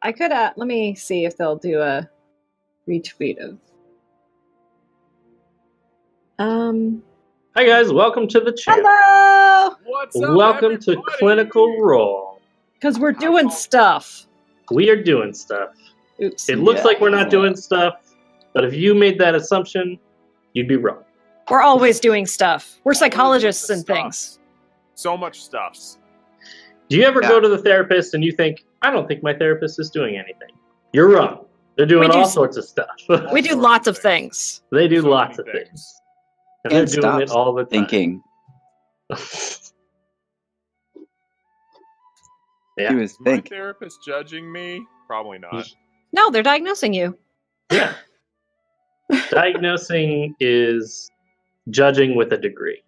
I could, let me see if they'll do a retweet of. Hi guys, welcome to the channel. Hello! What's up, Welcome to everybody? Clinical Role. Because we're doing stuff. We are doing stuff. Oops. It looks like we're not doing stuff, but if you made that assumption, you'd be wrong. We're always doing stuff. We're Always psychologists doing and the things. stuffs. So much stuffs. Do you ever go to the therapist and you think, I don't think my therapist is doing anything? You're wrong. They're doing all sorts of stuff. We do lots of things. They do So lots many of things. And they're doing it all the time. Thinking. Yeah. He was Is my think. therapist judging me? Probably not. No, they're diagnosing you. Yeah. Diagnosing is judging with a degree.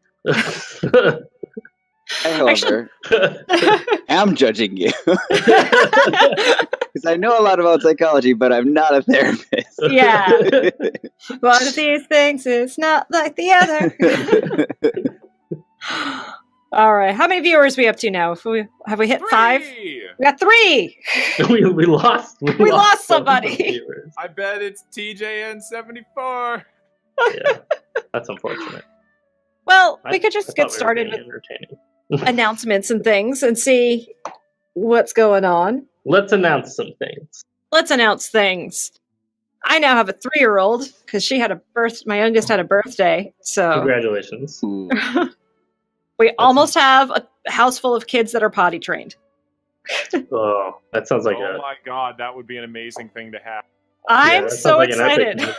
I, however, am judging you. Because I know a lot about psychology, but I'm not a therapist. Yeah. One of these things is not like the other. All right. How many viewers are we up to now? Have we hit 5? 3! We got 3. we lost. We lost some somebody. viewers. I bet it's TJN74. Yeah, that's unfortunate. Well, we could I just thought get we were started being with entertaining. announcements and things and see what's going on. Let's announce some things. Let's announce things. I now have a 3-year-old because she had my youngest had a birthday. So Congratulations. Ooh. we almost have a house full of kids that are potty trained. Oh, that sounds like Oh my god, that would be an amazing thing to have. I'm that so sounds like an epic excited. moment.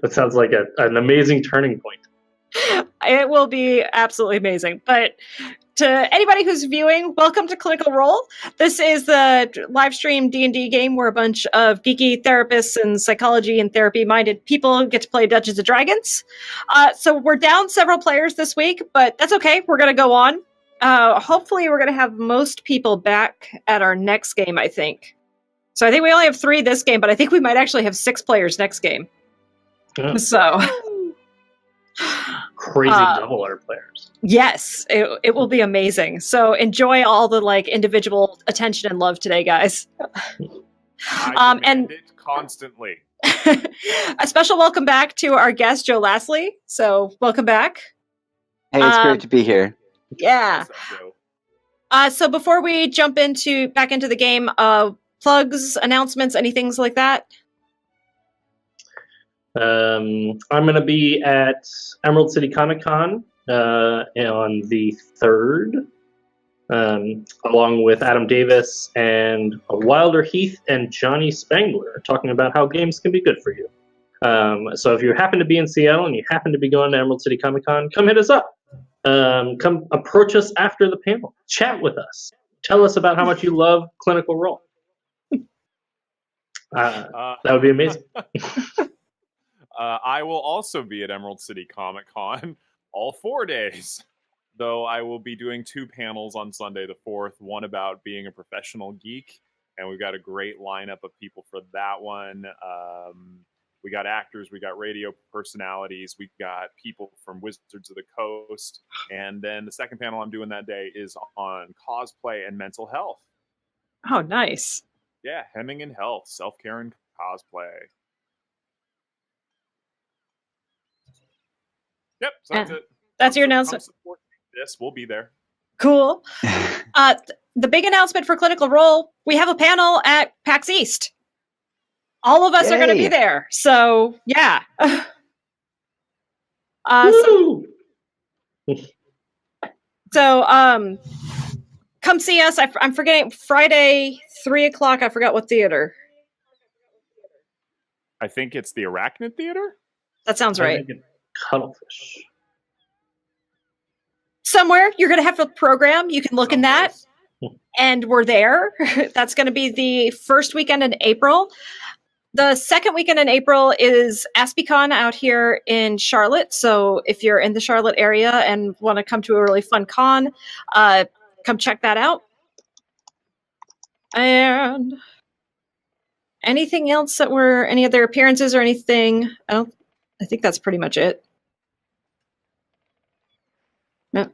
That sounds like an amazing turning point. It will be absolutely amazing. But to anybody who's viewing, welcome to Clinical Role. This is the live stream D&D game where a bunch of geeky therapists and psychology and therapy-minded people get to play Dungeons & Dragons. So we're down several players this week, but that's okay. We're going to go on. Hopefully we're going to have most people back at our next game, I think. So I think we only have 3 this game, but I think we might actually have 6 players next game. Yeah. So... Crazy double R players. Yes, it will be amazing. So enjoy all the individual attention and love today, guys. I demand and it constantly. a special welcome back to our guest Joe Lastly. So welcome back. Hey, it's great to be here. Yeah. What's up, Joe? So before we jump back into the game, plugs, announcements, anything like that. I'm going to be at Emerald City Comic Con on the 3rd, along with Adam Davis and Wilder Heath and Johnny Spangler, talking about how games can be good for you. So if you happen to be in Seattle and you happen to be going to Emerald City Comic Con, come hit us up. Come approach us after the panel. Chat with us. Tell us about how much you love Clinical Role. That would be amazing. I will also be at Emerald City Comic Con all 4 days, though I will be doing 2 panels on Sunday the 4th, one about being a professional geek, and we've got a great lineup of people for that one. We got actors, we got radio personalities, we got people from Wizards of the Coast, and then the second panel I'm doing that day is on cosplay and mental health. Oh, nice. Yeah, hemming and health, self-care and cosplay. Yep, so that's it. That's your announcement. This, we'll be there. Cool. The big announcement for Clinical Role, we have a panel at PAX East. All of us are going to be there. So, yeah. So, come see us. I'm forgetting Friday, 3:00. I forgot what theater. I think it's the Arachnid Theater? That sounds right. Cuttlefish. Somewhere you're going to have a program. You can look in that. And we're there. That's going to be the first weekend in April. The second weekend in April is AspieCon out here in Charlotte. So if you're in the Charlotte area and want to come to a really fun con, come check that out. And anything else any other appearances or anything? I think that's pretty much it. No.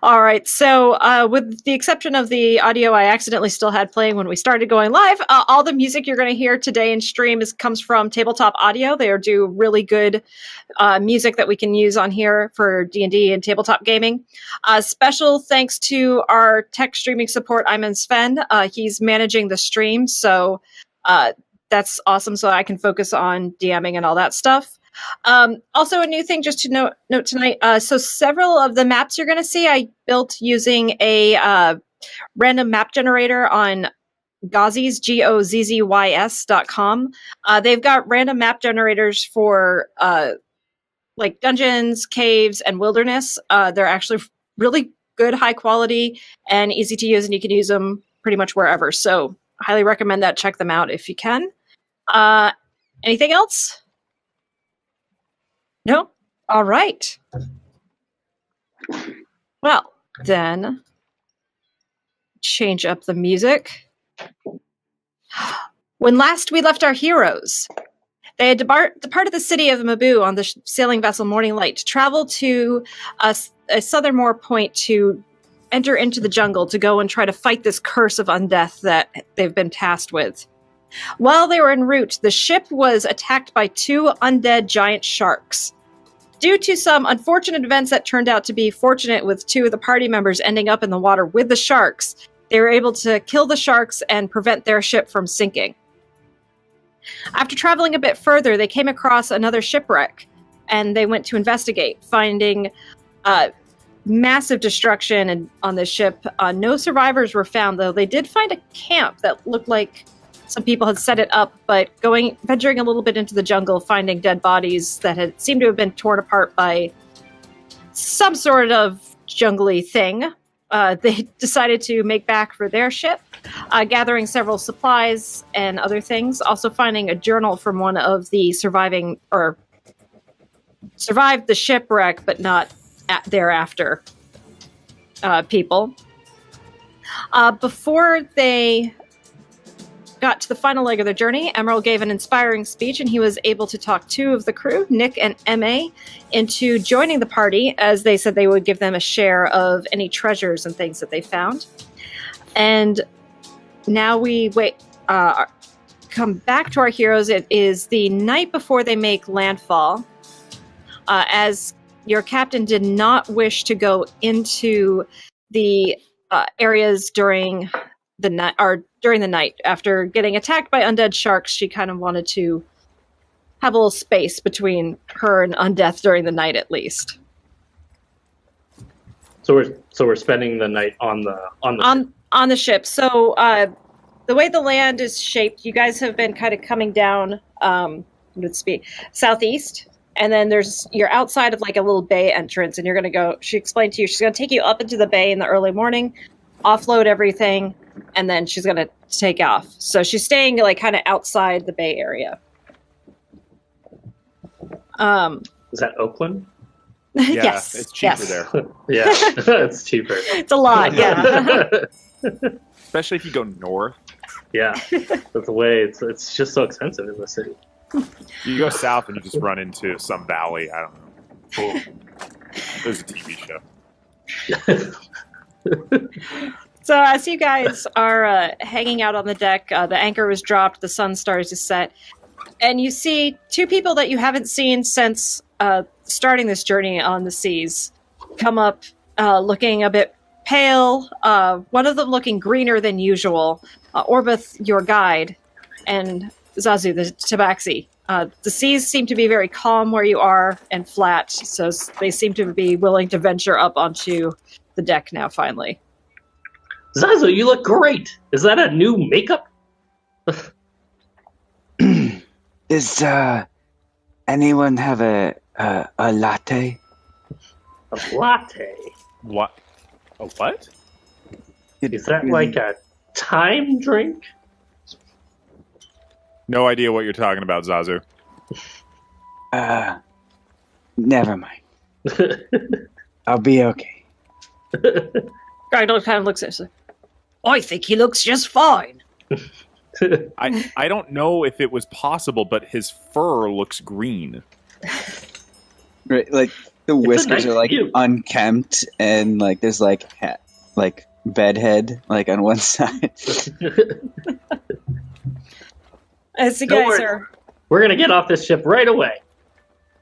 All right. So, with the exception of the audio I accidentally still had playing when we started going live, all the music you're going to hear today in stream comes from Tabletop Audio. They do really good music that we can use on here for D&D and tabletop gaming. Special thanks to our tech streaming support, I'm in Sven. He's managing the stream, so that's awesome. So I can focus on DMing and all that stuff. Also, a new thing just to note tonight. So several of the maps you're going to see, I built using a random map generator on Gozzys, GOZZYS.com. They've got random map generators for like dungeons, caves, and wilderness. They're actually really good, high quality, and easy to use, and you can use them pretty much wherever. So highly recommend that. Check them out if you can. Anything else? No? All right. Well, then, change up the music. When last we left our heroes, they had departed the city of Mabu on the sailing vessel Morning Light to travel to a southernmoor point to enter into the jungle to go and try to fight this curse of undeath that they've been tasked with. While they were en route, the ship was attacked by 2 undead giant sharks. Due to some unfortunate events that turned out to be fortunate, with 2 of the party members ending up in the water with the sharks, they were able to kill the sharks and prevent their ship from sinking. After traveling a bit further, they came across another shipwreck, and they went to investigate, finding massive destruction on the ship. No survivors were found, though. They did find a camp that looked like some people had set it up, but venturing a little bit into the jungle, finding dead bodies that had seemed to have been torn apart by some sort of jungly thing, they decided to make back for their ship, gathering several supplies and other things, also finding a journal from one of the survived the shipwreck, but not thereafter people. Before they got to the final leg of their journey, Immeral gave an inspiring speech, and he was able to talk 2 of the crew, Nick and M.A., into joining the party, as they said they would give them a share of any treasures and things that they found. And now we come back to our heroes. It is the night before they make landfall. As your captain did not wish to go into the areas during the night after getting attacked by undead sharks, she kind of wanted to have a little space between her and undeath during the night, at least. So we're spending the night on the ship. So the way the land is shaped, you guys have been kind of coming down southeast, and then you're outside of like a little bay entrance, and you're gonna go. She explained to you she's gonna take you up into the bay in the early morning, offload everything, and then she's going to take off. So she's staying like kind of outside the Bay Area. Is that Oakland? Yeah, yes. It's cheaper yes. there. Yeah, it's cheaper. It's a lot, yeah. Especially if you go north. Yeah, that's the way. It's just so expensive in the city. You go south and you just run into some valley. I don't know. There's a TV show. So as you guys are hanging out on the deck, the anchor was dropped, the sun starts to set, and you see 2 people that you haven't seen since starting this journey on the seas come up looking a bit pale, one of them looking greener than usual, Orbith, your guide, and Xissou, the tabaxi. The seas seem to be very calm where you are and flat, so they seem to be willing to venture up onto the deck now, finally. Xissou, you look great. Is that a new makeup? Does anyone have a latte? A latte? What? A what? Is that like a time drink? No idea what you're talking about, Xissou. Never mind. I'll be okay. Grindel kind of looks at us. I think he looks just fine. I don't know if it was possible, but his fur looks green. Right, like The whiskers nice are like view. unkempt, and like there's like bed head like on one side. As you Don't guys worry. are, We're gonna get off this ship right away.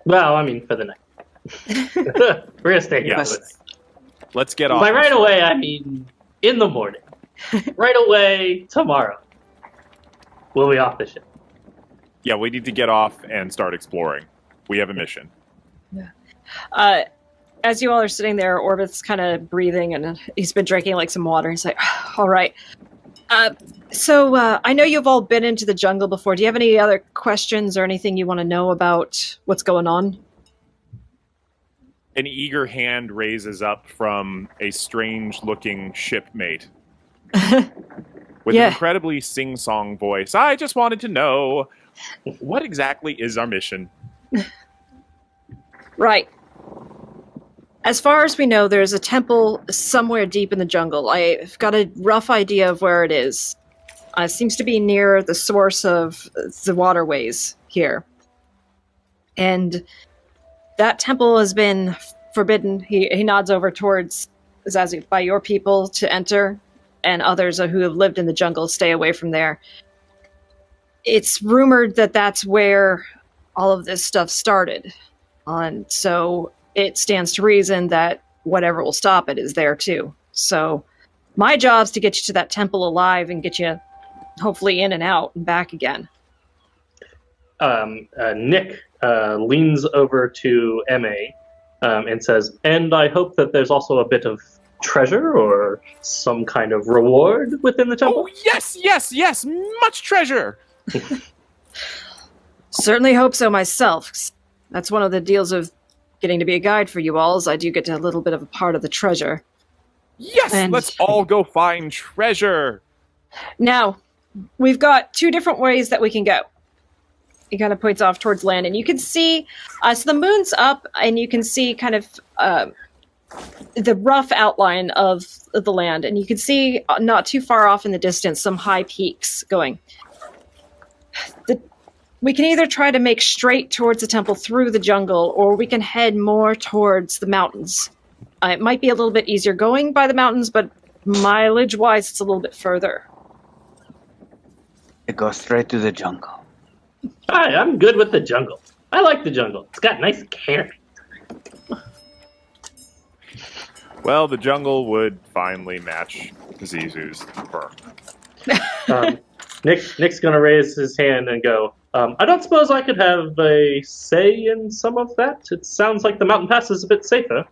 Well, I mean, for the night. We're gonna stay here for the night. Let's get off. By this right ship. away, I mean in the morning. Right away tomorrow. We'll be off the ship. Yeah, we need to get off and start exploring. We have a mission. as you all are sitting there, Orbit's kind of breathing, and he's been drinking like some water. He's like, all right. So I know you've all been into the jungle before. Do you have any other questions or anything you want to know about what's going on? An eager hand raises up from a strange-looking shipmate with Yeah. an incredibly sing-song voice. I just wanted to know, what exactly is our mission? Right. As far as we know, there's a temple somewhere deep in the jungle. I've got a rough idea of where it is. It seems to be near the source of the waterways here. And that temple has been forbidden. He nods over towards Zazu, by your people to enter, and others who have lived in the jungle stay away from there. It's rumored that that's where all of this stuff started. And so it stands to reason that whatever will stop it is there too. So my job's to get you to that temple alive and get you hopefully in and out and back again. Nick leans over to M.A. And says, and I hope that there's also a bit of treasure or some kind of reward within the temple. Oh, yes, much treasure! Certainly hope so myself. That's one of the deals of getting to be a guide for you all, is I do get a little bit of a part of the treasure. Yes, And- let's all go find treasure! Now, we've got two different ways that we can go. He kind of points off towards land, and you can see, so the moon's up, and you can see kind of the rough outline of the land, and you can see not too far off in the distance some high peaks going. We can either try to make straight towards the temple through the jungle, or we can head more towards the mountains. It might be a little bit easier going by the mountains, but mileage-wise, it's a little bit further. It goes straight to the jungle. Hi, I'm good with the jungle. I like the jungle. It's got nice canopy. Well, the jungle would finally match Xissou's fur. Nick's gonna raise his hand and go, I don't suppose I could have a say in some of that? It sounds like the mountain pass is a bit safer.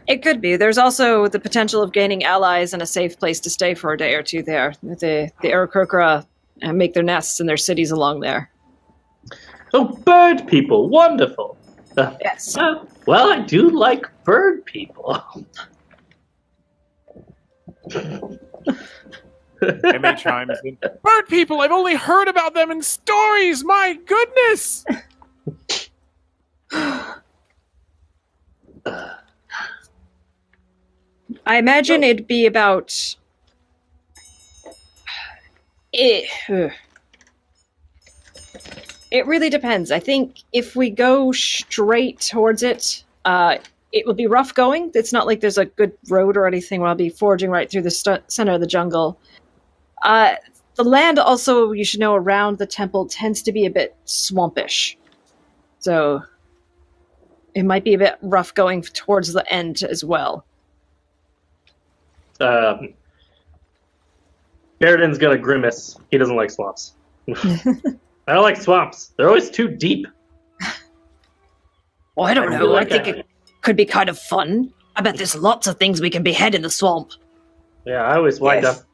It could be. There's also the potential of gaining allies and a safe place to stay for a day or two there. The Aarakocra make their nests in their cities along there. Oh, bird people, wonderful. Yes. Well, I do like bird people. M.A. chimes in. Bird people! I've only heard about them in stories! My goodness! I imagine it'd be about... It really depends. I think if we go straight towards it, it will be rough going. It's not like there's a good road or anything where I'll be forging right through the center of the jungle. The land also, you should know, around the temple tends to be a bit swampish. So it might be a bit rough going towards the end as well. Baeridin's gonna grimace. He doesn't like swamps. I don't like swamps. They're always too deep. Well, I don't I know. feel I like think it could be kind of fun. I bet there's lots of things we can behead in the swamp. Yeah, I always wind Yes.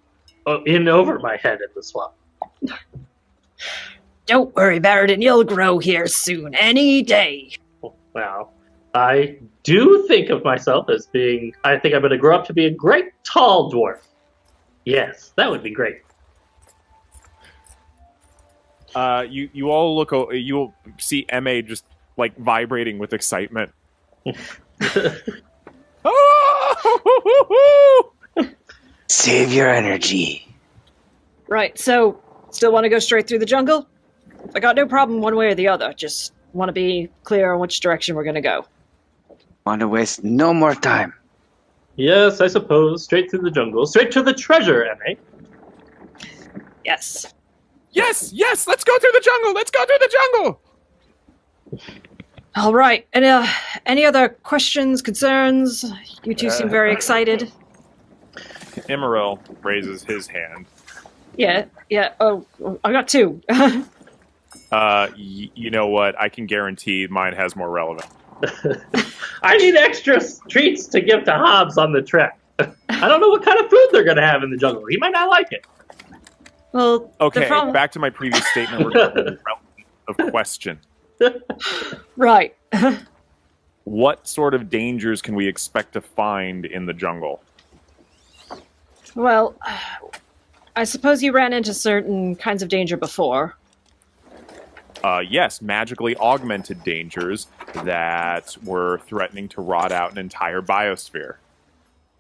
up in over my head in the swamp. Don't worry, Baeridin. You'll grow here soon. Any day. Well, I do think of myself as being... I think I'm going to grow up to be a great tall dwarf. Yes, that would be great. You all look. You'll see M.A. just like vibrating with excitement. Oh! Save your energy. Right, so still want to go straight through the jungle? I got no problem one way or the other. Just want to be clear on which direction we're going to go. Want to waste no more time. Yes, I suppose. Straight through the jungle. Straight to the treasure, M.A. Yes. Yes, let's go through the jungle. Let's go through the jungle. All right. Any other questions, concerns? You two seem very excited. Immeral raises his hand. Yeah. Oh, I got two. You know what? I can guarantee mine has more relevance. I need extra treats to give to Hobbs on the trek. I don't know what kind of food they're going to have in the jungle. He might not like it. Well, okay, back to my previous statement regarding the relevance of question. Right. What sort of dangers can we expect to find in the jungle? Well, I suppose you ran into certain kinds of danger before. Yes, magically augmented dangers that were threatening to rot out an entire biosphere.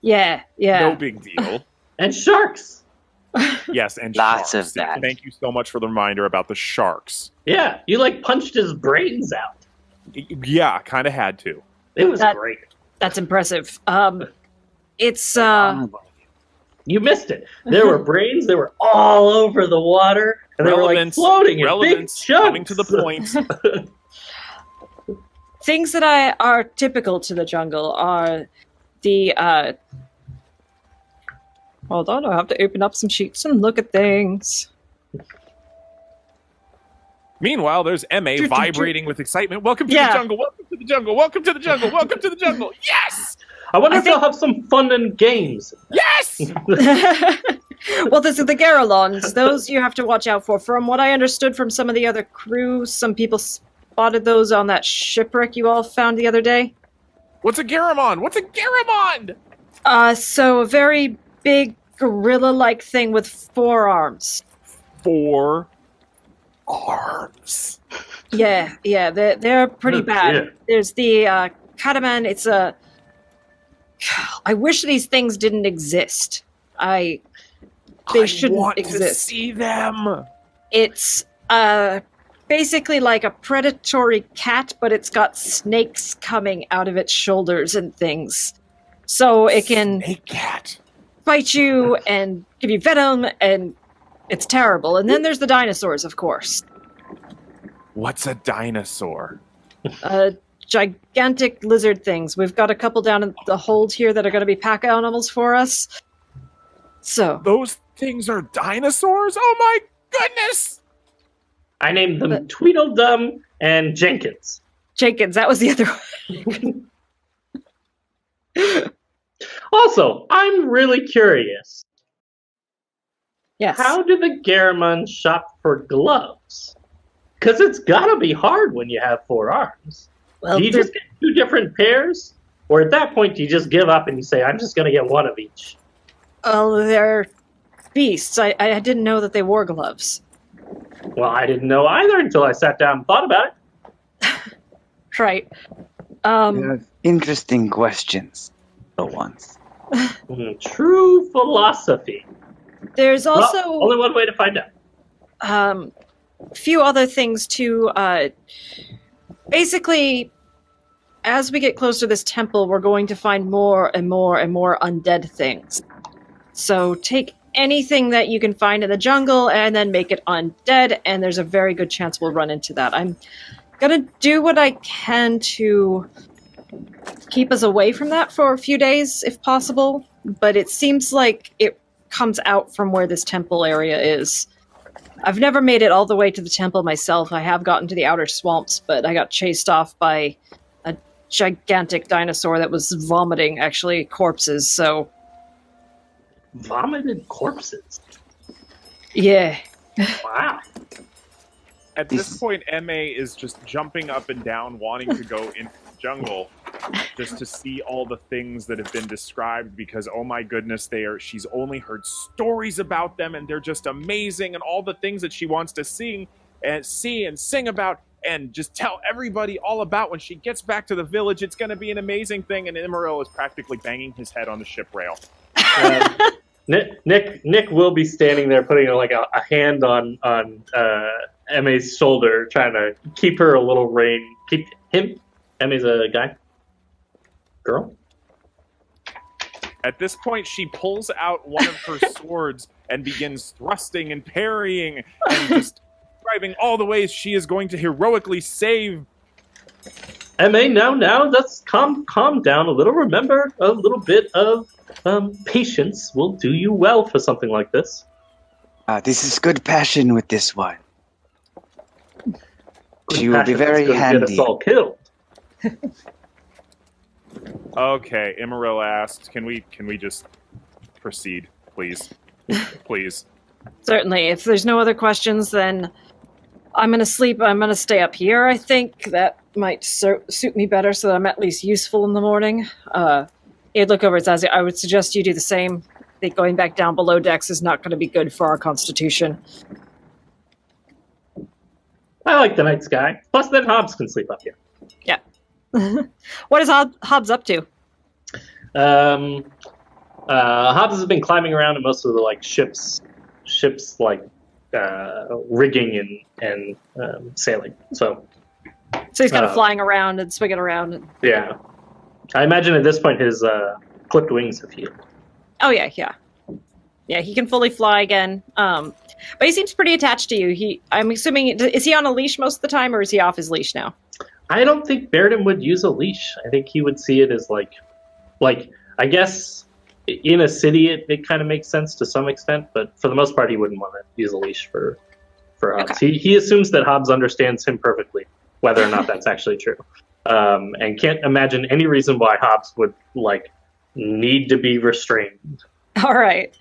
Yeah. No big deal. And sharks. Yes, and Lots sharks. of that. Thank you so much for the reminder about the sharks. Yeah, you punched his brains out. Yeah, kind of had to. It was great. That's impressive. It's You missed it. There were brains. They were all over the water, and they were floating in big chunks. Coming to the point. Things that are typical to the jungle are the. Hold on, I have to open up some sheets and look at things. Meanwhile, there's M.A. vibrating with excitement. Welcome to the jungle. Welcome to the jungle. Welcome to the jungle. Welcome to the jungle. Yes! I wonder if they'll have some fun and games. Yes! Well, this is the Garalons. Those you have to watch out for. From what I understood from some of the other crew, some people spotted those on that shipwreck you all found the other day. What's a Garamond? What's a Garamond? So a very big gorilla-like thing with 4 arms. 4 arms. Yeah, they're pretty bad. Yeah. There's the Cataman. It's a. I wish these things didn't exist. They shouldn't exist. To see them. It's basically like a predatory cat, but it's got snakes coming out of its shoulders and things, so it can Snake cat. bite you and give you venom, and it's terrible. And then there's the dinosaurs, of course. What's a dinosaur? Gigantic lizard things. We've got a couple down in the hold here that are going to be pack animals for us. So Those things are dinosaurs? Oh my goodness! I named them Tweedledum and Jenkins. Jenkins, that was the other one. Also, I'm really curious. Yes. How do the Garamond shop for gloves? Because it's gotta be hard when you have 4 arms. Well, Do you just get 2 different pairs? Or at that point, do you just give up and you say, I'm just gonna get 1 of each? they're beasts. I didn't know that they wore gloves. Well, I didn't know either until I sat down and thought about it. Right. You have interesting questions for once. True philosophy. There's also Well, only one way to find out. a few other things too. Basically, as we get closer to this temple, we're going to find more and more and more undead things. So take anything that you can find in the jungle and then make it undead, and there's a very good chance we'll run into that. I'm gonna do what I can to keep us away from that for a few days, if possible, but it seems like it comes out from where this temple area is. I've never made it all the way to the temple myself. I have gotten to the outer swamps, but I got chased off by a gigantic dinosaur that was vomiting, actually, corpses, so... Vomited corpses? Yeah. Wow. At this point, M.A. is just jumping up and down, wanting to go into the jungle just to see all the things that have been described because, oh my goodness, she's only heard stories about them and they're just amazing, and all the things that she wants to see and sing about and just tell everybody all about. When she gets back to the village, it's going to be an amazing thing, and Immeral is practically banging his head on the ship rail. Nick will be standing there putting a hand on Emmy's shoulder, trying to keep her a little rein. Keep him. Emmy's a guy. girl. At this point, she pulls out one of her swords and begins thrusting and parrying and just describing all the ways she is going to heroically save. M.A., now, let's calm down a little. Remember, a little bit of patience will do you well for something like this. This is good passion with this one. Good She will be passion very that's gonna handy. Get us all killed. Okay, Immeral asks, can we just proceed, please? Please. Certainly. If there's no other questions, then I'm going to sleep. I'm going to stay up here. I think that might suit me better so that I'm at least useful in the morning. You'd look over at Zazie. I would suggest you do the same. I think going back down below decks is not going to be good for our constitution. I like the night sky. Plus, then Hobbs can sleep up here. Yeah. What is Hobbs up to? Hobbs has been climbing around in most of the ships rigging and sailing. So he's kind of flying around and swinging around. Yeah, I imagine at this point his clipped wings have healed. Oh yeah. He can fully fly again. But he seems pretty attached to you. I'm assuming, is he on a leash most of the time, or is he off his leash now? I don't think Baeridin would use a leash. I think he would see it as like I guess in a city it kind of makes sense to some extent, but for the most part he wouldn't want to use a leash for Hobbs. Okay. He assumes that Hobbs understands him perfectly, whether or not that's actually true, and can't imagine any reason why Hobbs would need to be restrained. All right.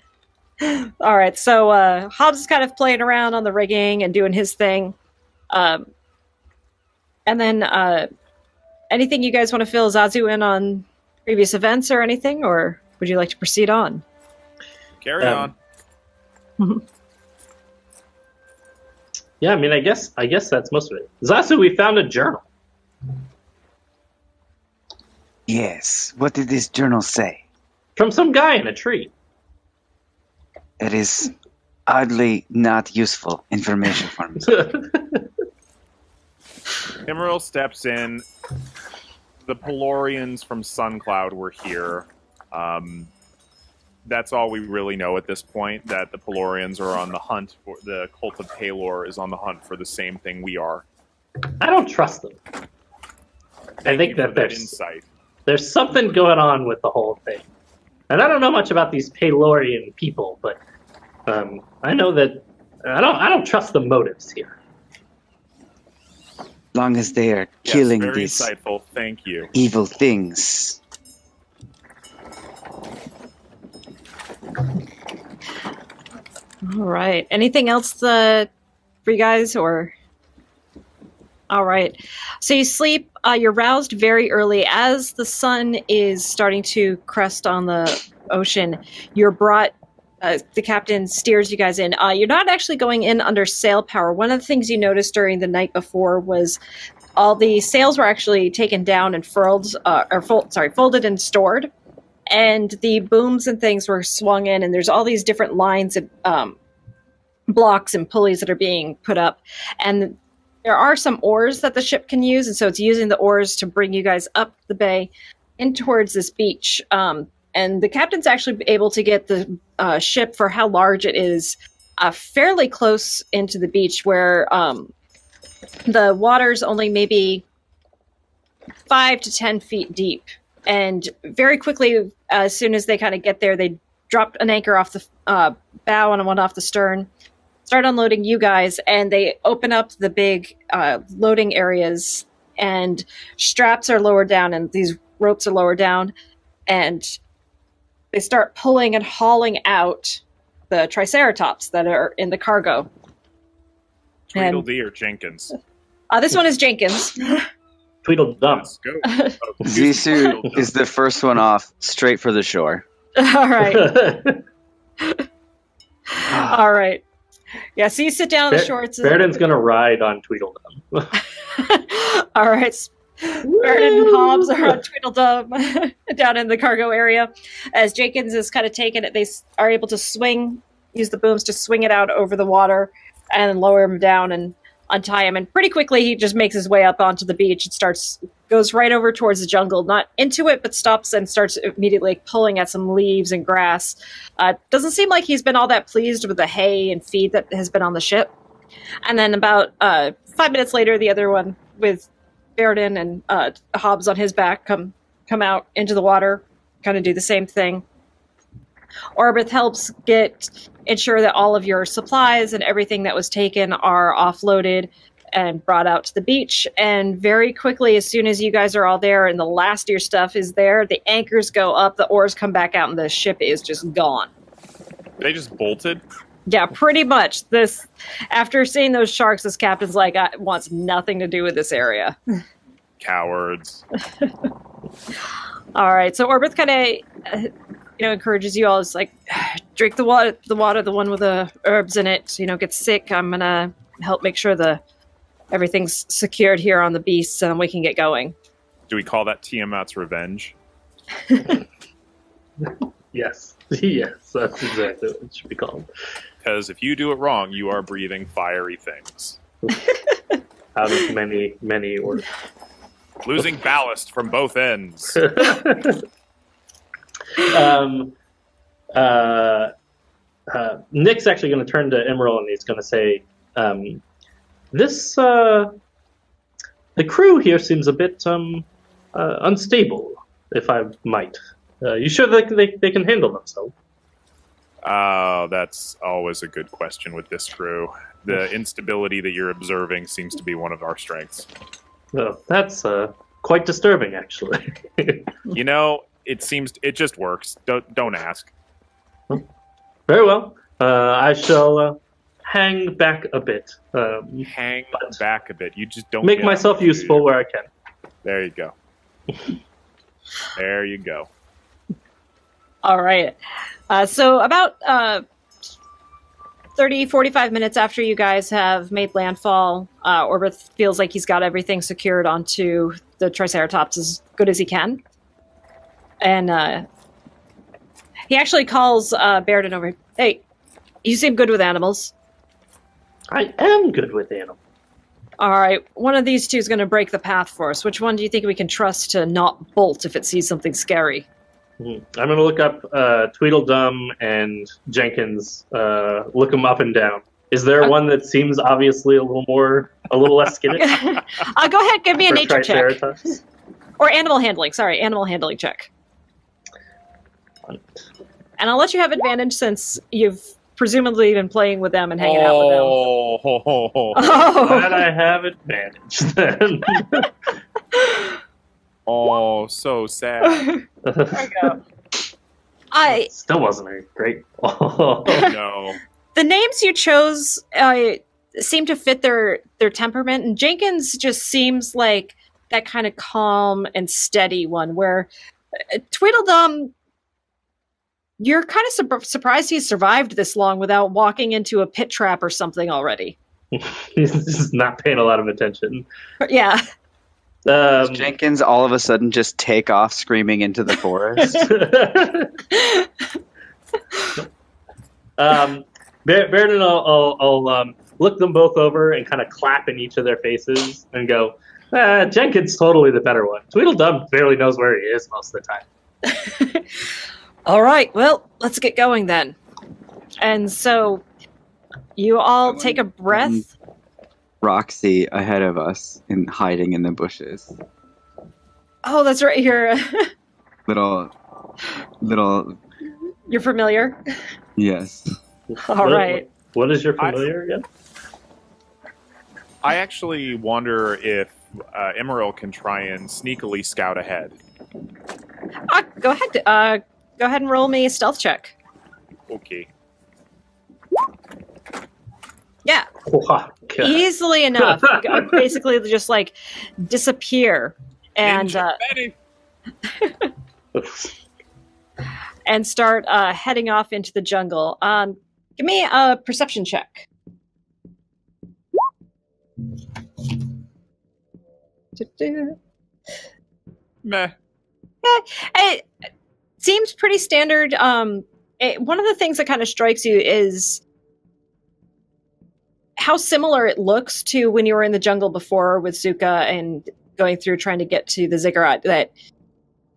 So Hobbs is kind of playing around on the rigging and doing his thing. And then anything you guys want to fill Xissou in on previous events or anything, or would you like to proceed on? Carry on. Yeah, I mean, I guess that's most of it. Xissou, we found a journal. Yes. What did this journal say? From some guy in a tree. It is oddly not useful information for me. Immeral steps in. The Pelorians from Suncloud were here. That's all we really know at this point, that the Pelorians are on the hunt for the cult of Palor is on the hunt for the same thing we are. I don't trust them. I think that there's something going on with the whole thing. And I don't know much about these Palorian people, but I know that I don't trust the motives here. Long as they are killing very these insightful. Thank you. evil things. All right. Anything else for you guys, or? All right. So you sleep. You're roused very early as the sun is starting to crest on the ocean. You're brought. The captain steers you guys in. You're not actually going in under sail power. One of the things you noticed during the night before was all the sails were actually taken down and folded and stored, and the booms and things were swung in. And there's all these different lines of blocks and pulleys that are being put up, and there are some oars that the ship can use, and so it's using the oars to bring you guys up the bay in towards this beach. And the captain's actually able to get the ship, for how large it is, fairly close into the beach, where the water's only maybe 5 to 10 feet deep. And very quickly, as soon as they kind of get there, they drop an anchor off the bow and one off the stern, start unloading you guys, and they open up the big loading areas, and straps are lowered down and these ropes are lowered down, and they start pulling and hauling out the Triceratops that are in the cargo. Tweedledee or Jenkins? This one is Jenkins. Tweedledum. Let's go. Xissou is the first one off, straight for the shore. All right. All right. Yeah, so you sit down on the shore. Baeridin's going to ride on Tweedledum. All right. Baeridin and Hobbs are on Tweedledum down in the cargo area. As Jenkins is kind of taking it, they are able to use the booms to swing it out over the water and lower him down. And untie him. And pretty quickly, he just makes his way up onto the beach and goes right over towards the jungle, not into it, but stops and starts immediately pulling at some leaves and grass. Doesn't seem like he's been all that pleased with the hay and feed that has been on the ship. And then about 5 minutes later, the other one with Baeridin and Hobbs on his back come out into the water, kind of do the same thing. Orbith helps ensure that all of your supplies and everything that was taken are offloaded and brought out to the beach. And very quickly, as soon as you guys are all there and the last of your stuff is there, the anchors go up, the oars come back out, and the ship is just gone. They just bolted? Yeah, pretty much. After seeing those sharks, this captain's like, wants nothing to do with this area. Cowards. All right, so Orbith kind of, encourages you all. It's like, drink the water, the one with the herbs in it. Get sick. I'm gonna help make sure everything's secured here on the beast, and we can get going. Do we call that Tiamat's revenge? Yes. Yes, that's exactly what it should be called. Because if you do it wrong, you are breathing fiery things. Out of many, many orders. Losing ballast from both ends. Nick's actually going to turn to Immeral and he's going to say, the crew here seems a bit unstable, if I might. You sure they can handle themselves? That's always a good question with this crew. The instability that you're observing seems to be one of our strengths. Well, that's quite disturbing, actually. It just works. Don't ask. Very well. I shall hang back a bit. Hang back a bit. You just don't make myself useful where I can. There you go. There you go. All right. So about 45 minutes after you guys have made landfall, Orbith feels like he's got everything secured onto the Triceratops as good as he can. And he actually calls Baeridin over. Hey, you seem good with animals. I am good with animals. All right, one of these two is going to break the path for us. Which one do you think we can trust to not bolt if it sees something scary? I'm going to look up Tweedledum and Jenkins, look them up and down. Is there one that seems obviously a little less skittish? Go ahead, give me a nature check. Or animal handling, animal handling check. And I'll let you have advantage since you've presumably been playing with them and hanging out with them. Oh, glad I have advantage then. Oh, so sad. There you go. Still wasn't a great. No. The names you chose seem to fit their temperament, and Jenkins just seems like that kind of calm and steady one, where Tweedledum, you're kind of surprised he survived this long without walking into a pit trap or something already. He's just not paying a lot of attention. Yeah. Does Jenkins all of a sudden just take off screaming into the forest? Baeridin will look them both over and kind of clap in each of their faces and go, Jenkins totally the better one. Tweedledum barely knows where he is most of the time. All right, well, let's get going then. And so you all take a breath. Roxy ahead of us and hiding in the bushes. Oh, that's right. You're little. You're familiar. Yes. All right. What is your familiar again? I actually wonder if Immeral can try and sneakily scout ahead. Go ahead. Go ahead and roll me a stealth check. Okay. Yeah. Wow, easily enough. Basically, just like disappear and and start heading off into the jungle. Give me a perception check. Meh. It seems pretty standard. One of the things that kind of strikes you is how similar it looks to when you were in the jungle before with Zuka and going through trying to get to the ziggurat, that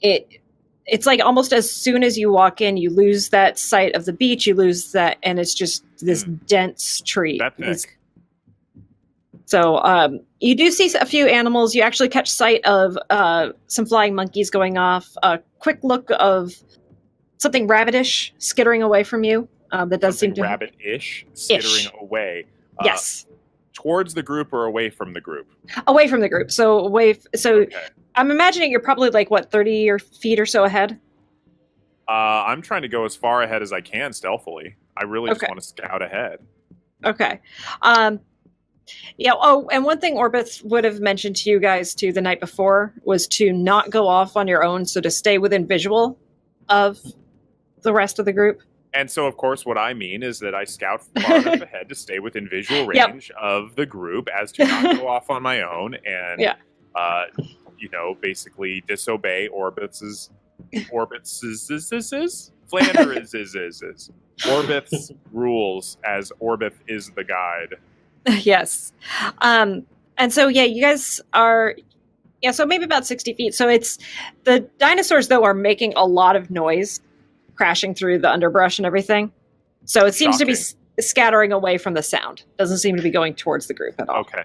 it's like almost as soon as you walk in, you lose that sight of the beach, you lose that, and it's just this dense tree. That thick. So you do see a few animals. You actually catch sight of some flying monkeys going off. A quick look of something rabbitish skittering away from you. That does seem to rabbit-ish skittering away. Yes. Towards the group or away from the group? Away from the group. So Okay. I'm imagining you're probably like 30 feet or so ahead. I'm trying to go as far ahead as I can stealthily. I really just Okay. want to scout ahead. Okay. Yeah. Oh, and one thing Orbith would have mentioned to you guys too the night before was to not go off on your own. So to stay within visual of the rest of the group. And so, of course, what I mean is that I scout far enough ahead to stay within visual range of the group as to not go off on my own and, basically disobey Orbith's rules as Orbith is the guide. Yes. And so, you guys are... Yeah, so maybe about 60 feet. So it's... The dinosaurs, though, are making a lot of noise crashing through the underbrush and everything. So it seems to be scattering away from the sound. Doesn't seem to be going towards the group at all. Okay.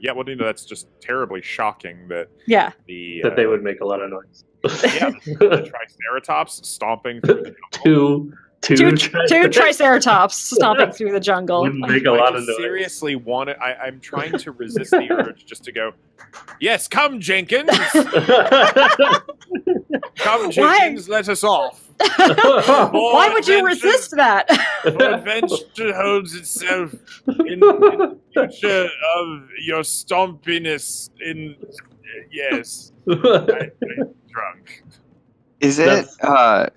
Yeah, well, that's just terribly shocking that that they would make a lot of noise. The Triceratops stomping through the jungle. Two Triceratops stomping through the jungle. Wouldn't make a lot of noise. Seriously want it. I'm trying to resist the urge just to go, yes, come, Jenkins. Come, Jenkins, let us off. Why would you resist that? For adventure holds itself in the future of your stompiness in... Yes. I'm drunk. Is it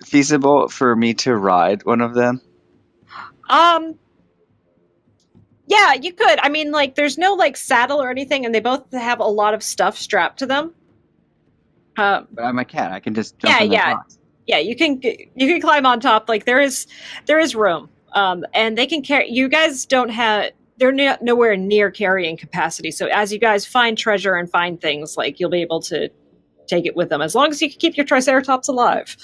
feasible for me to ride one of them? Yeah, you could. I mean, like, there's no, saddle or anything, and they both have a lot of stuff strapped to them. But I can't. I can just jump in the box. Yeah, you can climb on top. Like, there is room. And they can carry... You guys don't have... They're nowhere near carrying capacity, so as you guys find treasure and find things, you'll be able to take it with them, as long as you can keep your Triceratops alive.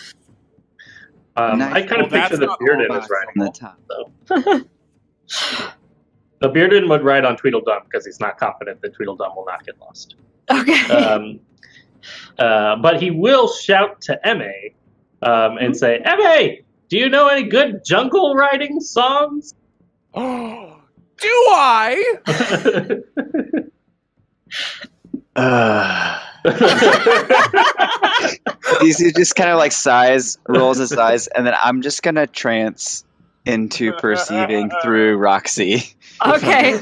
I kind of picture the Baeridin as riding on the top, though. The Baeridin would ride on Tweedledum because he's not confident that Tweedledum will not get lost. Okay. But he will shout to Emma and say, Emma, do you know any good jungle riding songs? Do I? He just kind of rolls his eyes, and then I'm just gonna trance into perceiving through Roxy. Okay.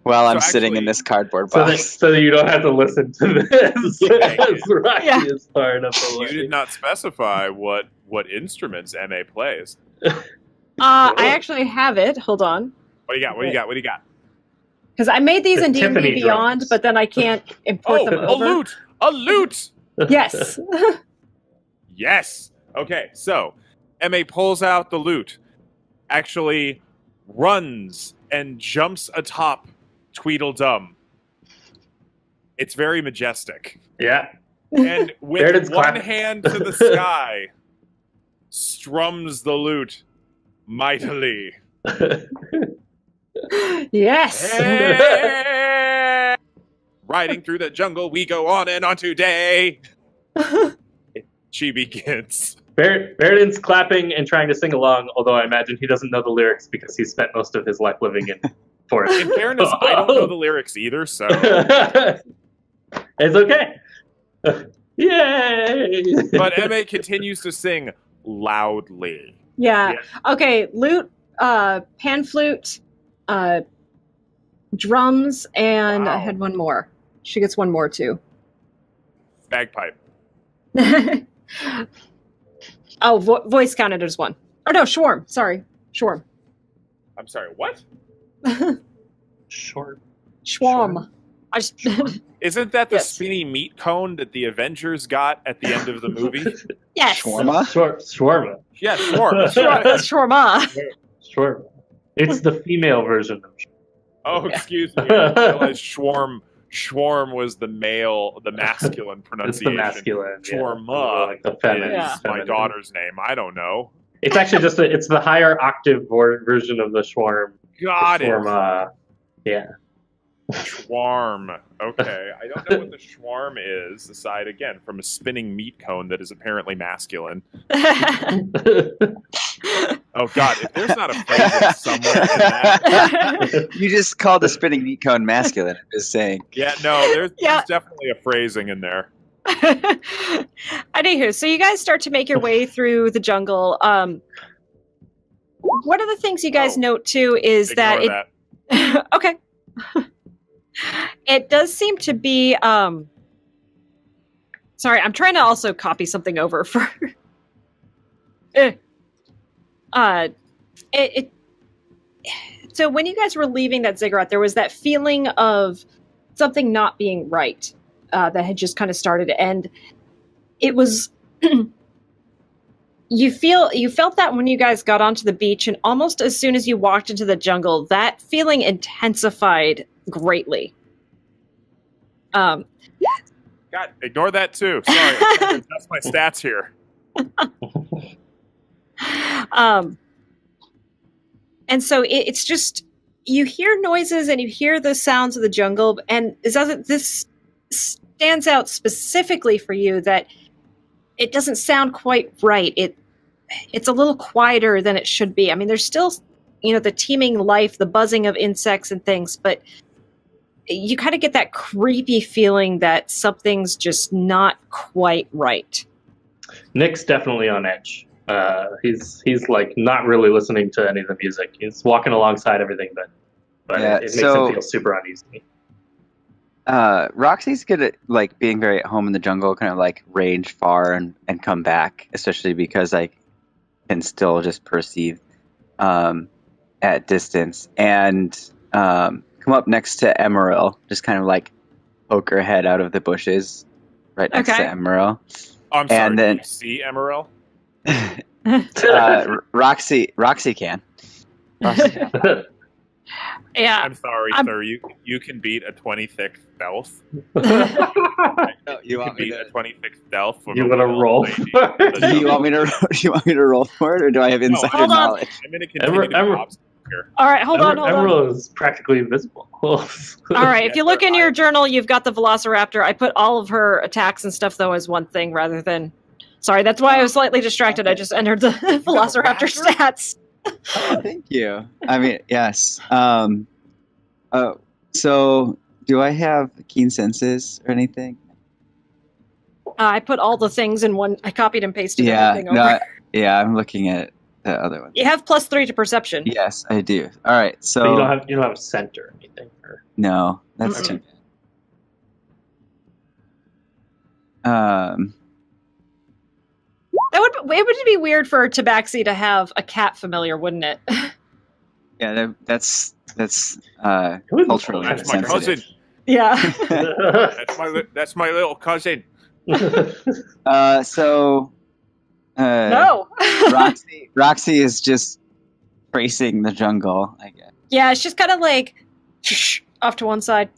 While I'm sitting in this cardboard box. So that you don't have to listen to this. Roxy is far enough away. You did not specify what instruments MA plays. I actually have it. Hold on. What do you got? Because I made these in D&D Tiffany Beyond, drums. but then I can't import them over. A lute! Yes. Yes! Okay, so, MA pulls out the lute, actually runs and jumps atop Tweedledum. It's very majestic. Yeah. And with Baeridin's one clapping. hand to the sky, strums the lute mightily. Yes. Hey! Riding through the jungle, we go on and on today. She begins. Baeridin's clapping and trying to sing along, although I imagine he doesn't know the lyrics because he spent most of his life living in forest. In fairness, I don't know the lyrics either, so... It's okay. Yay! But Emma continues to sing loudly. Yeah. Okay. Lute, pan flute, drums, and I had one more. She gets one more too. Bagpipe. Voice counted as one. Oh no, Schwarm. Sorry, Schwarm. I'm sorry, what? Schwarm. Isn't that the Yes. spinny meat cone that the Avengers got at the end of the movie? Yes. Shawarma? Shawarma. Yeah, sure. Shawarma. Shawarma. It's the female version of Oh, excuse me. I didn't realize Schwarm was the masculine It's pronunciation. the masculine. Shawarma like the feminine. Yeah. is my daughter's name. I don't know. It's actually it's the higher octave version of the Schwarm. Got it. Schwarm, yeah. Schwarm. Okay. I don't know what the Schwarm is, aside, again, from a spinning meat cone that is apparently masculine. Oh, God. If there's not a phrase somewhere in that. You just called the spinning meat cone masculine. I'm just saying. Yeah, no, there's definitely a phrasing in there. Anywho, so you guys start to make your way through the jungle. One of the things you guys note too is Ignore that okay. It does seem to be sorry, I'm trying to also copy something over for so when you guys were leaving that ziggurat, there was that feeling of something not being right that had just kind of started, and it was you felt that when you guys got onto the beach, and almost as soon as you walked into the jungle, that feeling intensified greatly. God, ignore that too. Sorry, that's my stats here. And so it's just, you hear noises and you hear the sounds of the jungle, and this stands out specifically for you that it doesn't sound quite right. It's a little quieter than it should be. I mean, there's still, the teeming life, the buzzing of insects and things, but you kind of get that creepy feeling that something's just not quite right. Nick's definitely on edge. He's like not really listening to any of the music. He's walking alongside everything, but it makes him feel super uneasy. Roxy's good at like being very at home in the jungle, kind of like range far and come back, especially because I can still just perceive at distance, and come up next to Immeral, just kind of like poke her head out of the bushes right next to Immeral. Oh, I'm sorry. And then, can you see Immeral? Roxy can. Yeah. I'm sorry, sir. You can beat a 26 stealth. No, you want me beat to a 26 stealth? You want to roll? Do you want me to roll for it, or do I have insider knowledge? I'm going to continue to be obstinate here. All right, hold on. Immeral is practically invisible. All right, if you look in your journal, you've got the Velociraptor. I put all of her attacks and stuff, though, as one thing rather than... Sorry, that's why I was slightly distracted. I just entered the Velociraptor stats. Oh, thank you. I mean, yes. So, do I have keen senses or anything? I put all the things in one. I copied and pasted everything over. I'm looking at the other one. You have +3 to perception. Yes, I do. All right, so but you don't have scent or anything. No, that's too bad. It would be weird for Tabaxi to have a cat familiar, wouldn't it? Yeah, that's culturally That's my cousin. Yeah. That's my little cousin. No. Roxy is just tracing the jungle, I guess. Yeah, it's just kind of like off to one side,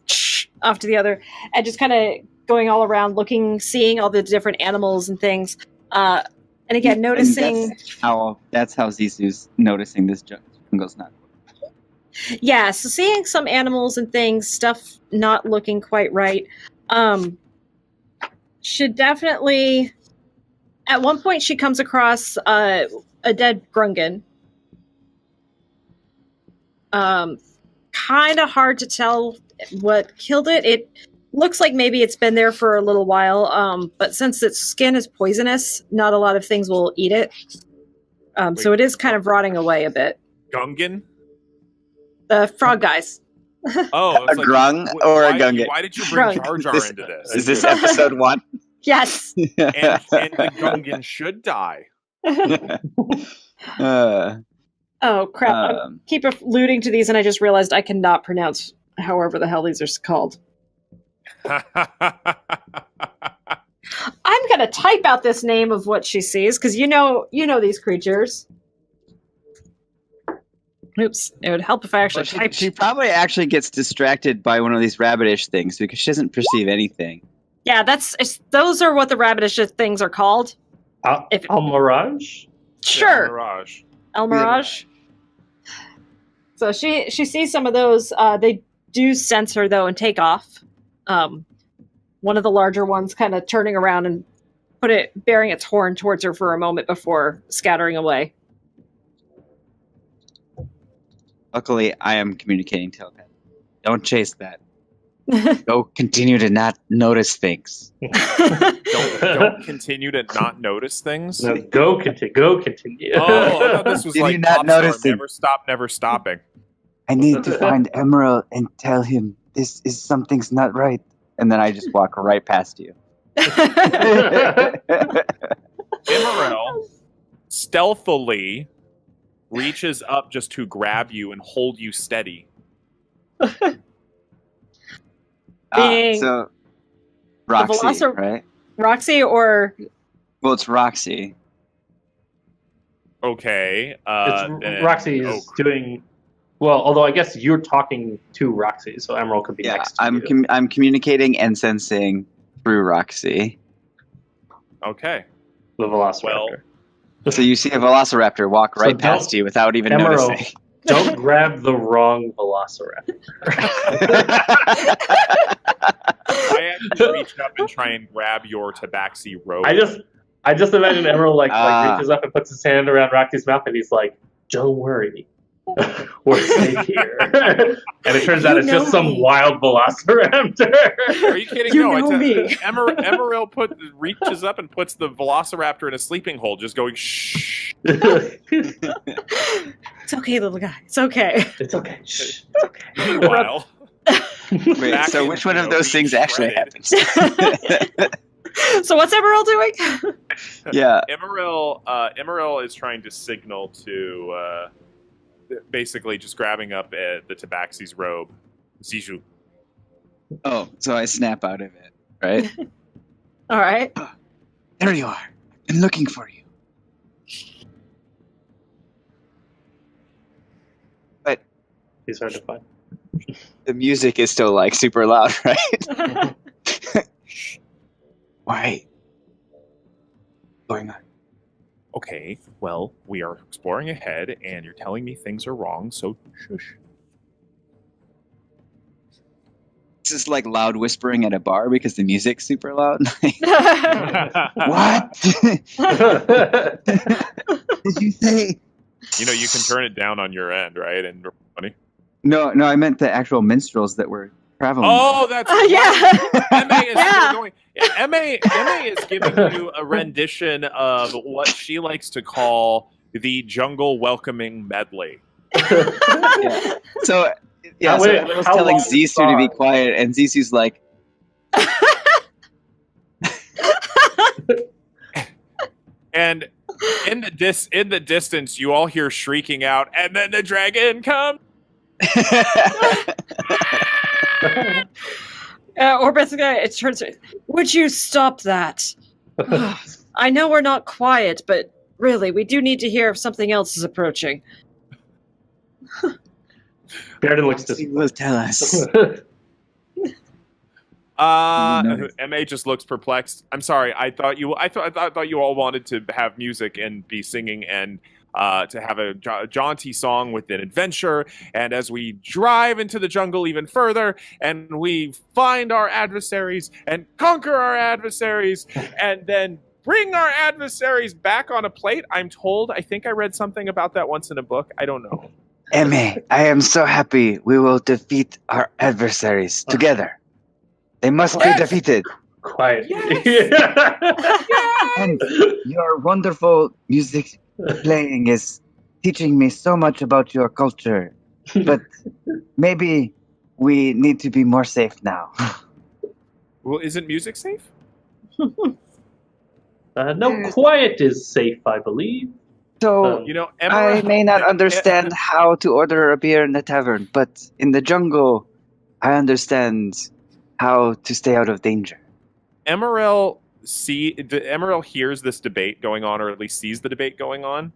off to the other, and just kind of going all around, looking, seeing all the different animals and things. And again, noticing... And that's how Xissou's noticing this jungle's not. Yeah, so seeing some animals and things, stuff not looking quite right. Should definitely... At one point, she comes across a dead Grungan. Kind of hard to tell what killed it. It looks like maybe it's been there for a little while, but since its skin is poisonous, not a lot of things will eat it. So it is kind of rotting away a bit. Gungan? The frog guys. Oh, a grung or a gungan? Why did you bring Jar Jar into this? Is this episode 1? Yes. and the Gungan should die. Oh, crap. I keep alluding to these, and I just realized I cannot pronounce however the hell these are called. I'm going to type out this name of what she sees, because you know these creatures. Oops. It would help if I actually Well, typed. she probably actually gets distracted by one of these rabbitish things because she doesn't perceive anything. Yeah, those are what the rabbitish things are called. Mirage? Sure. Yeah, Mirage. El Mirage. So she sees some of those. They do sense her though and take off. One of the larger ones kind of turning around and bearing its horn towards her for a moment before scattering away. Luckily, I am communicating telepathy. Don't chase that. Go continue to not notice things. Don't continue to not notice things. No, go continue. Oh, I thought this was Did like you not Pop Star, notice it? never stop, never stopping. I need to find Immeral and tell him something's not right. And then I just walk right past you. Immeral stealthily reaches up just to grab you and hold you steady. Being so Roxy, right? Roxy or... Well, it's Roxy. Okay. Roxy is doing... Well, although I guess you're talking to Roxy, so Emerald could be next to you. I'm communicating and sensing through Roxy. Okay. The Velociraptor. Well, so you see a Velociraptor walk right past you without even Emerald, noticing. Don't grab the wrong Velociraptor. I actually reach up and try and grab your tabaxi robe. I just imagine Emerald like reaches up and puts his hand around Roxy's mouth, and he's like, "Don't worry, we're safe here." And it turns out it's just some wild Velociraptor. Are you kidding? You know me. Immeral reaches up and puts the Velociraptor in a sleeping hole, just going shh. It's okay, little guy. It's okay. It's okay. Shh. It's okay. Meanwhile, Wait, so which one of those things actually happens? So what's Emerald doing? Yeah. Immeral is trying to signal to basically just grabbing up the tabaxi's robe. Xissou. Oh, so I snap out of it, right? All right. There you are. I've been looking for you. But He's hard to find. the music is still like super loud, right? Why? What's going on? Okay, well, we are exploring ahead, and you're telling me things are wrong, so shush. This is like loud whispering at a bar because the music's super loud. What? Did you say? You know, you can turn it down on your end, right? And money. No, I meant the actual minstrels that were traveling. Oh, that's MA is giving you a rendition of what she likes to call the jungle welcoming medley. Yeah. So I was telling Xissou to be quiet, and Zissou's like, and in the distance, you all hear shrieking out, and then the dragon comes. Or basically, it turns. Would you stop that? I know we're not quiet, but really, we do need to hear if something else is approaching. Baeridin looks He will tell us. MA just looks perplexed. I'm sorry. I thought you all wanted to have music and be singing and to have a jaunty song with an adventure. And as we drive into the jungle even further, and we find our adversaries and conquer our adversaries, and then bring our adversaries back on a plate. I'm told. I think I read something about that once in a book. I don't know. Emmy, I am so happy we will defeat our adversaries together. They must be defeated. Quiet. And your wonderful music playing is teaching me so much about your culture. But maybe we need to be more safe now. Well, isn't music safe? No, quiet is safe, I believe. So, You know, I may not understand how to order a beer in the tavern, but in the jungle, I understand how to stay out of danger. Immeral hears this debate going on, or at least sees the debate going on,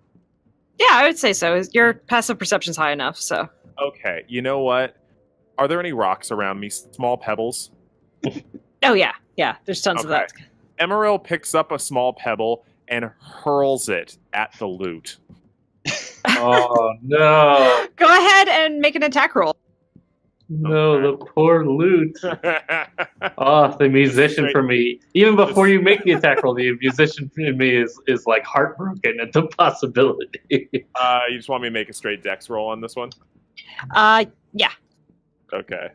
Yeah, I would say so. Your passive perception's high enough, so. Okay, you know what? Are there any rocks around me? Small pebbles? Oh, yeah. Yeah, there's tons of that. Immeral picks up a small pebble and hurls it at the loot. Oh, no. Go ahead and make an attack roll. No, Okay. the poor loot. Oh, the musician Straight- for me. Even before just- you make the attack roll, the musician in me is like heartbroken at the possibility. You just want me to make a straight dex roll on this one? Yeah. Okay.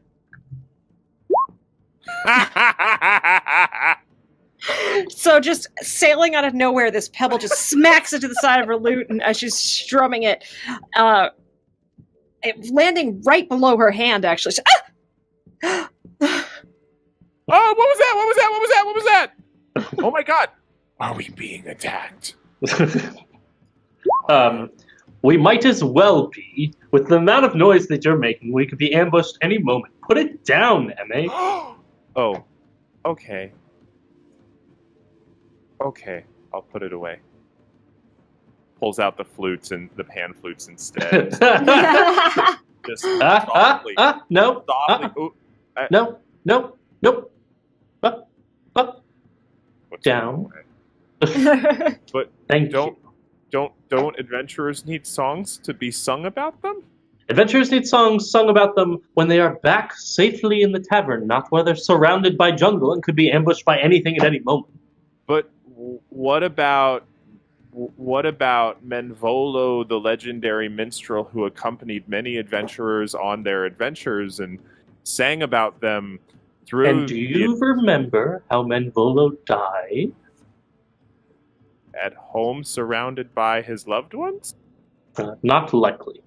So just sailing out of nowhere, this pebble just smacks into the side of her lute, and as she's strumming it, landing right below her hand, actually. She, Oh, what was that? What was that? What was that? What was that? Oh my god. Are we being attacked? We might as well be. With the amount of noise that you're making, we could be ambushed any moment. Put it down, M.A. Oh. Okay. Okay. I'll put it away. Pulls out the flutes and the pan flutes instead. Just softly. No. Softly. Ooh, No. No. Nope. Up. what's Down. away? But Thank don't you. don't adventurers need songs to be sung about them? Adventurers need songs sung about them when they are back safely in the tavern, not where they're surrounded by jungle and could be ambushed by anything at any moment. But what about Menvolo, the legendary minstrel who accompanied many adventurers on their adventures and sang about them through? And do you remember how Menvolo died? At home, surrounded by his loved ones? Not likely.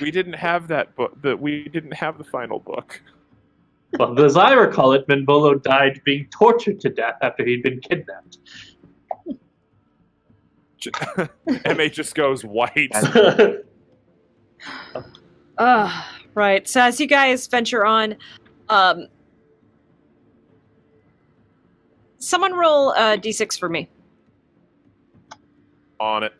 We didn't have that book. We didn't have the final book. Well, as I recall it, Menvolo died being tortured to death after he'd been kidnapped. MA just goes white. Right. So as you guys venture on, someone roll a d6 for me. On it.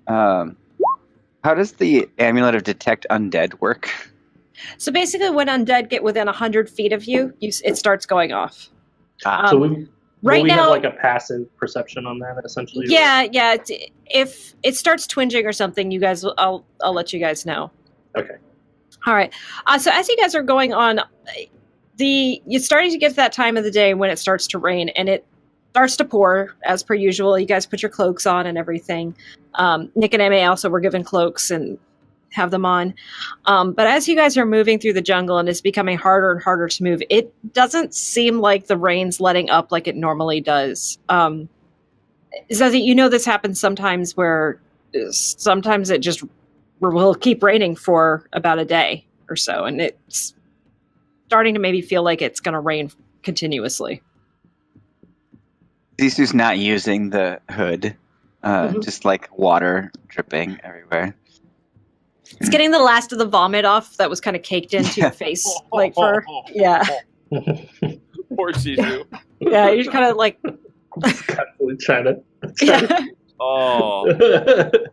How does the amulet of detect undead work? So basically, when undead get within 100 feet of you, it starts going off. So we Right we now, have like a passive perception on that, essentially. yeah. If it starts twinging or something, you guys, I'll let you guys know. Okay. All right. So as you guys are going on, you're starting to get to that time of the day when it starts to rain, and it starts to pour as per usual. You guys put your cloaks on and everything. Nick and MA also were given cloaks and have them on. But as you guys are moving through the jungle and it's becoming harder and harder to move, it doesn't seem like the rain's letting up like it normally does. So that you know this happens sometimes where sometimes it just will keep raining for about a day or so, and it's starting to maybe feel like it's going to rain continuously. Xissou's not using the hood, just like water dripping everywhere. It's getting the last of the vomit off that was kind of caked into your face, like for yeah. Poor Xissou. Yeah, you're kind of like Constantly trying to. yeah, Oh,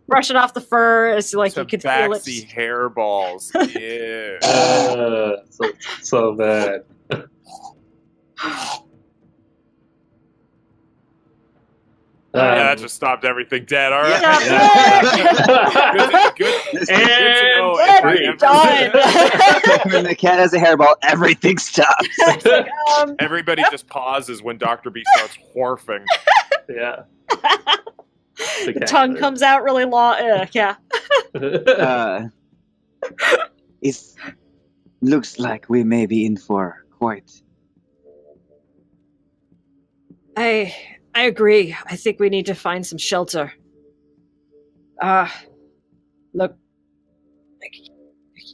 brushing off the fur as like you could feel it. tabaxi hairballs. Yeah. So bad. Yeah, that just stopped everything dead. All right. Yeah. Good to And know. we're done. When the cat has a hairball, everything stops. It's like, Everybody just pauses when Dr. B starts wharfing. Yeah. the tongue comes out really long. Yeah. It looks like we may be in for quite. I agree. I think we need to find some shelter. Look,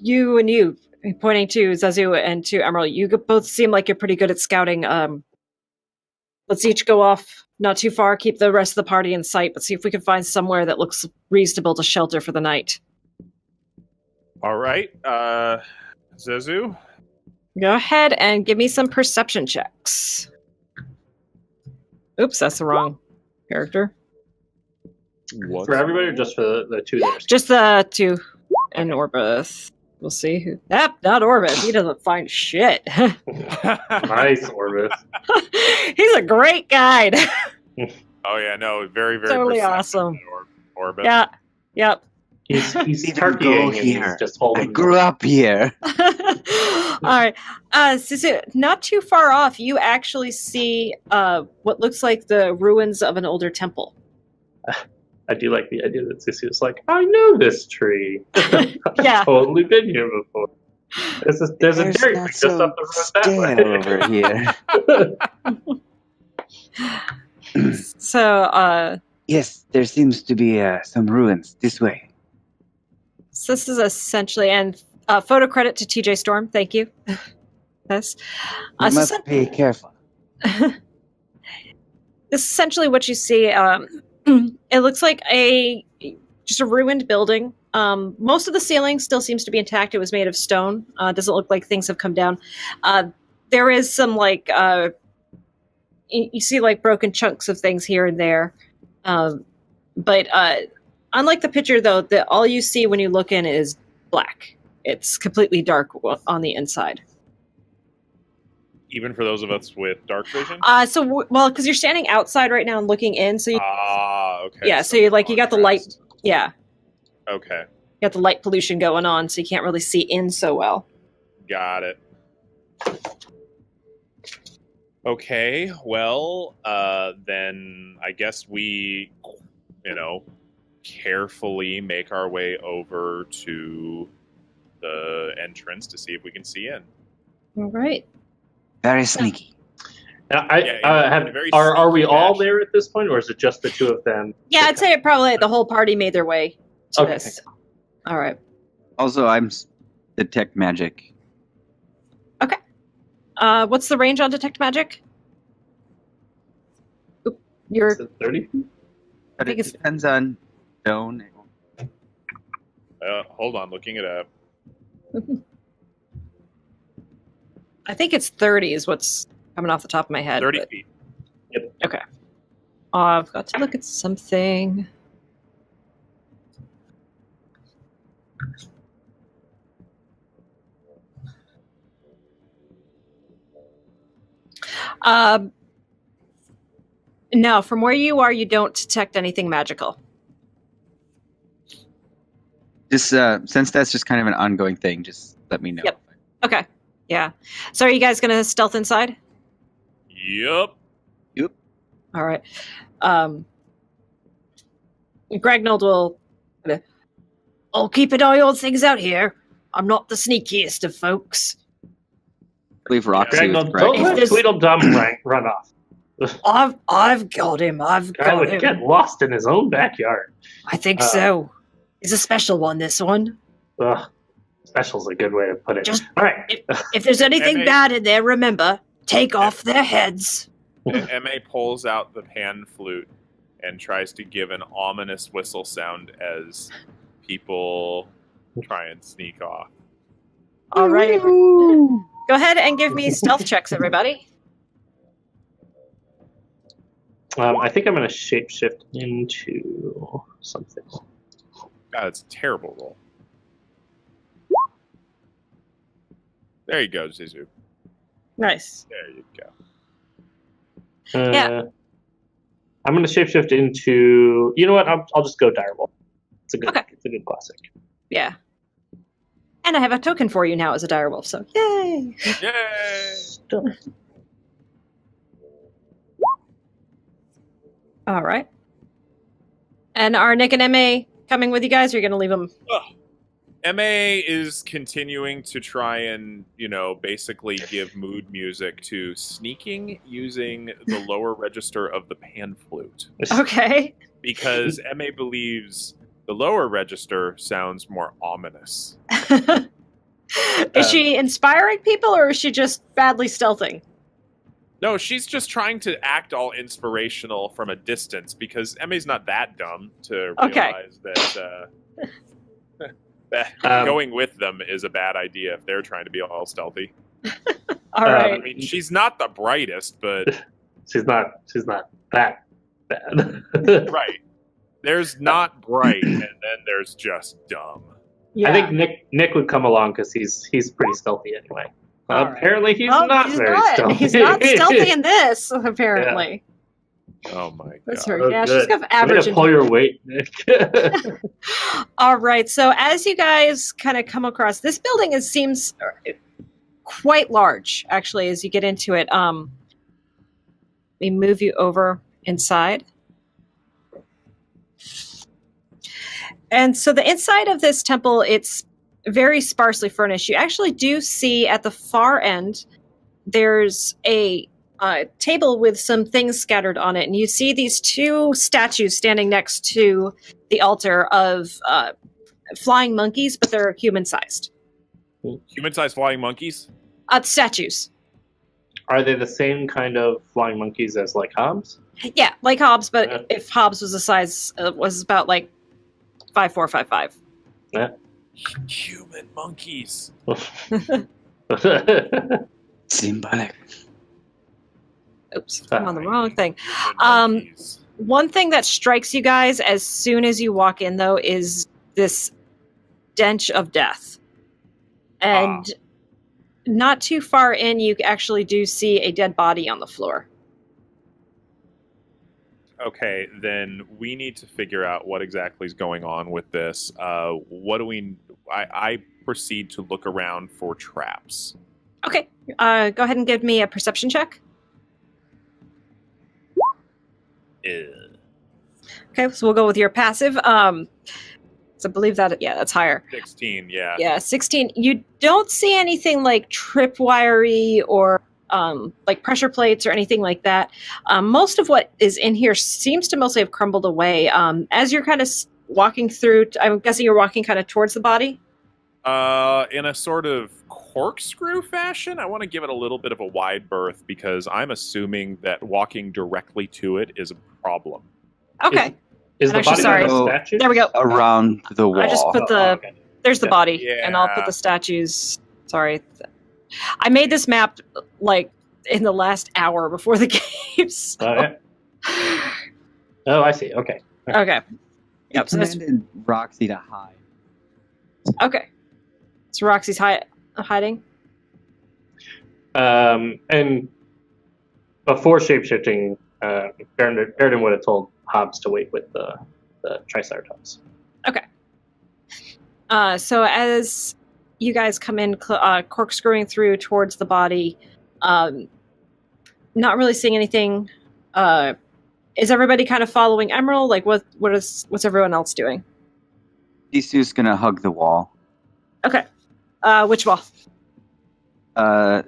you, pointing to Xissou and to Immeral, you both seem like you're pretty good at scouting. Let's each go off not too far, keep the rest of the party in sight, but see if we can find somewhere that looks reasonable to shelter for the night. All right. Xissou? Go ahead and give me some perception checks. Oops, that's the wrong character. What? For everybody or just for the two there? Just the two and Orbith. We'll see who. Not Orbith. He doesn't find shit. Nice, Orbith. He's a great guide. Oh yeah, no, very, very Totally perceptive, awesome. Orbit. Yeah. Yep. He's Didn't go turkeying and here. he's just I holding. grew up here. All right. Xissou, not too far off, you actually see what looks like the ruins of an older temple. I do like the idea that Xissou's like, I know this tree. Yeah. I've totally been here before. There's a dairy There's tree not just up some the road that stale way. over here. So, Yes, there seems to be some ruins this way. so this is essentially, and photo credit to TJ Storm. Thank you. This. You So must be careful. this is essentially what you see. It looks like just a ruined building. Most of the ceiling still seems to be intact. It was made of stone. Doesn't look like things have come down. There is some you see like broken chunks of things here and there. But unlike the picture, though, all you see when you look in is black. It's completely dark on the inside. Even for those of us with dark vision. Because you're standing outside right now and looking in, so you, Okay. yeah, so you got the light, contrast. yeah, Okay, you got the light pollution going on, so you can't really see in so well. got it. Okay, well, then I guess we, carefully make our way over to the entrance to see if we can see in. All right. Very sneaky. Are we all there at this point, or is it just the two of them? Yeah, I'd say probably the whole party made their way to Okay. this. All right. Also, I'm detect magic. What's the range on detect magic? Oop, you're Is it 30? But think it it's- depends on stone. Hold on, looking it up. I think it's 30 is what's coming off the top of my head. 30 but- feet. Okay. I've got to look at something. No, from where you are, you don't detect anything magical. Just since that's just kind of an ongoing thing, just let me know. Yep. Okay. Yeah. So are you guys going to stealth inside? Yep. All right. Gragnold will. I'll keep an eye on things out here. I'm not the sneakiest of folks. I believe Roxy Greg, was don't bragging. let Tweedledum run off. I've got him. I've Guy got would him. get lost in his own backyard. I think so. It's a special one, this one. Ugh, special's a good way to put it. Just- All right. If there's anything M.A. bad in there, remember, take off their heads. MA pulls out the pan flute and tries to give an ominous whistle sound as people try and sneak off. All right. Go ahead and give me stealth checks, everybody. I think I'm going to shapeshift into something. God, it's a terrible roll. There you go, Xissou. Nice. There you go. Yeah. I'm going to shapeshift into. You know what? I'll just go direwolf. It's a good. Okay. It's a good classic. Yeah. And I have a token for you now as a direwolf, so yay! Yay! All right. And are Nick and MA coming with you guys, or are you going to leave them? MA is continuing to try and, basically give mood music to sneaking using the lower register of the pan flute. Okay. Because MA believes the lower register sounds more ominous. Is she inspiring people, or is she just badly stealthing? No, she's just trying to act all inspirational from a distance because MA's not that dumb to realize that that going with them is a bad idea if they're trying to be all stealthy. All right. I mean, she's not the brightest, but she's not that bad. Right. There's not bright, and then there's just dumb. Yeah. I think Nick would come along because he's pretty stealthy anyway. All right. Apparently, he's Well, not very stealthy. He's not stealthy in this, apparently. Oh my That's god. her. Yeah, good. she's got Way average. to pull your weight, Nick. All right. So as you guys kind of come across this building, seems quite large, actually. As you get into it, we move you over inside. And so the inside of this temple, it's very sparsely furnished. You actually do see at the far end, there's a table with some things scattered on it. And you see these two statues standing next to the altar of flying monkeys, but they're human-sized. Human-sized flying monkeys? Statues. Are they the same kind of flying monkeys as like Hobbs? Yeah, like Hobbs, but if Hobbs was the size, was about like 5'4", 5'5". Yeah. Human monkeys. Symbolic. Oops, I'm on the wrong thing. Human monkeys. One thing that strikes you guys as soon as you walk in, though, is this stench of death. And not too far in, you actually do see a dead body on the floor. Okay, then we need to figure out what exactly is going on with this. What do we... I proceed to look around for traps. Okay, go ahead and give me a perception check. Okay, so we'll go with your passive. So I believe that, yeah, that's higher. 16, yeah. Yeah, 16. You don't see anything like tripwire-y or like pressure plates or anything like that. Most of what is in here seems to mostly have crumbled away. As you're kind of walking through, I'm guessing you're walking kind of towards the body? In a sort of corkscrew fashion. I want to give it a little bit of a wide berth because I'm assuming that walking directly to it is a problem. Okay. Is the Actually, body sorry. like a statue? There we go. Around the wall. I just put the... okay. There's the body, Yeah. and I'll put the statues... Sorry. I made this map, like, in the last hour before the game, so... Okay. Oh, I see. Okay. Okay. Yep, so that's- commanded Roxy to hide. Okay. So Roxy's hiding? And before shapeshifting, Baeridin would have told Hobbs to wait with the Triceratops. Okay. So as you guys come in, corkscrewing through towards the body, not really seeing anything. Is everybody kind of following Immeral? Like, what's everyone else doing? Xissou's gonna hug the wall. Okay. Which wall? The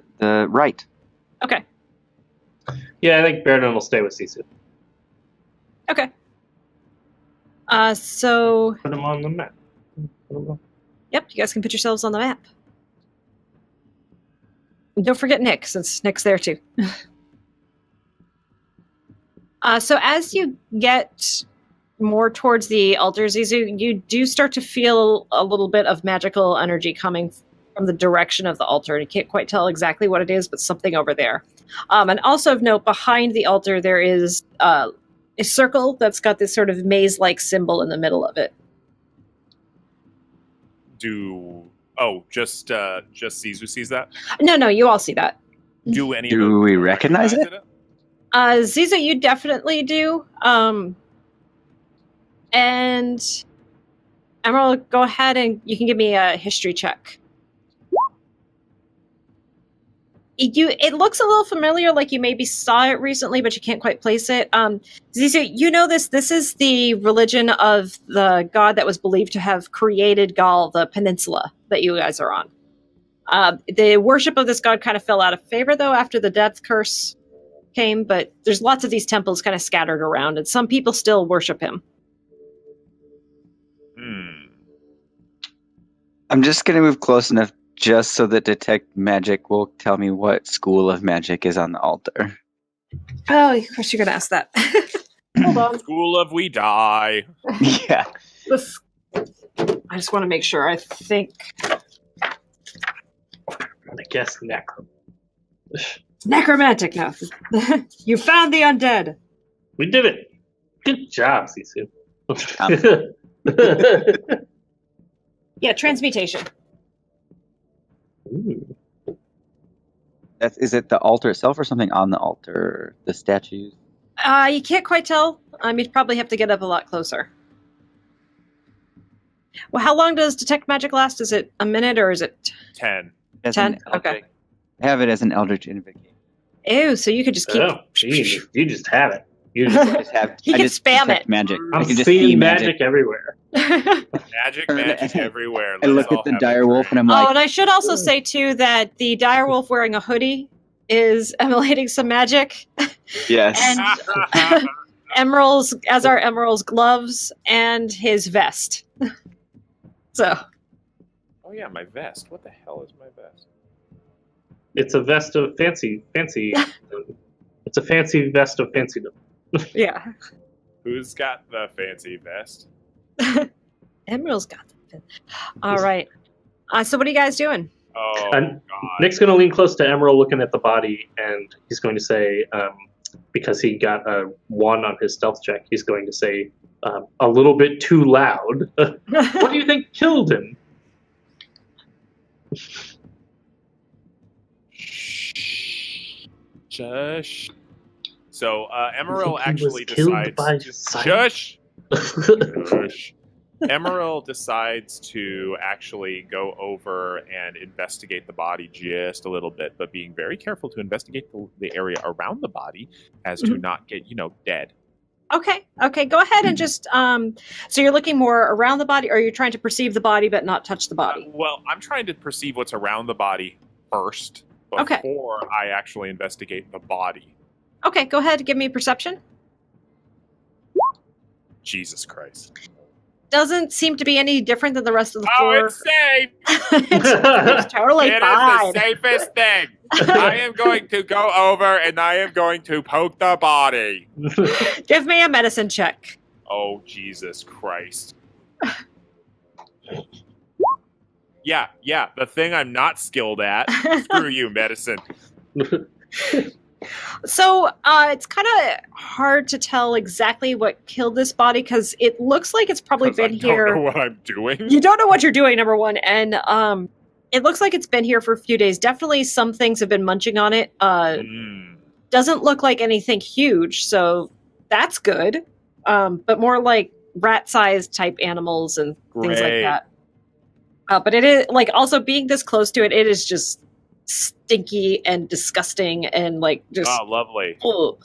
right. Okay. Yeah, I think Baeridin will stay with Xissou. Okay. So... Put him on the map. Yep, you guys can put yourselves on the map. And don't forget Nick, since Nick's there too. So as you get more towards the altar, Xissou, you do start to feel a little bit of magical energy coming from the direction of the altar. You can't quite tell exactly what it is, but something over there. And also of note, behind the altar, there is a circle that's got this sort of maze-like symbol in the middle of it. Just Xissou sees that? No, you all see that. Do any Do of us we recognize it? Xissou, you definitely do. And Immeral, go ahead and you can give me a history check. It looks a little familiar, like you maybe saw it recently, but you can't quite place it. Xissou, you know this. This is the religion of the god that was believed to have created Gaul, the peninsula that you guys are on. The worship of this god kind of fell out of favor, though, after the death curse came, but there's lots of these temples kind of scattered around, and some people still worship him. I'm just gonna move close enough just so that Detect Magic will tell me what school of magic is on the altar. Oh, of course you're going to ask that. Hold on. School of We Die. Yeah. I just want to make sure. I think... I guess necro. Necromantic now. You found the undead. We did it. Good job, Xissou. Yeah, transmutation. Ooh. Is it the altar itself or something on the altar? The statues? You can't quite tell. You'd probably have to get up a lot closer. Well, how long does detect magic last? Is it a minute or is it 10. As 10? an eldritch- I have it as an eldritch invocation. Ew, so you could just keep... Oh, geez. You just have it. You just, You can spam detect it. magic. I I'm can just seeing see magic everywhere. Magic everywhere. I look at the dire wolf and I'm Oh, like, and I should also say, too, that the dire wolf wearing a hoodie is emulating some magic. yes. And Emerald's, as are Emerald's gloves and his vest. So... Oh yeah, my vest. What the hell is my vest? It's a vest of fancy. It's a fancy vest of fancy. Yeah. Who's got the fancy vest? Emerald's got the All right. So what are you guys doing? Oh, And God. Nick's going to lean close to Emerald looking at the body, and he's going to say, because he got a 1 on his stealth check, he's going to say, a little bit too loud. What do you think killed him? Shush. So, Immeral He actually was killed decides by to... silence. Shush! Shush. Immeral decides to actually go over and investigate the body just a little bit, but being very careful to investigate the area around the body as to not get, dead. Okay. Go ahead and just so you're looking more around the body, or you're trying to perceive the body but not touch the body? Well, I'm trying to perceive what's around the body first Okay. before I actually investigate the body. Okay, go ahead and give me a perception. Jesus Christ. Doesn't seem to be any different than the rest of the Oh, floor. it's safe! It's totally It fine. is the safest thing. I am going to go over and I am going to poke the body. Give me a medicine check. Oh, Jesus Christ. Yeah, the thing I'm not skilled at. Screw you, medicine. So it's kind of hard to tell exactly what killed this body because it looks like it's probably 'Cause I been don't here. know what I'm doing. You don't know what you're doing, number one, and it looks like it's been here for a few days. Definitely, some things have been munching on it. Doesn't look like anything huge, so that's good. But more like rat-sized type animals and things like Great. that. But it is like also being this close to it. It is just stinky and disgusting and like just. Oh, lovely. Oh.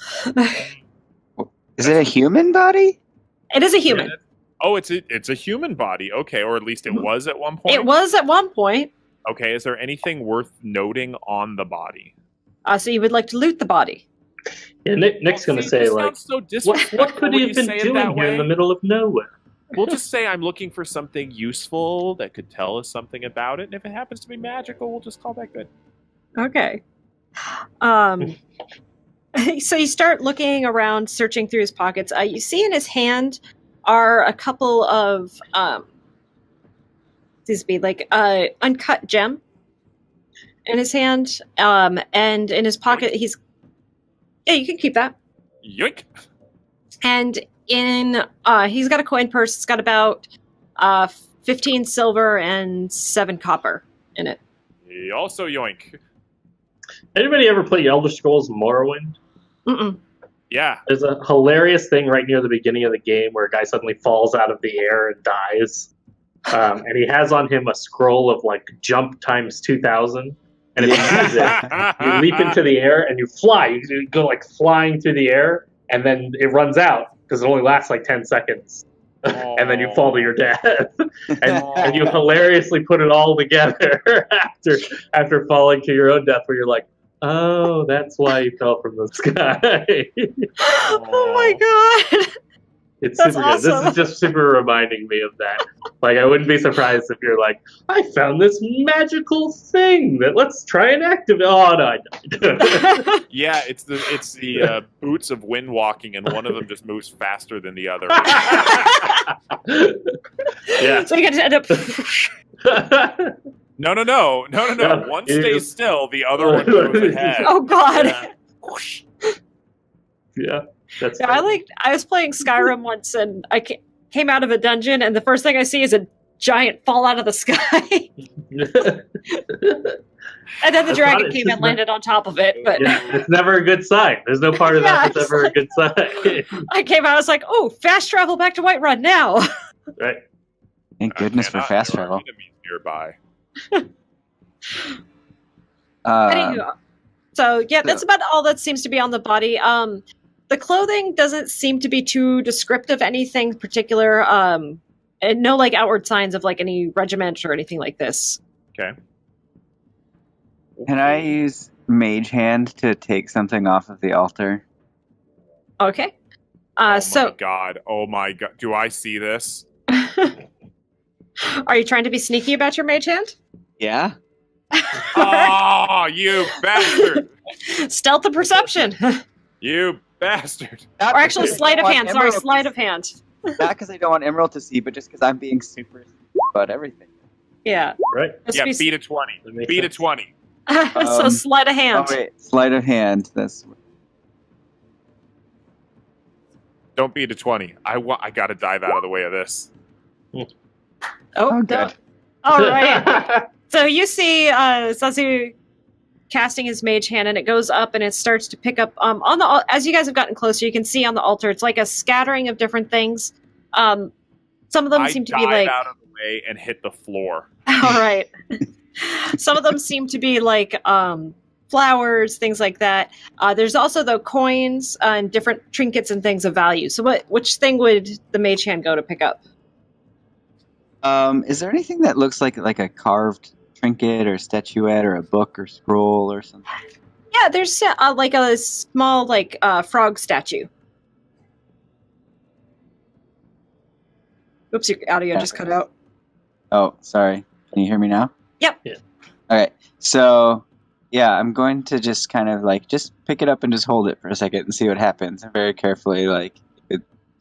Is it a human body? It is a human. Yeah, oh, it's a human body. Okay, or at least it was at one point. It was at one point. Okay, is there anything worth noting on the body? So you would like to loot the body. Yeah, Nick's going to See, say, this like, sounds so what disrespectful could when he you have been say it doing that here in way. the middle of nowhere? We'll just say I'm looking for something useful that could tell us something about it, and if it happens to be magical, we'll just call that good. Okay. So you start looking around, searching through his pockets. You see in his hand are a couple of uncut gem in his hand, and in his pocket you can keep that. Yoink! And in he's got a coin purse. It's got about 15 silver and 7 copper in it. He also yoink. Anybody ever play Elder Scrolls Morrowind? Mm-mm. Yeah. There's a hilarious thing right near the beginning of the game where a guy suddenly falls out of the air and dies. And he has on him a scroll of like jump times 2,000. And if you use it, you leap into the air and you fly. You go like flying through the air, and then it runs out because it only lasts like 10 seconds. And then you fall to your death. and you hilariously put it all together after falling to your own death, where you're like, oh, that's why you fell from the sky. Oh my god! It's That's super good. awesome. This is just super reminding me of that. Like, I wouldn't be surprised if you're like, I found this magical thing that let's try and activate. Oh no, I died. Yeah, it's the boots of wind walking, and one of them just moves faster than the other. Yeah. So you get to end up. No. Yeah, One you- stays still, the other one goes ahead. Oh God! Yeah. Yeah, that's. Yeah, I was playing Skyrim once, and I came out of a dungeon, and the first thing I see is a giant fall out of the sky, and then the It's dragon not- came it's and landed on top of it. But Yeah, it's never a good sign. There's no part of Yeah, that that's it's ever a good sign. I came out, I was like, "Oh, fast travel back to Whiterun now." Right. Thank goodness for Cannot, fast there are travel. enemies nearby. Anywho, so yeah, that's about all that seems to be on the body. The clothing doesn't seem to be too descriptive, anything particular. And no like outward signs of like any regiment or anything like this. Okay. Can I use Mage Hand to take something off of the altar? Okay. Oh So my god. Do I see this? are you trying to be sneaky about your mage hand? Yeah. Oh, you bastard! Stealth and perception. You bastard! Or actually sleight of hand. Sorry, sleight of hand. Not because I don't want Immeral to see, but just because I'm being super about everything. Yeah. Right. Yeah, beat a 20. That makes Beat a sense. 20. So sleight of hand. Oh wait, sleight of hand. That's Don't beat a 20. I gotta dive out of the way of this. Oh, good. no. All right. So you see Xissou casting his mage hand, and it goes up and it starts to pick up on the as you guys have gotten closer, you can see on the altar it's like a scattering of different things. Some of them seem to be like out of the way and hit the floor. all right. Some of them seem to be like flowers, things like that. There's also the coins and different trinkets and things of value. So which thing would the mage hand go to pick up? Is there anything that looks like a carved trinket or statuette or a book or scroll or something? Yeah, there's like a small like frog statue. Oops, your audio just cut out. Oh, sorry. Can you hear me now? Yep. Yeah. All right. So, yeah, I'm going to just kind of like just pick it up and just hold it for a second and see what happens. And very carefully, like,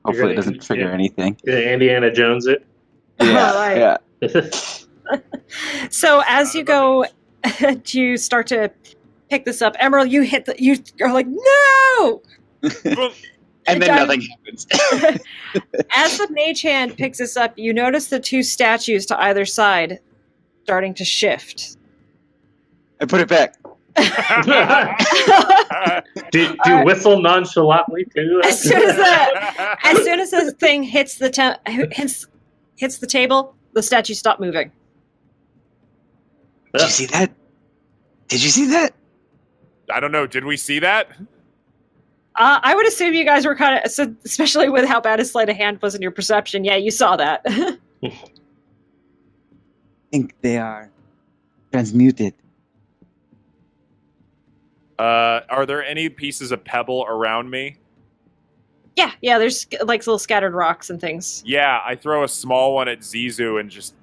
hopefully it doesn't trigger anything. Yeah, Indiana Jones it. Yeah. Right. Yeah. So as you go to start to pick this up, Immeral, you are like, no! And then Dive- nothing happens. As the mage hand picks this up, you notice the two statues to either side starting to shift. I put it back. Do you whistle nonchalantly too? As soon as the thing hits the hits the table, the statues stop moving. Did you see that? Did you see that? I don't know. Did we see that? I would assume you guys were kind of, especially with how bad his sleight of hand was in your perception. Yeah, you saw that. I think they are transmuted. Are there any pieces of pebble around me? Yeah. There's like little scattered rocks and things. Yeah, I throw a small one at Xissou and just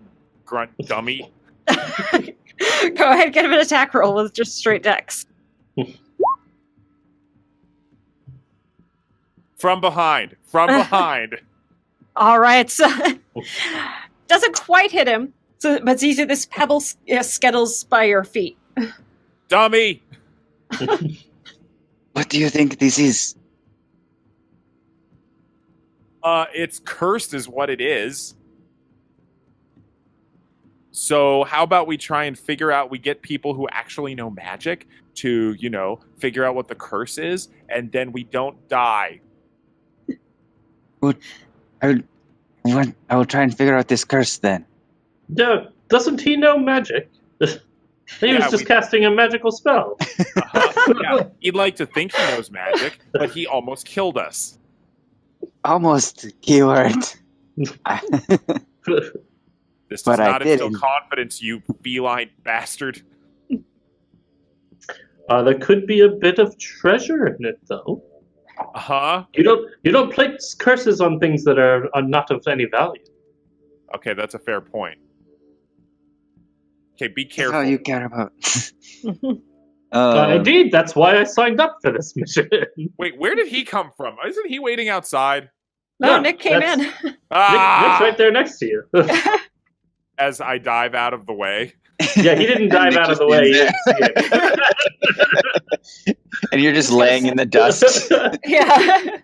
grunt dummy. Go ahead, get him an attack roll with just straight dex. From behind. All right, so doesn't quite hit him. So, but Xissou, this pebble scuttles by your feet. Dummy! What do you think this is? It's cursed is what it is. So how about we try and figure out, we get people who actually know magic to, figure out what the curse is, and then we don't die. I will try and figure out this curse then. Yeah, doesn't he know magic? He was just casting a magical spell. Yeah, he'd like to think he knows magic, but he almost killed us. Almost keyword. This does But I not instill didn't. confidence, you feline bastard. There could be a bit of treasure in it, though. Uh-huh. You don't place curses on things that are not of any value. Okay, that's a fair point. Okay, be That's careful. all you care about. Indeed, that's why I signed up for this mission. Wait, where did he come from? Isn't he waiting outside? No, Yeah, Nick came that's- in. Nick's right there next to you. As I dive out of the way. Yeah, he didn't dive And it out of just the way. ends He there. didn't see it. And you're just laying in the dust. Yeah.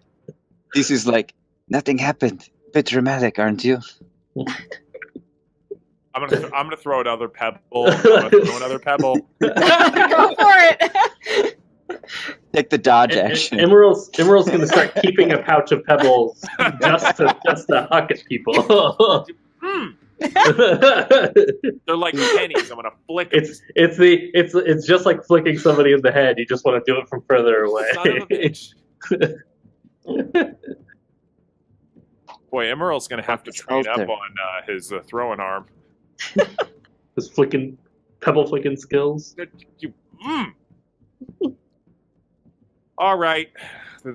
Xissou's like, nothing happened. Bit dramatic, aren't you? I'm gonna throw another pebble. I'm gonna throw another pebble. Go for it. Take the dodge action. Immeral's going to start keeping a pouch of pebbles just to huck at people. Mm, they're like pennies. I'm gonna flick them. It's just like flicking somebody in the head. You just want to do it from further away. Son of a bitch. Boy, Immeral's gonna have to train up on his throwing arm. His pebble flicking skills. All right,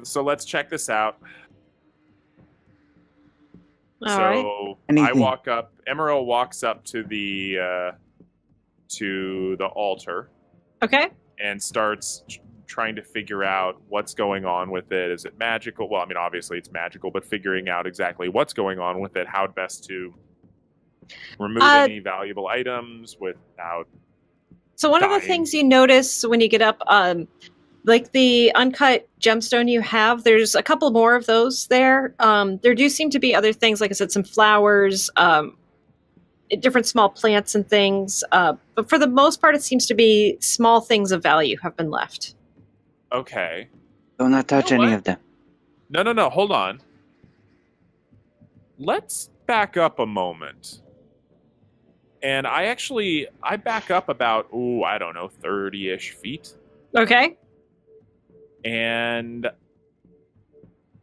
so let's check this out. All right. So Anything. I walk up. Immeral walks up to the altar Okay. and starts trying to figure out what's going on with it. Is it magical? Well, I mean, obviously it's magical, but figuring out exactly what's going on with it, how best to remove any valuable items without. So one of the dying. things you notice when you get up, like the uncut gemstone you have, there's a couple more of those there. There do seem to be other things, like I said, some flowers, different small plants and things. But for the most part, it seems to be small things of value have been left. Okay. Do not touch You know any what? of them. No. Hold on. Let's back up a moment. And I back up about, 30-ish feet. Okay. And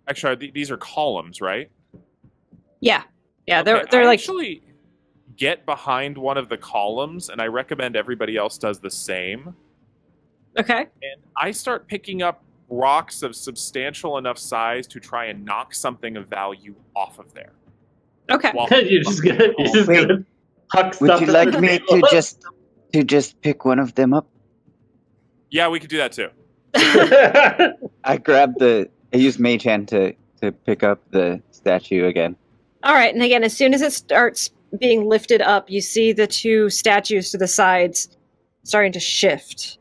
actually, these are columns, right? Yeah. Yeah. Okay, They're I like, actually get behind one of the columns, and I recommend everybody else does the same. okay. And I start picking up rocks of substantial enough size to try and knock something of value off of there. Okay. While- You're just gonna huck Would stuff. you at like the me table. to just pick one of them up? Yeah, we could do that too. I use Mage Hand to pick up the statue again. All right. And again, as soon as it starts being lifted up, you see the two statues to the sides starting to shift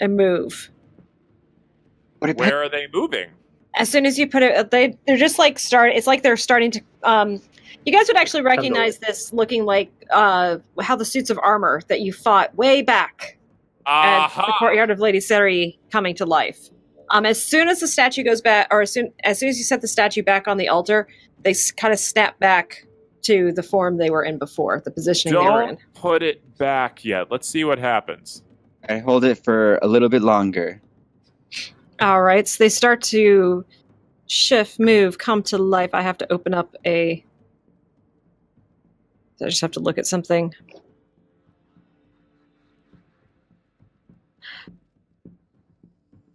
and move. Where are they moving? As soon as you put it, they're just like it's like they're starting to. You guys would actually recognize this looking like how the suits of armor that you fought way back at the courtyard of Lady Seri coming to life. As soon as the statue goes back, or as soon as you set the statue back on the altar, they kind of snap back to the form they were in before, the positioning they were in. Don't put it back yet. Let's see what happens. I hold it for a little bit longer. All right, so they start to shift, move, come to life. I have to open up I just have to look at something.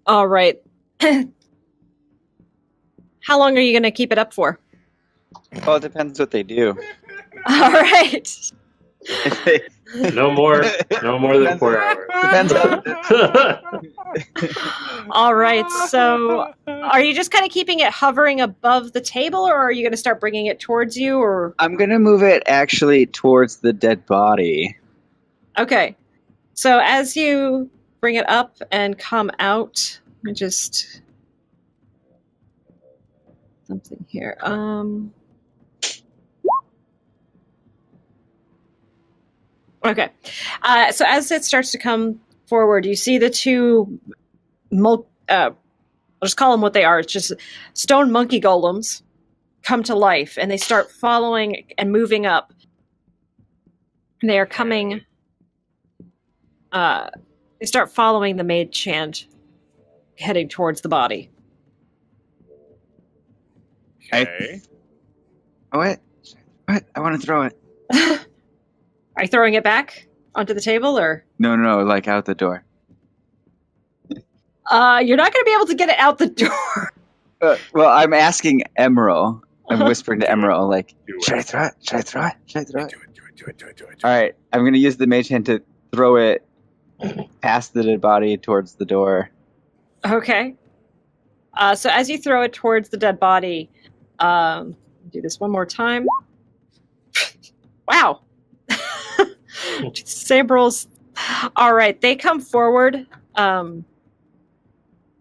All right. How long are you going to keep it up for? Well, it depends what they do. All right. If they- No more than 4 hours. Depends on. All right. So, are you just kind of keeping it hovering above the table, or are you going to start bringing it towards you? Or I'm gonna move it actually towards the dead body. okay. So as you bring it up and come out, let me just something here. Okay. So as it starts to come forward, you see the two, I'll just call them what they are. It's just stone monkey golems come to life, and they start following and moving up. And they are coming. They start following the mage hand, heading towards the body. Okay. What? I want to throw it. Are you throwing it back onto the table, or? No, like out the door. You're not going to be able to get it out the door. Well, I'm asking Immeral. I'm whispering to Immeral, like, Do it. should I throw it? Should I throw it? Should I throw it? Do it. All right, I'm gonna use the mage hand to throw it past the dead body towards the door. Okay. So as you throw it towards the dead body, do this one more time. Wow. Same rules. All right, they come forward.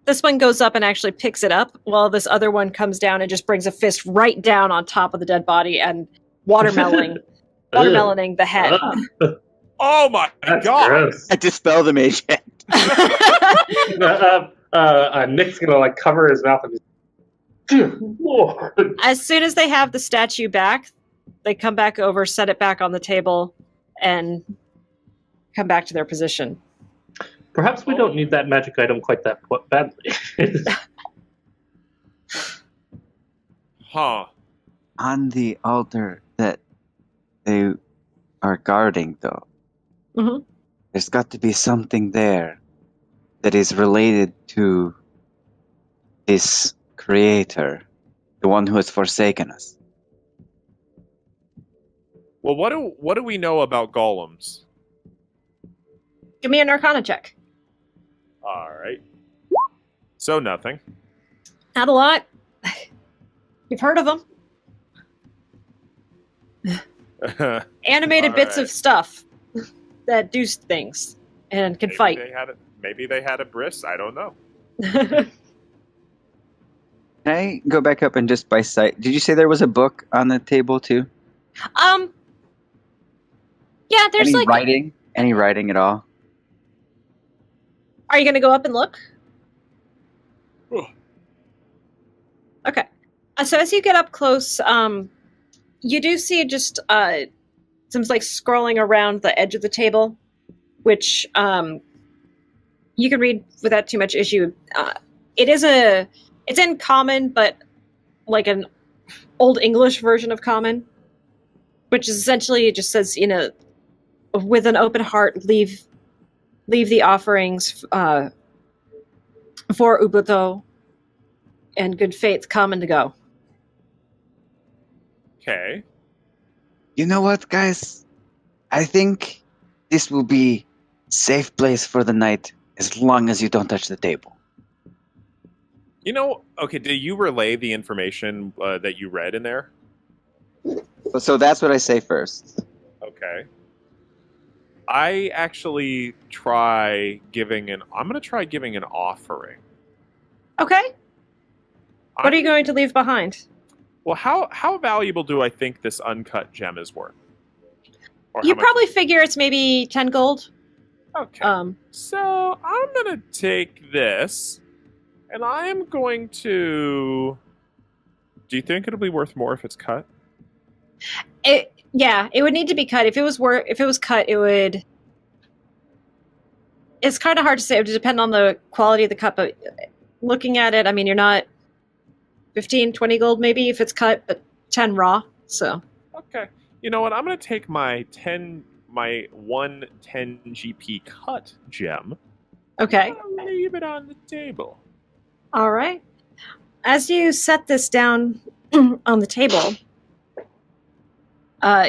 This one goes up and actually picks it up, while this other one comes down and just brings a fist right down on top of the dead body and watermeloning the head. Oh my That's god! gross. I dispel the mage hand. Nick's gonna like cover his mouth and just, Lord. As soon as they have the statue back, they come back over, set it back on the table, and come back to their position. Perhaps we don't need that magic item quite that badly. Huh. On the altar that they are guarding, though, Mhm. there's got to be something there that is related to this creator, the one who has forsaken us. Well, what do we know about golems? Give me an Arcana check. All right. So nothing. Not a lot. You've heard of them. Animated All bits right. of stuff that do things and can fight. Maybe they had a bris. I don't know. Can I go back up and just by sight? Did you say there was a book on the table too? Yeah, there's Any like. writing? Any writing at all? Are you going to go up and look? Ugh. Okay. So as you get up close, you do see just some like scrolling around the edge of the table, which you can read without too much issue. It's in Common, but like an Old English version of Common, which is essentially it just says, with an open heart, leave the offerings for Ubuntu, and good faith come and to go. Okay. You know what, guys? I think this will be safe place for the night as long as you don't touch the table. Okay, did you relay the information that you read in there? So that's what I say first. Okay. I actually I'm going to try giving an offering. Okay. What are you going to leave behind? Well, how valuable do I think this uncut gem is worth? Or You how much- probably figure it's maybe 10 gold. Okay. So I'm going to take this, and I am going to... Do you think it'll be worth more if it's cut? It would need to be cut. If it was cut, it would. It's kind of hard to say. It would depend on the quality of the cut, but looking at it, I mean, you're not 15, 20 gold maybe if it's cut, but 10 raw. So. Okay. You know what? I'm going to take my 1 10 GP cut gem. Okay. I'll leave it on the table. All right. As you set this down on the table,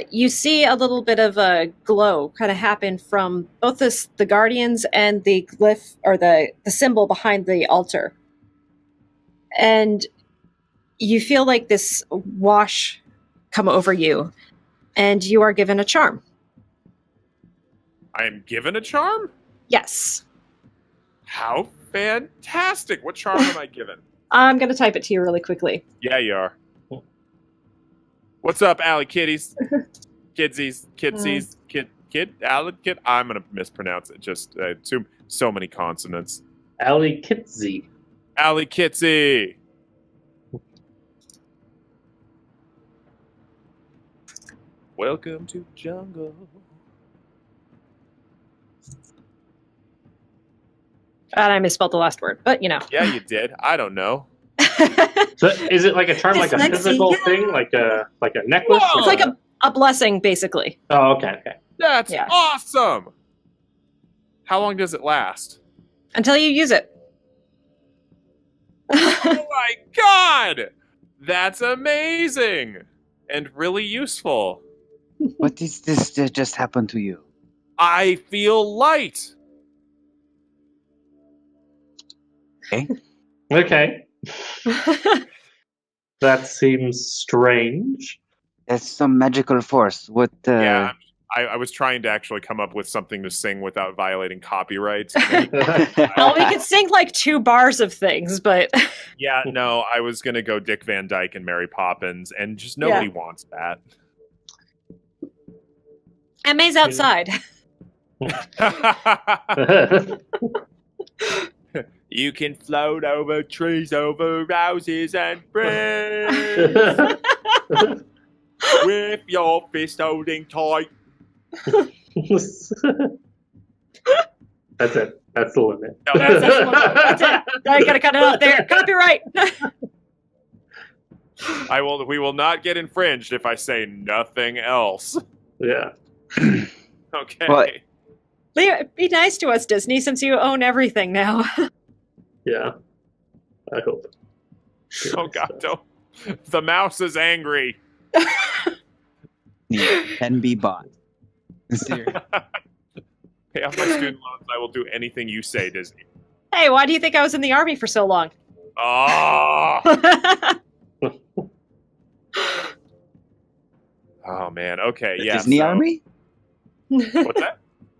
you see a little bit of a glow kind of happen from both the guardians and the glyph or the symbol behind the altar. And you feel like this wash come over you, and you are given a charm. I am given a charm? Yes. How fantastic! What charm am I given? I'm going to type it to you really quickly. Yeah, you are. What's up, alley kitties? Kidsies, alley kid? I'm gonna mispronounce it. Just so many consonants. Ali Kitzy. Alley kitsy. Welcome to jungle. And I misspelled the last word, but Yeah, you did. I don't know. So is it like a charm, like a Dyslexia. physical thing, like a necklace? Whoa! It's like a blessing, basically. Oh, okay. That's Yeah. awesome. How long does it last? Until you use it. Oh my god! That's amazing and really useful. What did this just happen to you? I feel light. Okay. That seems strange. That's some magical force. What? Yeah, I was trying to actually come up with something to sing without violating copyrights. Well, we could sing like 2 bars of things, but Yeah, no, I was gonna go Dick Van Dyke and Mary Poppins, and just nobody wants that. May's outside. You can float over trees, over roses and breeze, with your fist holding tight. That's it. That's the limit. No, That's it. I gotta cut it off there. Copyright. We will not get infringed if I say nothing else. Yeah. Okay. What? Be nice to us, Disney, since you own everything now. Yeah. I hope. Oh God, don't. The mouse is angry. Can be bought. Seriously. Pay off my student loans. I will do anything you say, Disney. Hey, why do you think I was in the army for so long? Oh. Oh man. Okay. The Yeah. Disney Army? What's that?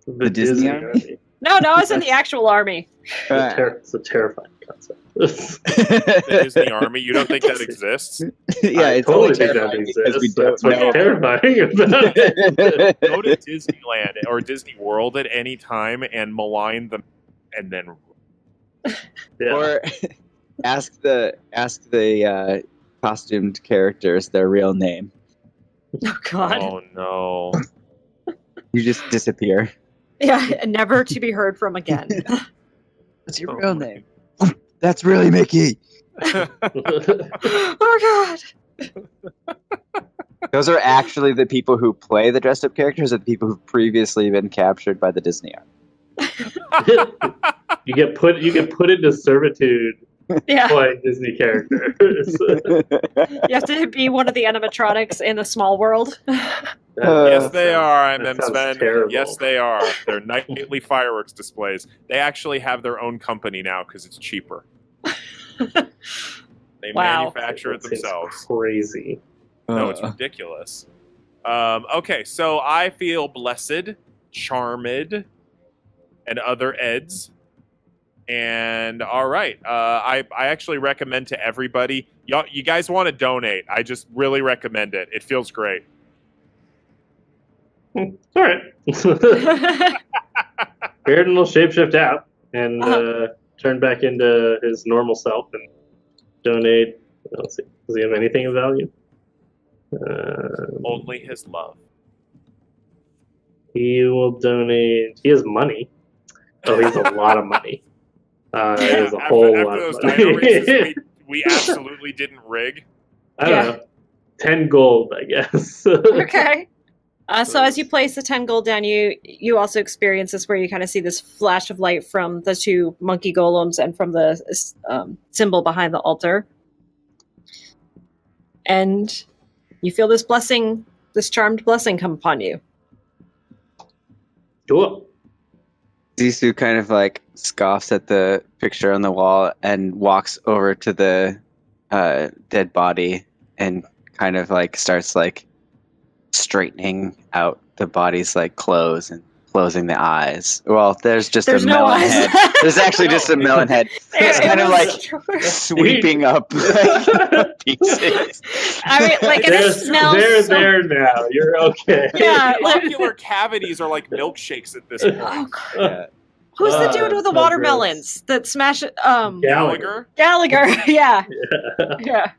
The Disney Army? No, I was in the actual army. It's a terrifying concept. The Disney Army. You don't think that exists? Yeah, I it's totally only think that terrifying because we exists. don't That's what's know. terrifying about it. Go to Disneyland or Disney World at any time and malign them, and then Yeah. Or ask the costumed characters their real name. Oh God. oh no. You just disappear. Yeah, never to be heard from again. What's your Oh real my- name? That's really Mickey. Oh God. Those are actually the people who play the dressed up characters, or the people who've previously been captured by the Disney Army. you get put into servitude Yeah, by Disney characters. you have to be one of the animatronics in the small world. Yes, they are. that I'm sounds Sven. terrible. Yes, they are. They're nightly fireworks displays. They actually have their own company now because it's cheaper. They Wow. manufacture it That seems themselves. Crazy. No, it's ridiculous. Okay, so I feel blessed, charmed, and other eds. And all right, I actually recommend to everybody. You guys want to donate? I just really recommend it. It feels great. All right. Baeridin will shapeshift out and turn back into his normal self and donate. Let's see. Does he have anything of value? Only his love. He will donate. He has money. Oh, he has a lot of money. He has a whole after lot those of dino races, money. we absolutely didn't rig. I don't know. 10 gold, I guess. Okay. So as you place the 10 gold down, you also experience this where you kind of see this flash of light from the 2 monkey golems and from the symbol behind the altar. And you feel this blessing, this charmed blessing come upon you. Cool. Xissou kind of like scoffs at the picture on the wall and walks over to the dead body and kind of like starts like straightening out the body's like clothes and closing the eyes. Well, there's There's a no melon eyes. head. There's actually just a melon head. It's It kind of was- like sweeping up like, pieces. I mean, like, and it smells They're so- there now. You're okay. Yeah, The like- ocular cavities are like milkshakes at this point. Oh, God. Who's the dude with the so watermelons that smash it? Gallagher. Gallagher. Yeah. Yeah. Yeah.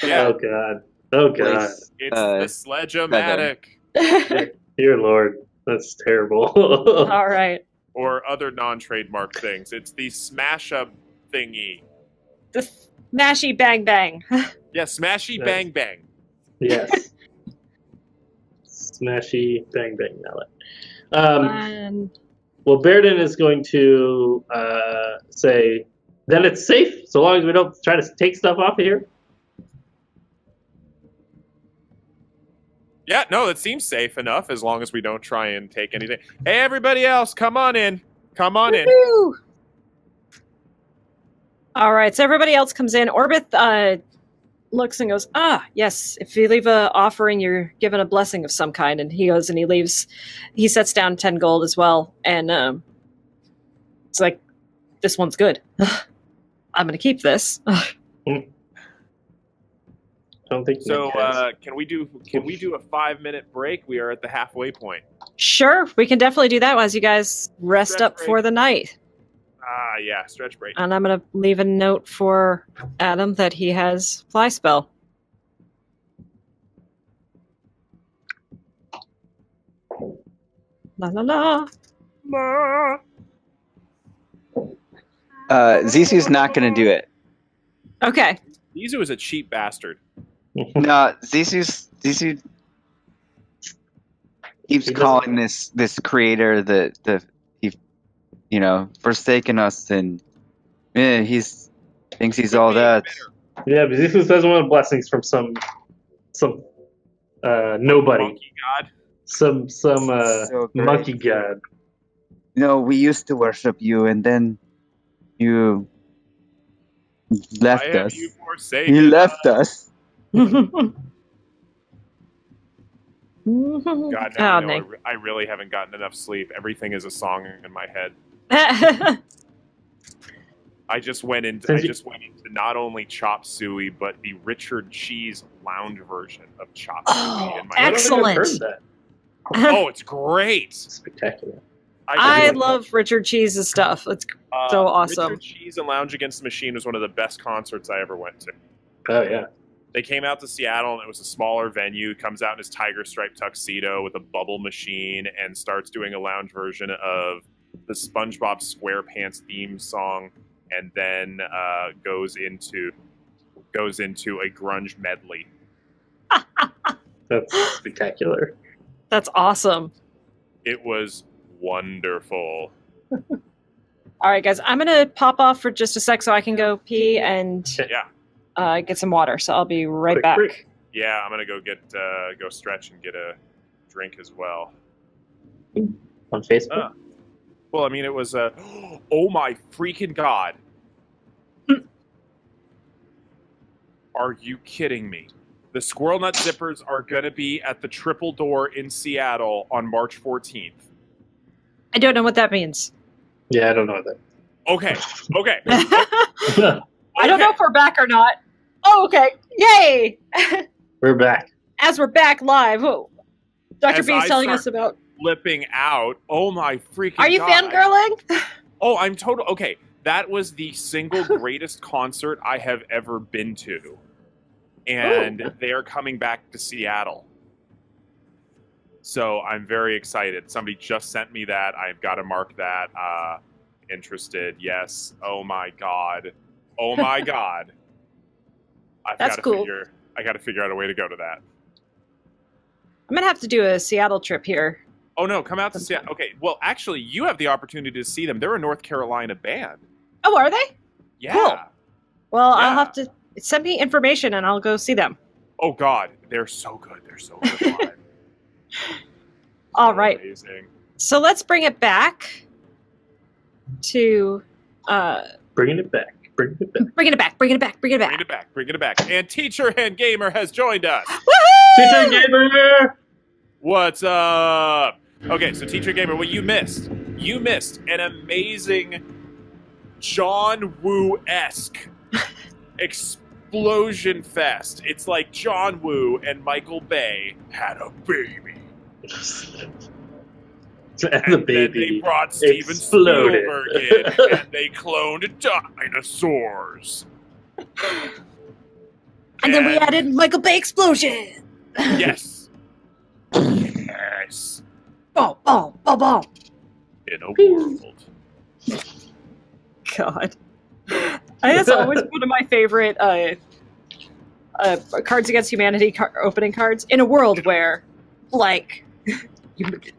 Yeah, Oh god. Oh god. it's the sledge-o-matic. Dear Lord. That's terrible. All right. Or other non-trademark things. It's the smash-up thingy. The smashy bang bang. Yeah, smashy Nice. bang bang. Yes. Smashy bang bang mallet. And Well, Baeridin is going to say, then it's safe, so long as we don't try to take stuff off of here. Yeah, no, it seems safe enough as long as we don't try and take anything. Hey, everybody else, come on in. Come on in. Woohoo! All right, so everybody else comes in. Orbith looks and goes, yes, if you leave a offering, you're given a blessing of some kind. And he goes and he leaves, he sets down 10 gold as well. And it's like, this one's good. I'm going to keep this. I don't think So can we do a 5-minute break? We are at the halfway point. Sure, we can definitely do that as you guys rest Stretch up break. for the night. Yeah, stretch break. And I'm going to leave a note for Adam that he has fly spell. La la la. Xissou's not going to do it. Okay. Xissou is a cheap bastard. No, Xissou keeps calling this creator the he forsaken us, and he's thinks he's all that. Yeah, but Jesus doesn't want blessings from some nobody. Monkey god. Some So great. monkey god. No, we used to worship you, and then you left Why have us. you forsaken You left us. God, Oh, now Nick. I really haven't gotten enough sleep. Everything is a song in my head. I just went into not only Chop Suey, but the Richard Cheese lounge version of Chop Suey in my I don't think I've excellent. heard that. head. Oh, it's great. Spectacular. I love Richard Cheese's stuff. It's so awesome. Richard Cheese and Lounge Against the Machine was one of the best concerts I ever went to. Oh yeah. They came out to Seattle, and it was a smaller venue. He comes out in his tiger stripe tuxedo with a bubble machine and starts doing a lounge version of the SpongeBob SquarePants theme song, and then goes into a grunge medley. That's spectacular. That's awesome. It was wonderful. All right, guys, I'm going to pop off for just a sec so I can go pee and Yeah, get some water. So I'll be right Quick back. break. yeah. I'm gonna go stretch and get a drink as well. On Facebook. Well, I mean, it was oh my freaking god! Are you kidding me? The Squirrel Nut Zippers are gonna be at the Triple Door in Seattle on March 14th. I don't know what that means. Yeah, I don't know that. Okay. I don't know if we're back or not. Oh, okay. Yay! We're back. As we're back live, Dr. As B is I telling start- us about... Flipping out. Oh my freaking Are you god. fangirling? Oh, I'm total. Okay, that was the single greatest concert I have ever been to. And they're coming back to Seattle. So I'm very excited. Somebody just sent me that. I've got to mark that. Interested. Yes. Oh my god. Oh my god. That's cool. I got to figure out a way to go to that. I'm going to have to do a Seattle trip here. Oh no, come out to Seattle. Okay, well, actually, you have the opportunity to see them. They're a North Carolina band. Oh, are they? Yeah. Cool. Well, I'll Yeah. have to... Send me information and I'll go see them. Oh god, they're so good. They're so good live. All So right. Amazing. So let's bring it back to... Bringing it back. Bringing it back. Bring it back. Bring it back. And Teacher and Gamer has joined us. Teacher Gamer! What's up? Okay, so Teacher Gamer, what you missed an amazing John Woo-esque explosion fest. It's like John Woo and Michael Bay had a baby. And the baby then they brought Steven exploded. Spielberg in, and they cloned dinosaurs. And then we added Michael Bay explosion. Yes. Yes. Boom, boom, boom, boom. In a world. God. That's always one of my favorite Cards Against Humanity opening cards. In a world where, like...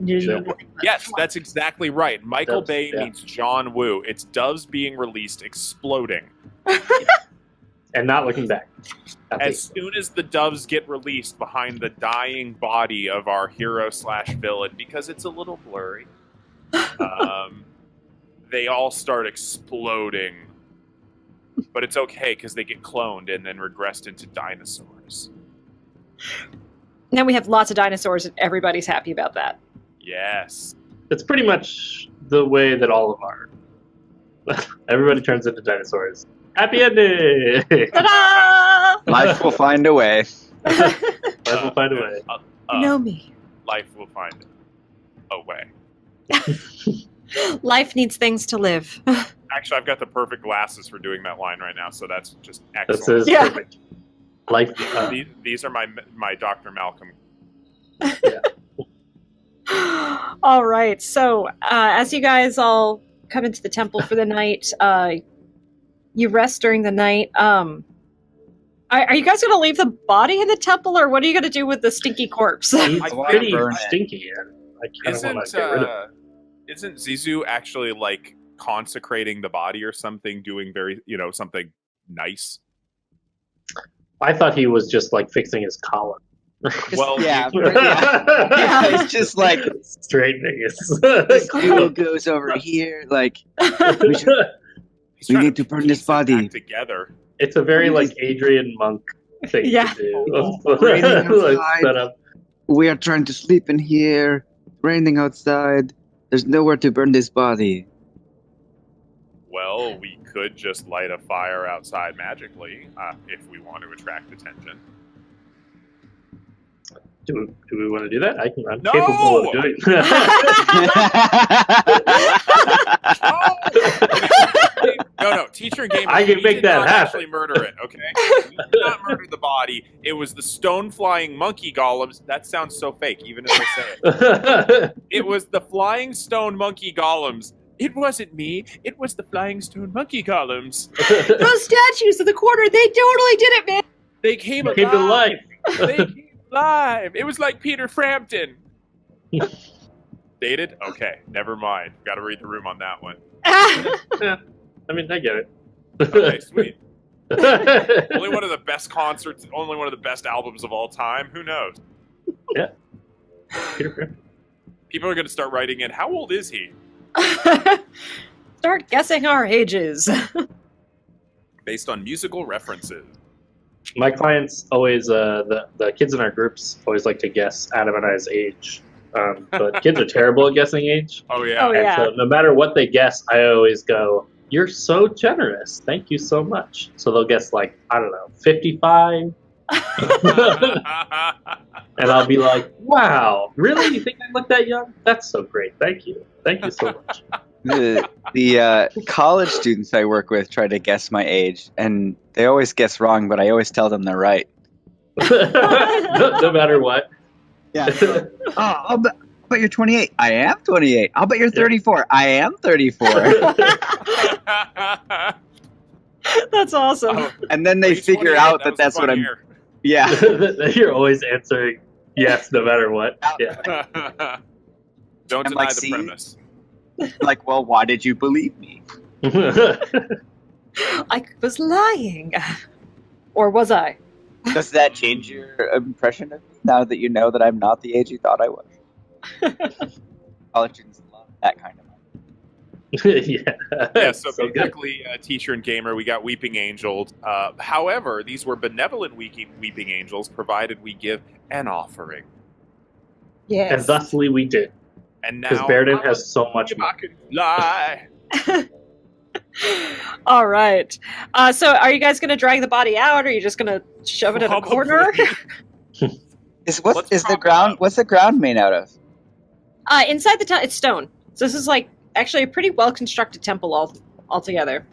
Yes, that's exactly right. Michael Doves, Bay yeah. means John Woo. It's doves being released, exploding. And not looking back. As soon as the doves get released behind the dying body of our hero/villain, because it's a little blurry, they all start exploding But it's okay because they get cloned and then regressed into dinosaurs. Now we have lots of dinosaurs, and everybody's happy about that. Yes. It's pretty much the way that all of our everybody turns into dinosaurs. Happy ending. Ta-da! Life will find a way. Life will find a way. Know me. Life will find a way. Life needs things to live. Actually, I've got the perfect glasses for doing that line right now, so that's just This excellent. is Yeah. perfect. Life. These are my Dr. Malcolm. All right. So, as you guys all come into the temple for the night, you rest during the night. Are you guys going to leave the body in the temple, or what are you going to do with the stinky corpse? He's I pretty burn it. stinky. I kind of want to get rid of him. Isn't Xissou actually like consecrating the body or something, doing very something nice? I thought he was just like fixing his collar. Well, yeah, Yeah. it's just like Straightening his this collar. dude goes over here. Like we should, he's we trying need to burn this piece it back body. together. It's a very like Adrian Monk thing Yeah. to do. Raining Like, outside. set up. We are trying to sleep in here. Raining outside. There's nowhere to burn this body. Well, we could just light a fire outside magically if we want to attract attention. Do we want to do that? I'm No! capable of doing that. No, teacher and gamer. I can we make did that not happen. actually murder it, okay? We did not murder the body. It was the stone flying monkey golems. That sounds so fake, even as I say it. It was the flying stone monkey golems. It wasn't me. It was the flying stone monkey golems. Those statues in the corner, they totally did it, man. They came alive. Came to life. They came alive. It was like Peter Frampton. Dated? Okay, never mind. Got to read the room on that one. Yeah, I mean, I get it. Okay, sweet. Only one of the best concerts, only one of the best albums of all time. Who knows? Peter Pan. People are going to start writing in, how old is he? Start guessing our ages. Based on musical references. My clients always, the kids in our groups always like to guess Adam and I's age. But kids are terrible at guessing age. Oh, yeah. Oh, And yeah. so no matter what they guess, I always go, "You're so generous. Thank you so much." So they'll guess like, I don't know, 55. And I'll be like, "Wow, really? You think I look that young? That's so great. Thank you. Thank you so much." The college students I work with try to guess my age, and they always guess wrong, but I always tell them they're right. No matter what. Yeah. I'll bet you're 28. I am 28. I'll bet you're 34. I am 34. That's awesome. Oh, And then they he's figure 28, out that was a that's what fun I'm. year. Yeah. You're always answering yes, no matter what. Yeah. Don't I'm deny like, the see? premise. Like, well, why did you believe me? I was lying. Or was I? Does that change your impression of me now that you know that I'm not the age you thought I was? College students love that kind of money. Yeah, so good. basically, teacher and gamer, we got weeping angels. However, these were benevolent weeping angels, provided we give an offering. Yes. And thusly we did. And Because now, Baeridin has so much if I money. could fly. All right. So are you guys going to drag the body out, or are you just going to shove it in a corner? Probably. What's the ground made out of? Inside the town, it's stone. So this is like actually a pretty well constructed temple altogether.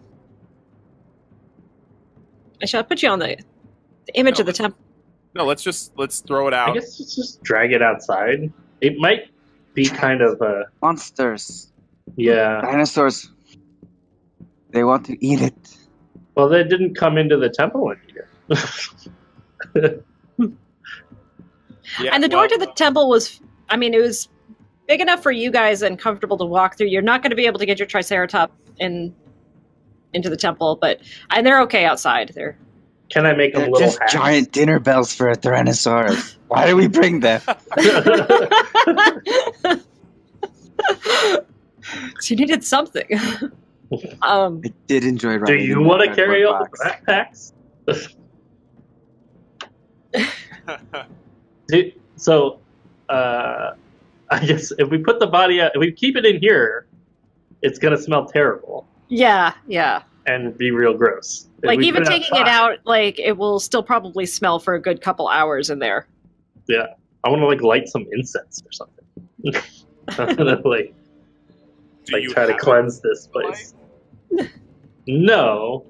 I shall put you on the image of the temple. No, let's throw it I out. guess let's just drag it outside. It might be kind of Monsters. yeah. Dinosaurs. They want to eat it. Well, they didn't come into the temple and eat it. Yeah, And the door well, to the temple was, I mean, it was big enough for you guys and comfortable to walk through. You're not going to be able to get your Triceratops into the temple, and they're okay outside. They're Can I make them They're little just hats? giant dinner bells for a Tyrannosaurus. Why do we bring them? So you needed something. I did enjoy Do riding. you in want that to carry all cardboard the backpacks? So, I guess if we put the body out, if we keep it in here, it's gonna smell terrible Yeah. and be real gross. If Like we even put taking it outside- out, like it will still probably smell for a good couple hours in there. Yeah, I want to like light some incense or something. I'm gonna like Do you try to have cleanse this a place. No,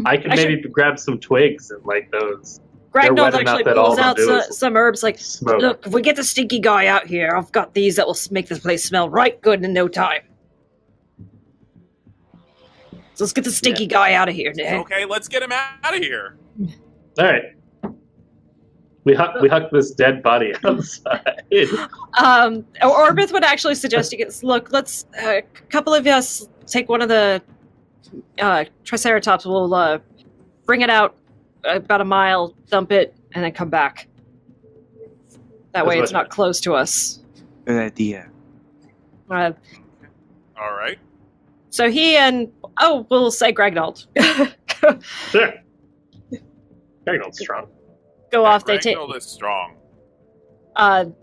I can maybe grab some twigs and light those. Gragnold wet enough actually that all pulls they'll out do is some herbs. Like, smoke. look, if we get the stinky guy out here, I've got these that will make this place smell right good in no time. So let's get the stinky guy out of here, Nick. Okay, let's get him out of here. All right. We huck this dead body outside. Orbith would actually suggest you get. Look, let's a couple of us take one of the Triceratops. We'll bring it out about a mile, dump it, and then come back. That way, it's not close to us. Good idea. Uh, All right. so he and we'll say Gragnold Sure. Gragnold's strong. go off. They take. Reginald is strong. So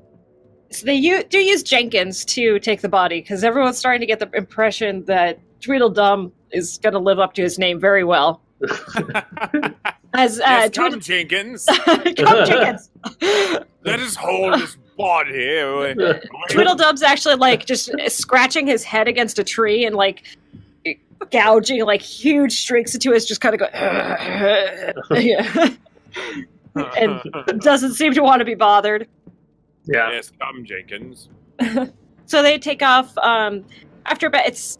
they do use Jenkins to take the body because everyone's starting to get the impression that Tweedledum is going to live up to his name very well. As Yes, come, Jenkins. Come, Jenkins. Let us hold this body. Tweedledum's actually like just scratching his head against a tree and like gouging like huge streaks into us, just kind of go, yeah. And doesn't seem to want to be bothered. Yeah. Yes, come, Jenkins. So they take off after about, it's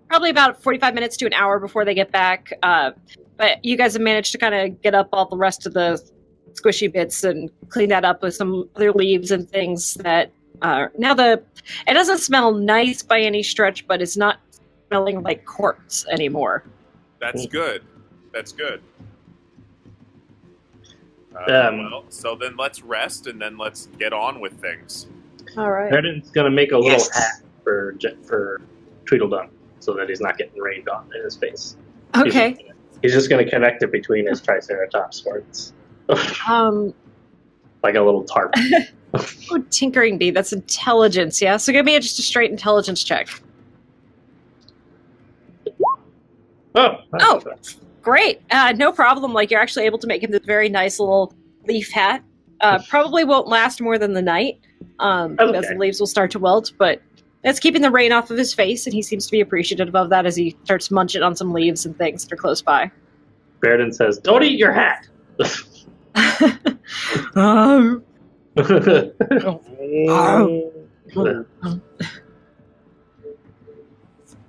probably about 45 minutes to an hour before they get back. But you guys have managed to kind of get up all the rest of the squishy bits and clean that up with some other leaves and things that now it doesn't smell nice by any stretch, but it's not smelling like corpse anymore. That's good. That's good. Well, so then let's rest and then let's get on with things. All right. Baeridin's gonna make a little Yes. hat for Tweedledum so that he's not getting rained on in his face. Okay. He's just gonna connect it between his Triceratops horns. Like a little tarp. What would tinkering be? That's intelligence, yeah? So give me just a straight intelligence check. Oh, great. No problem. Like, you're actually able to make him this very nice little leaf hat. Probably won't last more than the night, because the leaves will start to wilt, but it's keeping the rain off of his face, and he seems to be appreciative of that as he starts munching on some leaves and things that are close by. Baeridin says, "Don't eat your hat."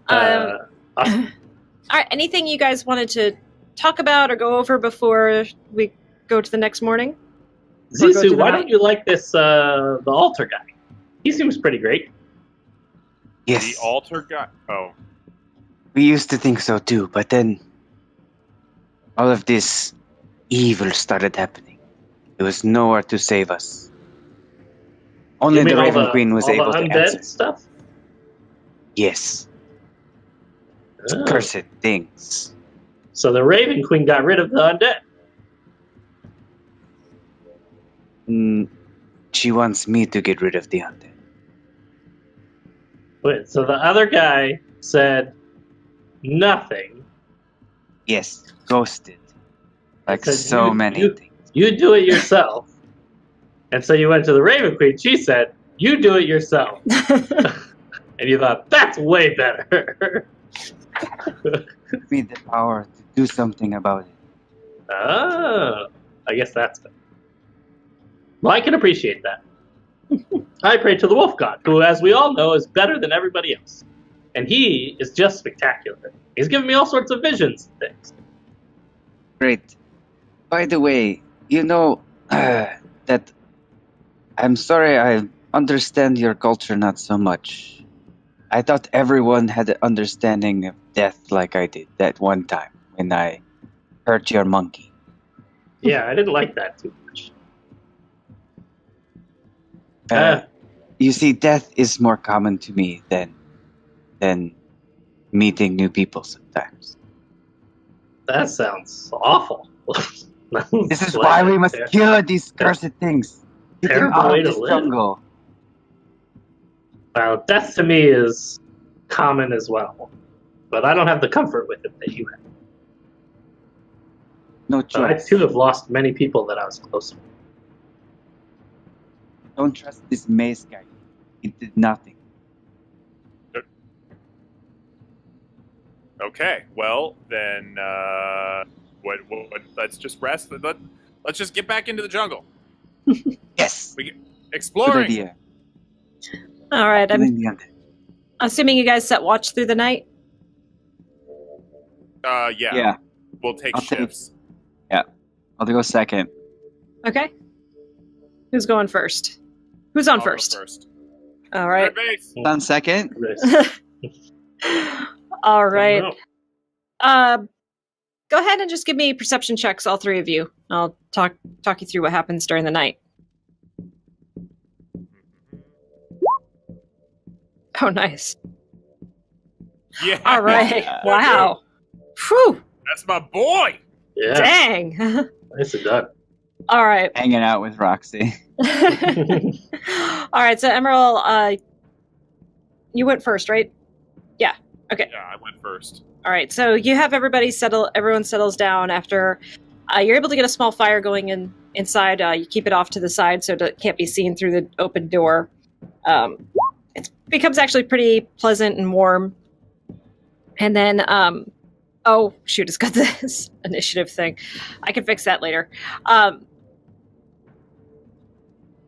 Awesome. All right, anything you guys wanted to talk about or go over before we go to the next morning? Xissou, why don't you like this the altar guy? He seems pretty great. Yes. The altar guy. Oh, We used to think so too, but then all of this evil started happening. There was nowhere to save us. Only You mean the all Raven Queen was all able the to undead answer. stuff? Yes, Oh. cursed things. So the Raven Queen got rid of the undead. She wants me to get rid of the undead. Wait, so the other guy said nothing. Yes, ghosted. Like Said so many things. You do it yourself. And so you went to the Raven Queen. She said, "You do it yourself." And you thought, that's way better. Give me the power to do something about it. Oh, I guess that's better. Well, I can appreciate that. I pray to the wolf god, who, as we all know, is better than everybody else. And he is just spectacular. He's given me all sorts of visions and things. Great. By the way, you know that I'm sorry I understand your culture not so much. I thought everyone had an understanding of death like I did that one time when I hurt your monkey. Yeah, I didn't like that too much. You see, death is more common to me than meeting new people sometimes. That sounds awful. This is why we must cure these cursed things. Get them terrible out way of to this live. jungle. Well, death to me is common as well, but I don't have the comfort with it that you have. No But I choice. too have lost many people that I was close with. Don't trust this mace guy. He did nothing. Okay, well then, what? Let's just rest. Let's just get back into the jungle. Yes. Good Exploring. idea. All right, I'm Killing the undead. assuming you guys set watch through the night. Yeah. Yeah. We'll take I'll take- shifts. I'll go second. Okay. Who's going first? Who's on I'll go first? first. All right. Third base. On second. All right. No. Go ahead and just give me perception checks, all three of you. I'll talk you through what happens during the night. Oh, nice. Yeah. All right. Yeah. Wow. Whew. That's my boy. Yeah, Dang. nicely done. All right. Hanging out with Roxy. All right. So, Immeral, you went first, right? Yeah. Okay. Yeah, I went first. All right, so you have everybody settle. Everyone settles down after you're able to get a small fire going inside. You keep it off to the side so it can't be seen through the open door. It becomes actually pretty pleasant and warm. And then, oh shoot, it's got this initiative thing. I can fix that later.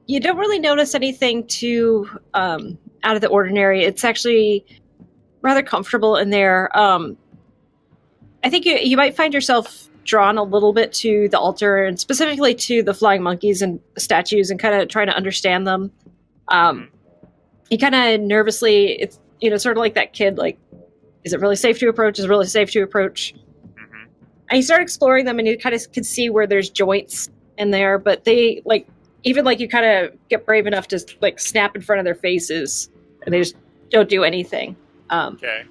You don't really notice anything too out of the ordinary. It's actually rather comfortable in there. I think you might find yourself drawn a little bit to the altar and specifically to the flying monkeys and statues and kind of trying to understand them. You kind of nervously, it's sort of like that kid, like, is it really safe to approach? Is it really safe to approach? Mm-hmm. And you start exploring them and you kind of can see where there's joints in there, but they you kind of get brave enough to like snap in front of their faces and they just don't do anything. Okay.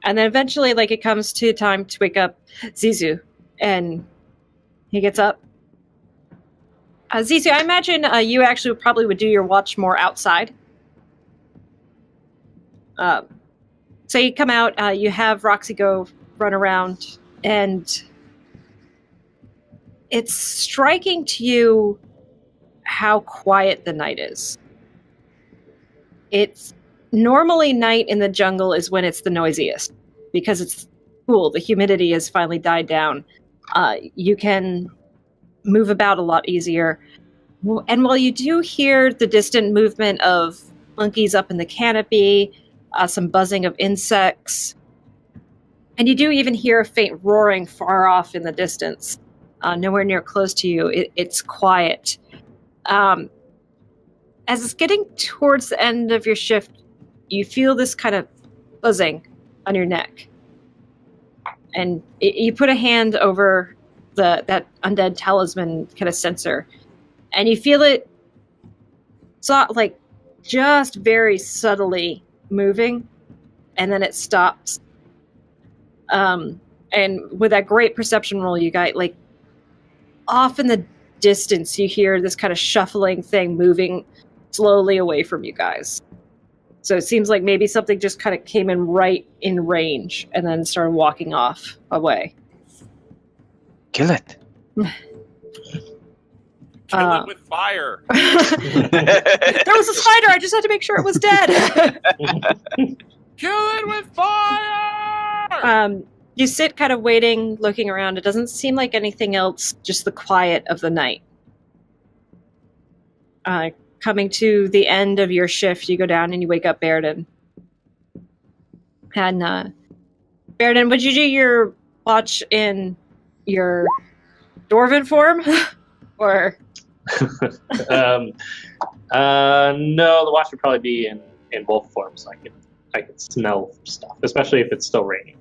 And then eventually, it comes to time to wake up Xissou, and he gets up. Xissou, I imagine you actually probably would do your watch more outside. So you come out, you have Roxy go run around, and it's striking to you how quiet the night is. It's normally night in the jungle is when it's the noisiest because it's cool. The humidity has finally died down. You can move about a lot easier. And while you do hear the distant movement of monkeys up in the canopy, some buzzing of insects, and you do even hear a faint roaring far off in the distance, nowhere near close to you, it's quiet. As it's getting towards the end of your shift, you feel this kind of buzzing on your neck. And you put a hand over that undead talisman kind of sensor, and you feel it just very subtly moving, and then it stops. And with that great perception roll you got, off in the distance, you hear this kind of shuffling thing moving slowly away from you guys. So it seems like maybe something just kind of came in right in range and then started walking off away. Kill it. Kill it with fire. There was a spider. I just had to make sure it was dead. Kill it with fire. You sit kind of waiting, looking around. It doesn't seem like anything else, just the quiet of the night. Coming to the end of your shift, you go down and you wake up Baeridin. And Baeridin, would you do your watch in your dwarven form? Or No, the watch would probably be in wolf form, so I can smell stuff, especially if it's still raining.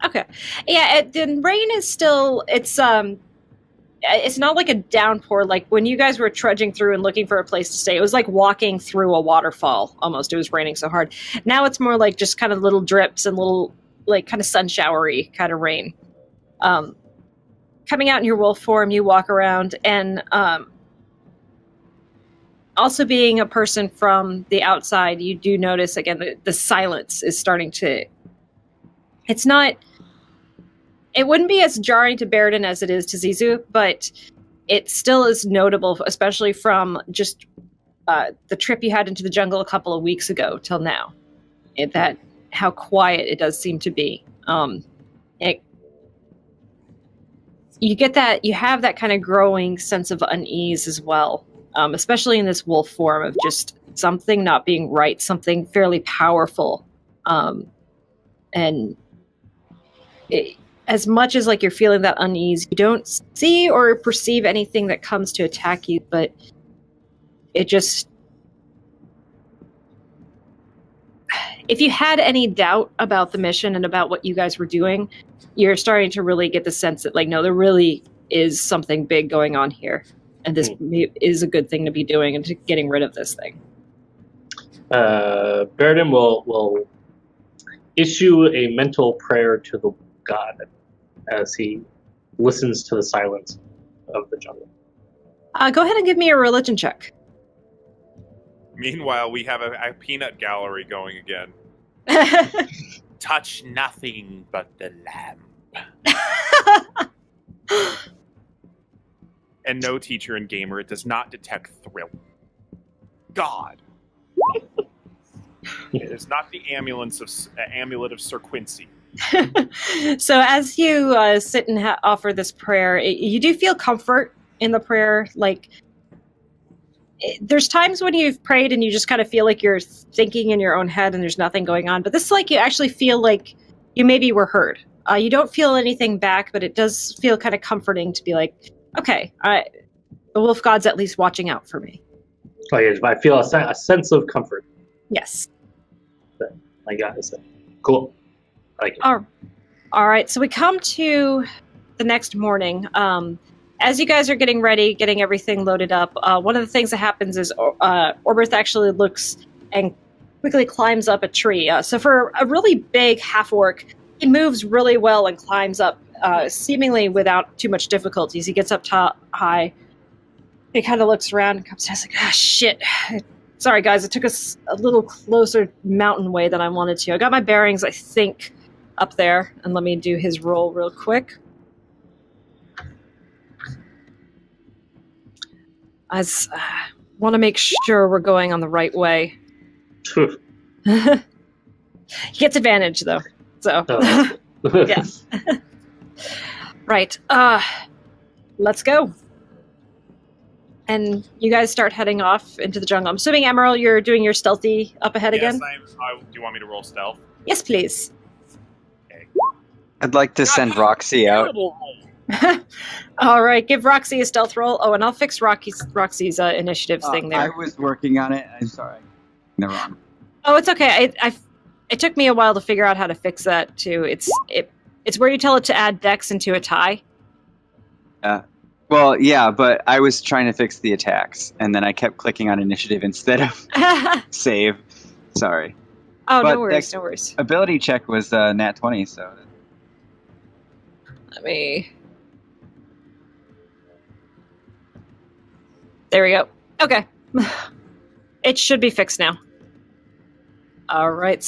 okay, yeah. The rain is still. It's not like a downpour. Like when you guys were trudging through and looking for a place to stay, it was like walking through a waterfall. Almost, it was raining so hard. Now it's more like just kind of little drips and little like kind of sun showery kind of rain. Coming out in your wolf form, you walk around, and also being a person from the outside, you do notice again the silence is starting to. It's not. It wouldn't be as jarring to Baeridin as it is to Xissou, but it still is notable, especially from just the trip you had into the jungle a couple of weeks ago till now. That how quiet it does seem to be. You get that, you have that kind of growing sense of unease as well, especially in this wolf form of just something not being right, something fairly powerful, and as much as like you're feeling that unease, you don't see or perceive anything that comes to attack you, but it just, if you had any doubt about the mission and about what you guys were doing, you're starting to really get the sense that like, no, there really is something big going on here, and this is a good thing to be doing and to getting rid of this thing. Baeridin will issue a mental prayer to the god as he listens to the silence of the jungle. Go ahead and give me a religion check. Meanwhile, we have a peanut gallery going again. Touch nothing but the lamp. And no, teacher and gamer, it does not detect thrill. God. It is not the amulet of Sir Quincy. So as you sit and offer this prayer, you do feel comfort in the prayer. Like, there's times when you've prayed and you just kind of feel like you're thinking in your own head and there's nothing going on. But this is like you actually feel like you maybe were heard. You don't feel anything back, but it does feel kind of comforting to be like, okay, the wolf god's at least watching out for me. Oh, yes, I feel a sense of comfort. Yes. I got it. Cool. I like it. All right, so we come to the next morning. As you guys are getting ready, getting everything loaded up, one of the things that happens is Orbith actually looks and quickly climbs up a tree. So for a really big half-orc, he moves really well and climbs up seemingly without too much difficulties. He gets up top high. He kind of looks around and comes down like, shit. Sorry, guys, it took us a little closer mountain way than I wanted to. I got my bearings, I think, up there. And let me do his roll real quick. I want to make sure we're going on the right way. He gets advantage, though. So, yeah. Right. Let's go. And you guys start heading off into the jungle. I'm assuming, Immeral, you're doing your stealthy up ahead again? Yes, do you want me to roll stealth? Yes, please. Okay. I'd like to send Roxy out. All right, give Roxy a stealth roll. Oh, and I'll fix Roxy's initiative thing there. I was working on it. I'm sorry. They're wrong. Oh, it's okay. It took me a while to figure out how to fix that, too. It's where you tell it to add dex into a tie. Well, yeah, but I was trying to fix the attacks, and then I kept clicking on initiative instead of save. Sorry. Oh, but no worries. Ability check was nat 20, so... Let me... There we go. Okay. It should be fixed now. All right.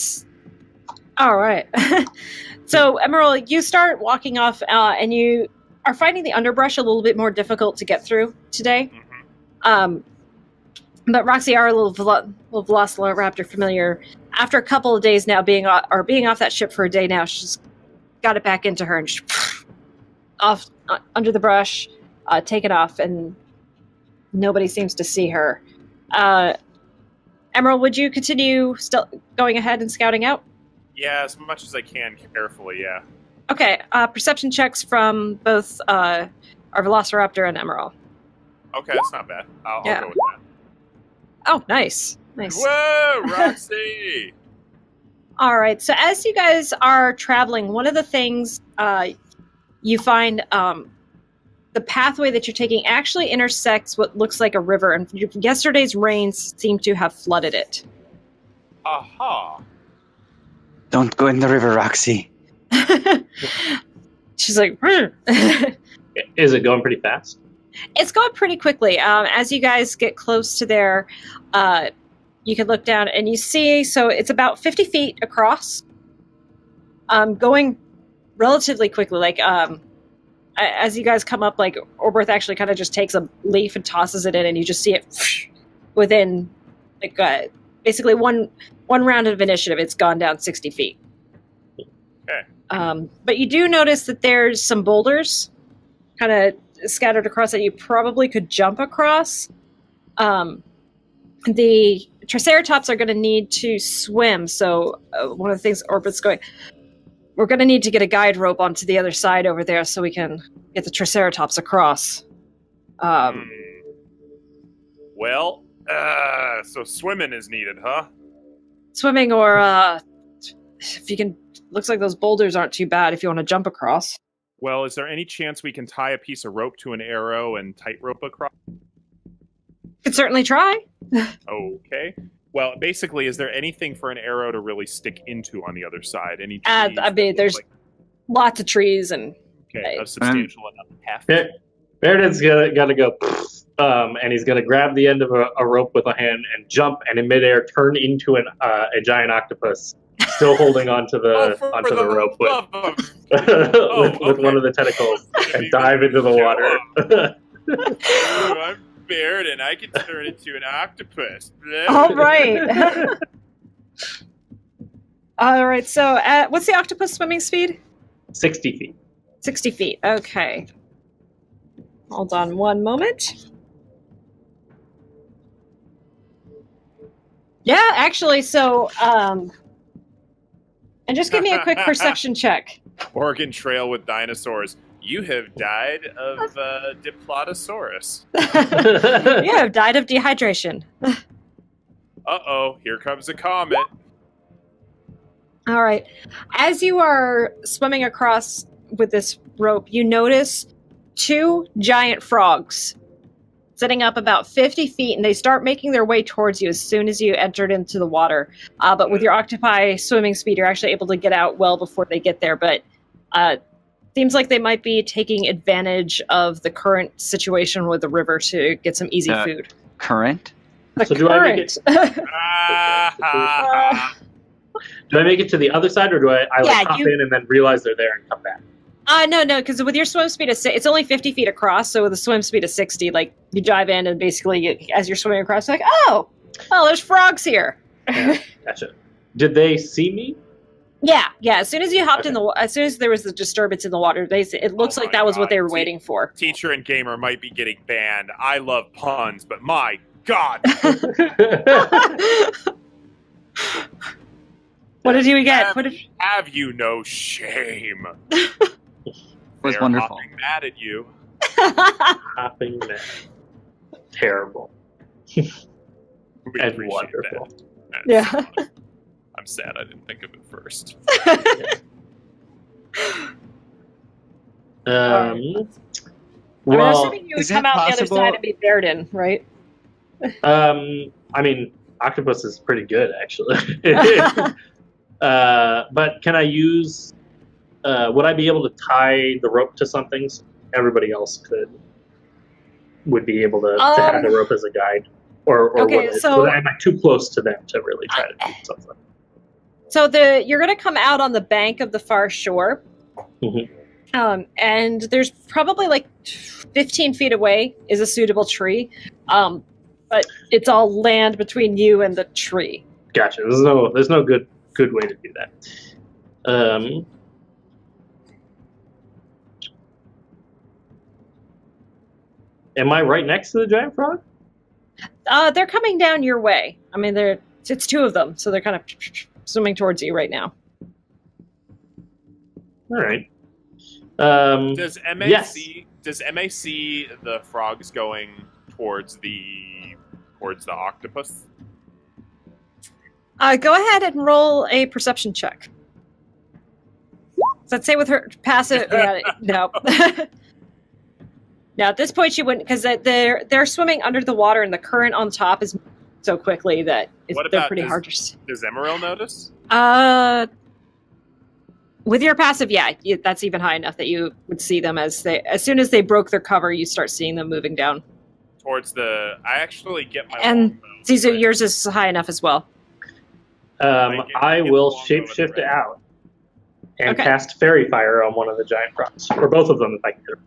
So, Immeral, you start walking off, and you are finding the underbrush a little bit more difficult to get through today. Mm-hmm. But Roxy, our little Velociraptor familiar, after a couple of days now being off that ship for a day now, she's got it back into her and just off under the brush, taken off, and nobody seems to see her. Immeral, would you continue still going ahead and scouting out? Yeah, as much as I can, carefully, yeah. Okay, perception checks from both our Velociraptor and Immeral. Okay, that's not bad. I'll go with that. Oh, nice. Whoa, Roxy! All right, so as you guys are traveling, one of the things you find the pathway that you're taking actually intersects what looks like a river, and yesterday's rains seem to have flooded it. Aha! Don't go in the river, Roxy. She's like, Is it going pretty fast? it's going pretty quickly. As you guys get close to there, you can look down and you see, so it's about 50 feet across, going relatively quickly. Like, as you guys come up, like, Orberth actually kind of just takes a leaf and tosses it in, and you just see it within, like, basically one round of initiative. It's gone down 60 feet. Okay. But you do notice that there's some boulders kind of scattered across that you probably could jump across. The Triceratops are going to need to swim, so one of the things Orberth's going... We're going to need to get a guide rope onto the other side over there so we can get the Triceratops across. Well, so swimming is needed, huh? Swimming or, if you can... Looks like those boulders aren't too bad if you want to jump across. Well, is there any chance we can tie a piece of rope to an arrow and tightrope across? Could certainly try. Okay. Well, basically, is there anything for an arrow to really stick into on the other side? Any trees I mean, there's lots of trees and... Okay, a substantial enough heft. Baeridin's got to go, and he's going to grab the end of a rope with a hand and jump, and in midair turn into a giant octopus, still holding onto the rope with one of the tentacles, and dive into the water. Ooh, I'm Baeridin. I can turn into an octopus. All right. All right, so what's the octopus swimming speed? 60 feet. 60 feet, okay. Hold on one moment. Yeah, actually, so, and just give me a quick perception check. Oregon Trail with dinosaurs. You have died of Diplodosaurus. You have died of dehydration. Uh-oh, here comes a comet. All right. As you are swimming across with this rope, you notice 2 giant frogs sitting up about 50 feet, and they start making their way towards you as soon as you entered into the water. But with your octopi swimming speed, you're actually able to get out well before they get there. But seems like they might be taking advantage of the current situation with the river to get some easy food. Current? The So current. do I make it? Do I make it to the other side, or do I hop in and then realize they're there and come back? No, because with your swim speed of it's only 50 feet across, so with a swim speed of 60, like, you dive in and basically, as you're swimming across, you're like, oh, there's frogs here. Yeah, gotcha. Did they see me? Yeah. As soon as you hopped in as soon as there was a disturbance in the water, it looks like that was what they were waiting for. Teacher and gamer might be getting banned. I love puns, but my God. What did you get? Have you no shame? It was wonderful. Hopping mad at you. Hopping mad. Terrible. We And appreciate wonderful. that. Yeah. I'm sad I didn't think of it first. I'm assuming you would come out the other side and be Baeridin, right? I mean, octopus is pretty good, actually. But can I use... would I be able to tie the rope to something so everybody else would be able to have the rope as a guide? Or okay, am I too close to them to really try to do something? So you're going to come out on the bank of the far shore. Mm-hmm. And there's probably like 15 feet away is a suitable tree. But it's all land between you and the tree. Gotcha. There's no good way to do that. Am I right next to the giant frog? They're coming down your way. I mean, it's 2 of them, so they're kind of swimming towards you right now. All right. Does MA see the frogs going towards the octopus? Go ahead and roll a perception check. So I'd say with her passive, no. Now, at this point, she wouldn't, because they're swimming under the water, and the current on top is so quickly that they're pretty hard to see. Does Immeral notice? With your passive, yeah, that's even high enough that you would see them as soon as they broke their cover, you start seeing them moving down. Towards the... I actually get my And longbow. Xissou, right? yours is high enough as well. I get will the longbow and the shapeshift red. out and Okay. cast Fairy Fire on one of the giant frogs, or both of them if I can get them.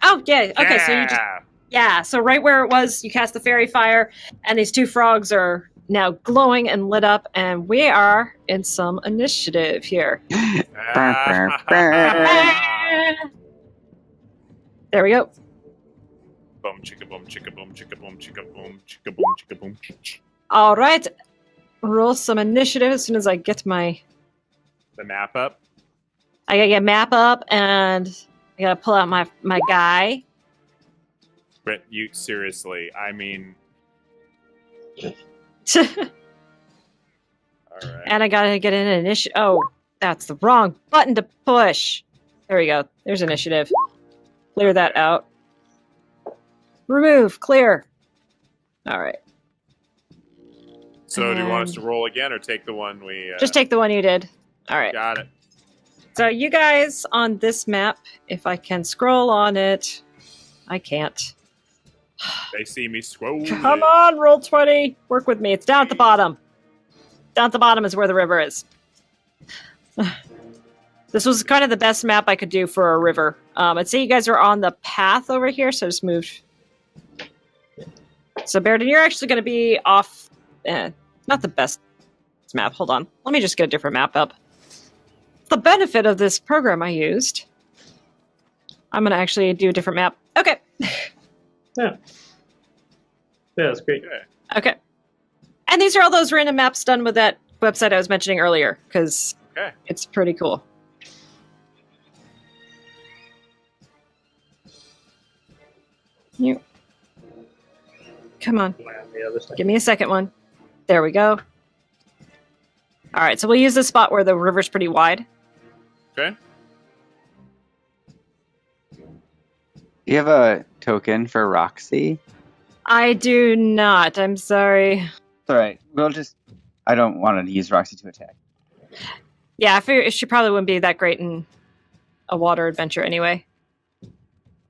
Oh, yeah. Okay, so you just... Yeah! Yeah, so right where it was, you cast the fairy fire, and these two frogs are now glowing and lit up, and we are in some initiative here. There we go. Boom, chicka boom, chicka boom, chicka boom, chicka boom, chicka boom, chicka boom. All right. Roll some initiative as soon as I get my... The map up. I gotta get map up, and I gotta pull out my guy. But you, seriously, I mean... Alright. And I gotta get an initiative. Oh, that's the wrong button to push. There we go. There's initiative. Clear that out. Remove. Clear. All right. So do you want us to And- roll again or take the one we... Just take the one you did. All right. Got it. So you guys on this map, if I can scroll on it, I can't. They see me scroll. Come on, roll 20. Work with me. It's down at the bottom. Down at the bottom is where the river is. This was kind of the best map I could do for a river. I'd say you guys are on the path over here, so just move. So Baeridin, you're actually going to be off. Not the best map. Hold on. Let me just get a different map up. The benefit of this program I used. I'm going to actually do a different map. Okay. Yeah, that's great. Okay. Okay. And these are all those random maps done with that website I was mentioning earlier, because Okay. it's pretty cool. You. Come on. Am I on the other side? Give me a second one. There we go. All right, so we'll use this spot where the river's pretty wide. Okay. You have a token for Roxy? I do not. I'm sorry. It's alright. We'll just... I don't want to use Roxy to attack. Yeah, I figure she probably wouldn't be that great in a water adventure anyway. All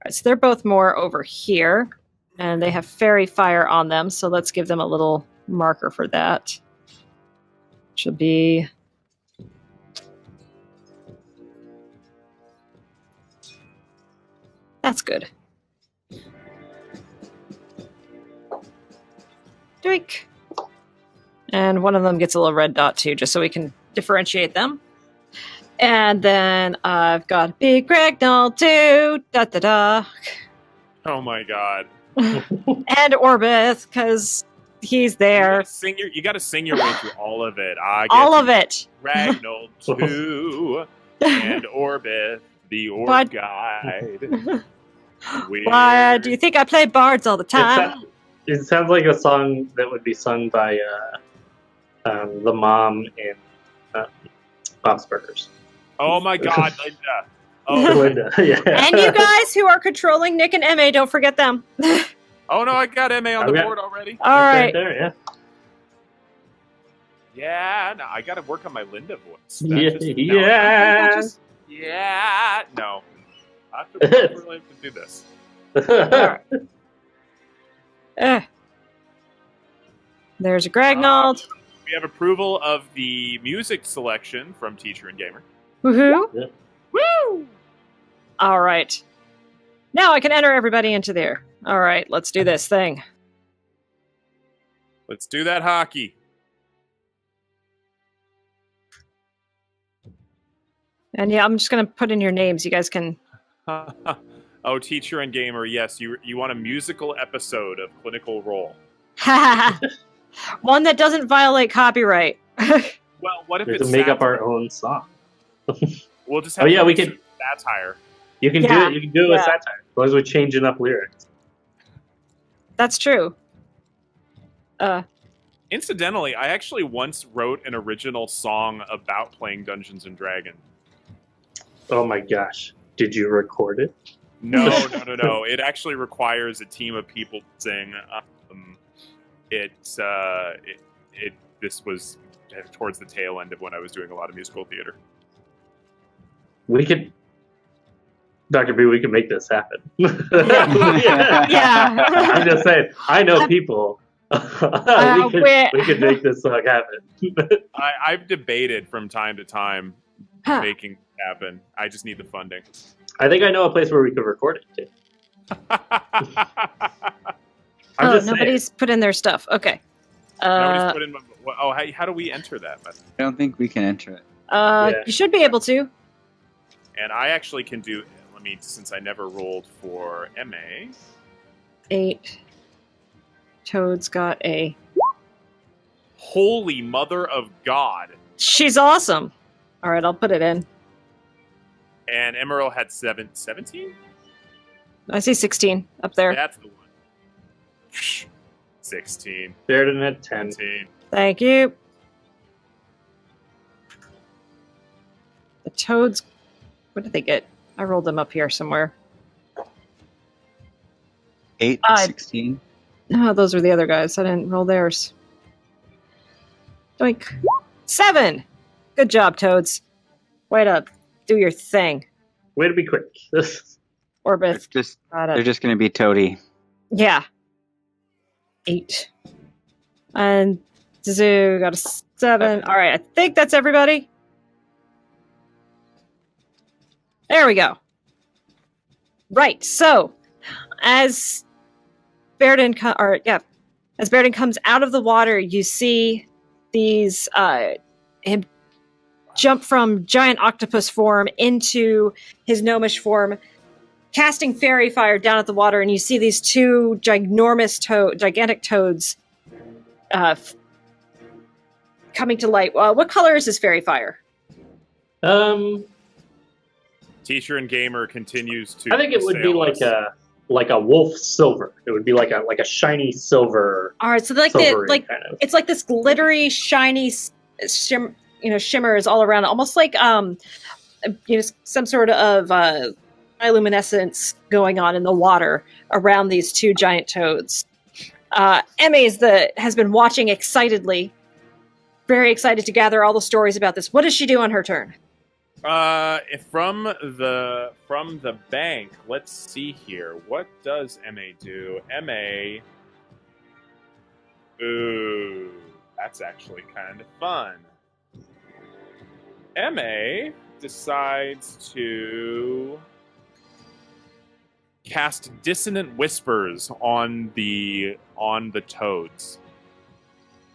right, so they're both more over here, and they have fairy fire on them, so let's give them a little marker for that. Should be... That's good. Doink. And one of them gets a little red dot too, just so we can differentiate them. And then I've got Big Ragnall too. Da da da. Oh my god. And Orbith, because he's there. You gotta sing your way through all of it. All of it. Ragnall 2 and Orbith, the Orb What? Guide. Why do you think I play bards all the time? It sounds like a song that would be sung by the mom in Bob's Burgers. Oh my god, Linda. Oh, Linda, yeah. And you guys who are controlling Nick and MA, don't forget them. oh no, I got MA on the Okay. board already. All right. There, yeah. Yeah, no, I gotta work on my Linda voice. That Yeah, just- no, yeah. I just- yeah. No. I have to really have to do this. There's a Gragnald. We have approval of the music selection from Teacher and Gamer. Woohoo! Yeah. Woo! All right. Now I can enter everybody into there. All right, let's do this thing. Let's do that hockey. And yeah, I'm just going to put in your names. You guys can... Oh, Teacher and Gamer, yes, you want a musical episode of Clinical Role. One that doesn't violate copyright. Well, what if We have it's to make up satire? our own song. We'll just have Oh, yeah, to we do could- satire. You can Yeah, do it. You can do it with yeah. satire, as long as we change enough lyrics. That's true. Incidentally, I actually once wrote an original song about playing Dungeons and Dragons. Oh my gosh! Did you record it? No. It actually requires a team of people to sing. This was towards the tail end of when I was doing a lot of musical theater. We could, Dr. B, we could make this happen. Yeah. I'm just saying, I know people. we could make this happen. I've debated from time to time making it happen. I just need the funding. I think I know a place where we could record it too. Nobody's put in their stuff. Okay. Nobody's put in. How do we enter that? I don't think we can enter it. You should be able to. And I actually can do. Let me, since I never rolled for MA. 8. Toad's got a. Holy mother of God! She's awesome. All right, I'll put it in. And Immeral had 17? I see 16 up there. That's the one. 16. Baeridin had 10. 17. Thank you. The Toads. What did they get? I rolled them up here somewhere. 8, 16. No, those are the other guys. I didn't roll theirs. Doink. 7! Good job, Toads. Way to do your thing. Way to be quick. Orbith. They're just going to be Toady. Yeah. 8. And Xissou got a 7. All right, I think that's everybody. There we go. Right, so as Baeridin comes out of the water, you see these him jump from giant octopus form into his gnomish form, casting fairy fire down at the water, and you see these two gigantic toads coming to light. What color is this fairy fire? Teacher and Gamer continues to. I think it would be like a wolf silver. It would be like a shiny silver. All right, so it's like this glittery, shiny, shimmers all around, almost like some sort of bioluminescence going on in the water around these two giant toads. Emma has been watching excitedly, very excited to gather all the stories about this. What does she do on her turn? From the bank, let's see here. What does MA do? MA. Ooh, that's actually kind of fun. MA decides to cast Dissonant Whispers on the toads.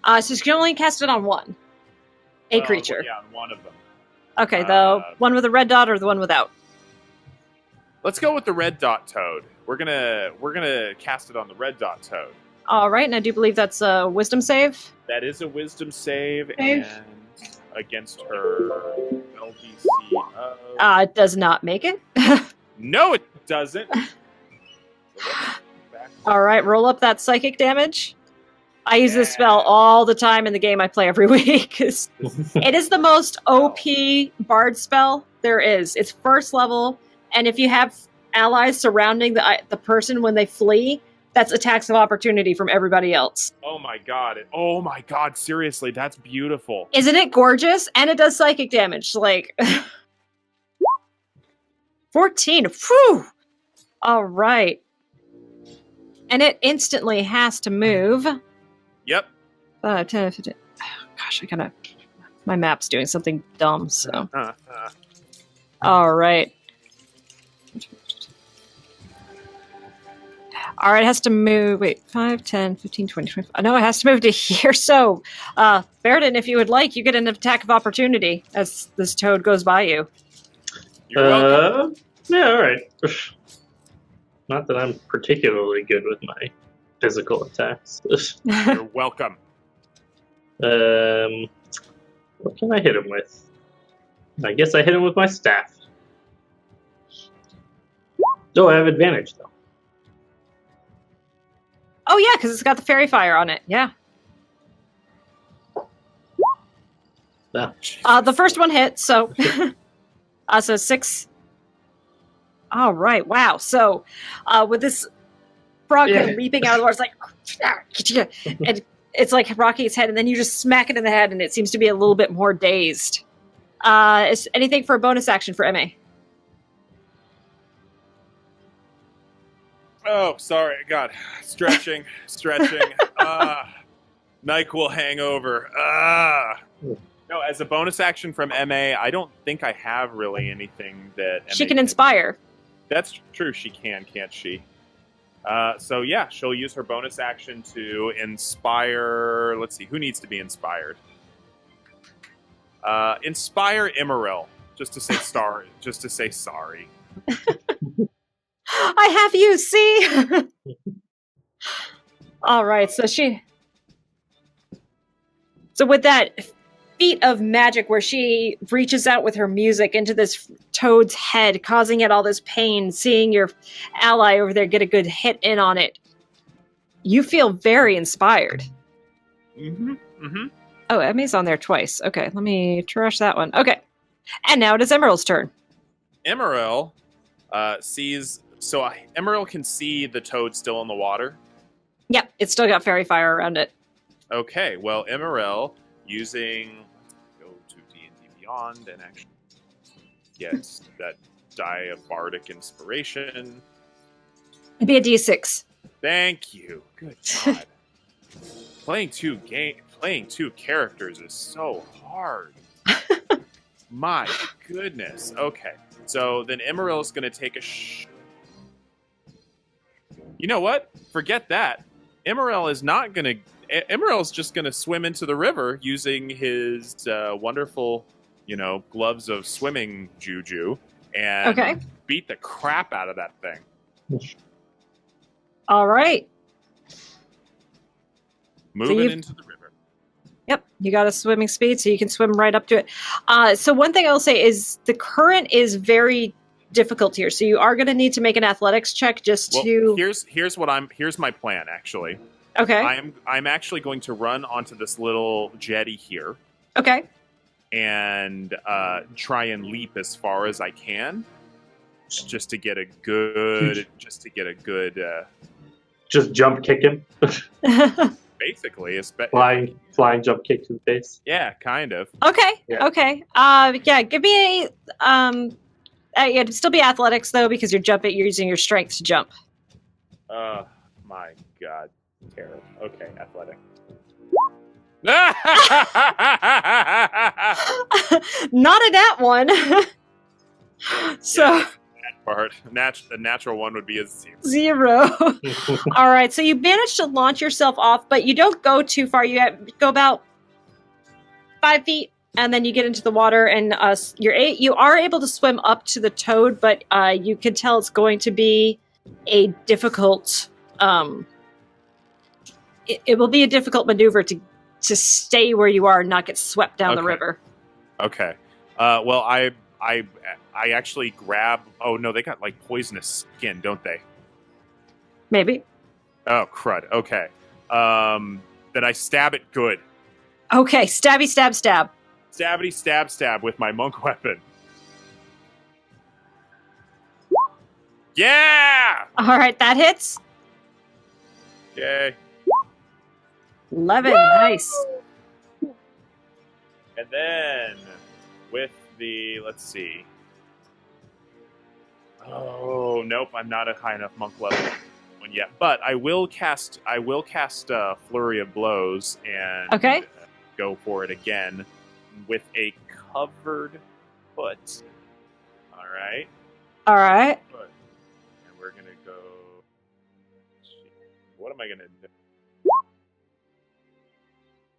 So she can only cast it on one. A creature. Yeah, on one of them. Okay, the one with the red dot or the one without? Let's go with the red dot toad. We're gonna cast it on the red dot toad. All right, and I do believe that's a wisdom save. That is a wisdom save, and against her LDC. It does not make it. No, it doesn't. All right, roll up that psychic damage. I use this spell all the time in the game I play every week. It is the most OP bard spell there is. It's first level, and if you have allies surrounding the person when they flee, that's attacks of opportunity from everybody else. Oh my god, seriously, that's beautiful. Isn't it gorgeous? And it does psychic damage. 14. Whew! All right. And it instantly has to move. Yep. 5, 10, 15. Oh, gosh, my map's doing something dumb, so. All right. All right, it has to move. Wait, 5, 10, 15, 20, 25. No, it has to move to here. So, Baeridin, if you would like, you get an attack of opportunity as this toad goes by you. You're welcome. Yeah, all right. Not that I'm particularly good with my physical attacks. You're welcome. What can I hit him with? I guess I hit him with my staff. Oh, I have advantage, though. Oh, yeah, because it's got the fairy fire on it. Yeah. The first one hit, so... so 6... All right, wow. So, with this frog kind of leaping out of the water, it's like, and it's like rocking its head, and then you just smack it in the head, and it seems to be a little bit more dazed. Is anything for a bonus action for MA? Oh, sorry. God. Stretching. NyQuil hangover. No, as a bonus action from MA, I don't think I have really anything that She MA can inspire. That's true. She can, can't she? So yeah, she'll use her bonus action to inspire. Let's see, who needs to be inspired? Inspire Immeral, just to say sorry. Just to say sorry. I have you, see? All right, so with that feat of magic where she reaches out with her music into this toad's head, causing it all this pain, seeing your ally over there get a good hit in on it, you feel very inspired. Oh, Emmy's on there twice. Okay, let me trash that one. Okay, and now it is Emerald's turn. Immeral sees... So Immeral can see the toad still in the water? Yep, it's still got fairy fire around it. Okay, well, Immeral, using... Go to D&D Beyond and actually get that die of bardic inspiration. It'd be a D6. Thank you. Good God. Playing two characters is so hard. My goodness. Okay, so then Immeral is going to take a... You know what? Forget that. Immeral is not going to... Immeral's just going to swim into the river using his wonderful, gloves of swimming juju and beat the crap out of that thing. All right. Moving into the river. Yep, you got a swimming speed, so you can swim right up to it. So one thing I'll say is the current is very difficult here, so you are going to need to make an athletics check to. Here's my plan actually. Okay. I'm actually going to run onto this little jetty here. Okay. And try and leap as far as I can, just to get a good. Just jump kick him. Basically, flying jump kick to the face. Yeah, kind of. Okay. Yeah. Okay. Give me a it'd still be athletics though because you're using your strength to jump. My God. Terrible. Okay, athletic. Not a nat one. So yeah, that part. The natural one would be a 0. All right, so you managed to launch yourself off, but you don't go too far. You go about 5 feet, and then you get into the water, and you are able to swim up to the toad, but you can tell it's going to be a difficult. It will be a difficult maneuver to stay where you are and not get swept down the river. Okay. Well, I actually grab... Oh, no, they got, poisonous skin, don't they? Maybe. Oh, crud. Okay. Then I stab it good. Okay, stabby, stab, stab. Stabbity, stab, stab with my monk weapon. Yeah! All right, that hits. Okay. 11, nice. And then with the, let's see. Oh, nope, I'm not a high enough monk level one yet. But I will cast Flurry of Blows and go for it again with a covered foot. All right. All right. And we're going to go... What am I going to do?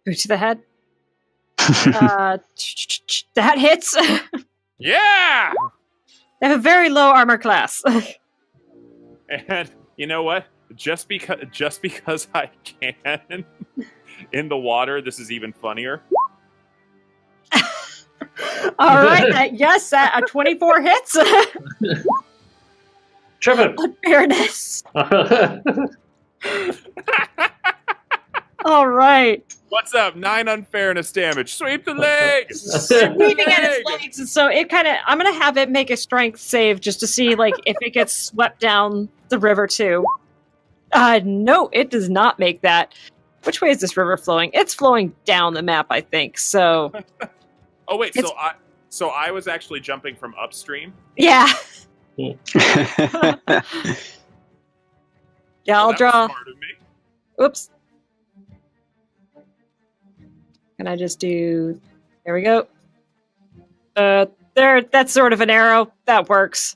Boot to the head. That hits. Yeah! They have a very low armor class. And you know what? Just because I can in the water, this is even funnier. All right, a 24 hits. Trevor. Unfairness. All right. What's up? 9 unfairness damage. Sweep the legs. Sweeping at its legs, and so it kind of. I'm gonna have it make a strength save just to see if it gets swept down the river too. No, it does not make that. Which way is this river flowing? It's flowing down the map, I think. So. Oh wait, so I was actually jumping from upstream. Yeah. Yeah, I'll Well, that was draw. smart of me. Oops. Can I just do... There we go. There. That's sort of an arrow. That works.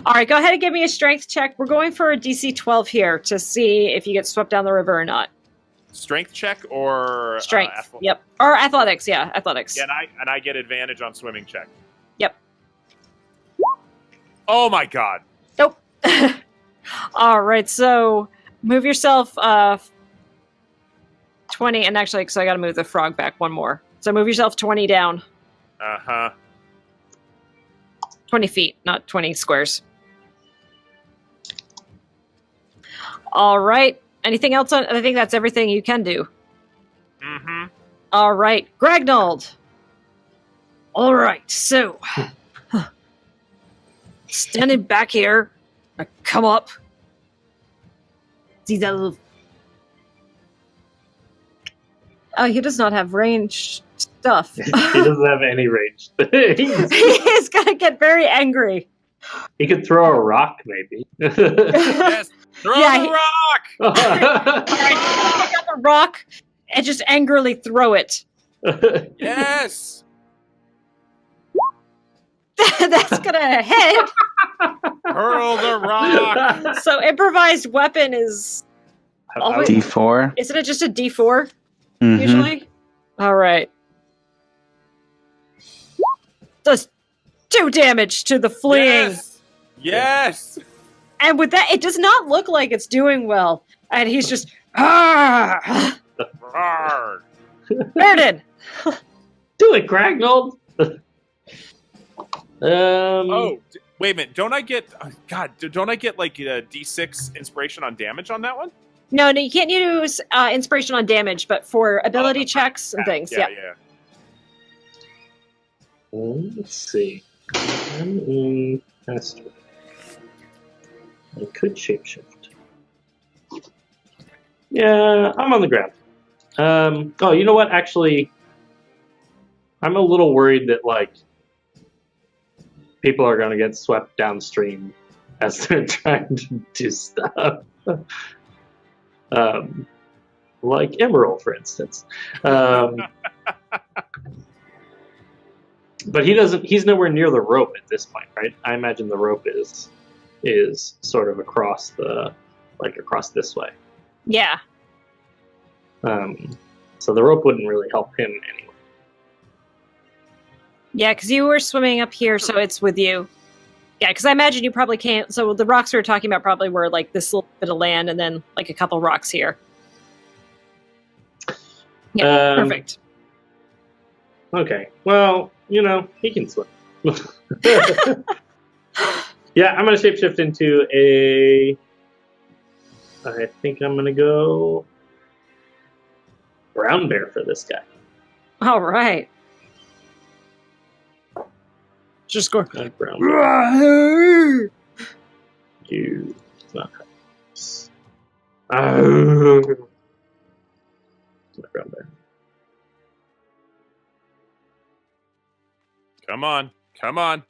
All right, go ahead and give me a strength check. We're going for a DC 12 here to see if you get swept down the river or not. Strength check or Strength. Yep. Or athletics. Yeah, athletics. Yeah, and I get advantage on swimming check. Yep. Oh my god. Nope. All right, so move yourself 20, and actually, because I got to move the frog back one more. So move yourself 20 down. 20 feet, not 20 squares. All right. Anything else? I think that's everything you can do. Mm-hmm. All right. Gragnold. All right. So, standing back here, I come up. See that little... Oh, he does not have ranged stuff. He doesn't have any ranged things. He's gonna get very angry. He could throw a rock, maybe. Yes. Throw Yeah, the rock! All right, pick up a rock and just angrily throw it. Yes! That's gonna hit. Hurl the rock! So improvised weapon is always... D4. Isn't it just a D4 Mhm. usually? All right. Does 2 damage to the fleeing. Yes! And with that, it does not look like it's doing well. And he's just, ah! Roar. Baeridin! Do it, Gragnold! Wait a minute. Don't I get... don't I get like a D6 inspiration on damage on that one? No, you can't use inspiration on damage, but for ability checks and things. Yeah. Let's see. I'm in Master. I could shapeshift. Yeah, I'm on the ground. Oh, you know what? Actually, I'm a little worried that, like, people are going to get swept downstream as they're trying to do stuff. Like Immeral, for instance. But he's nowhere near the rope at this point, right? I imagine the rope is sort of across this way. Yeah. So the rope wouldn't really help him anyway. Yeah, because you were swimming up here, so it's with you. Yeah, because I imagine you probably can't... So the rocks we were talking about probably were like this little bit of land and then like a couple rocks here. Yeah, perfect. Okay, well, he can swim. Yeah, I'm going to shapeshift into a... I think I'm going to go brown bear for this guy. All right. Just go. Brown bear. You not nice. My brown bear. Come on.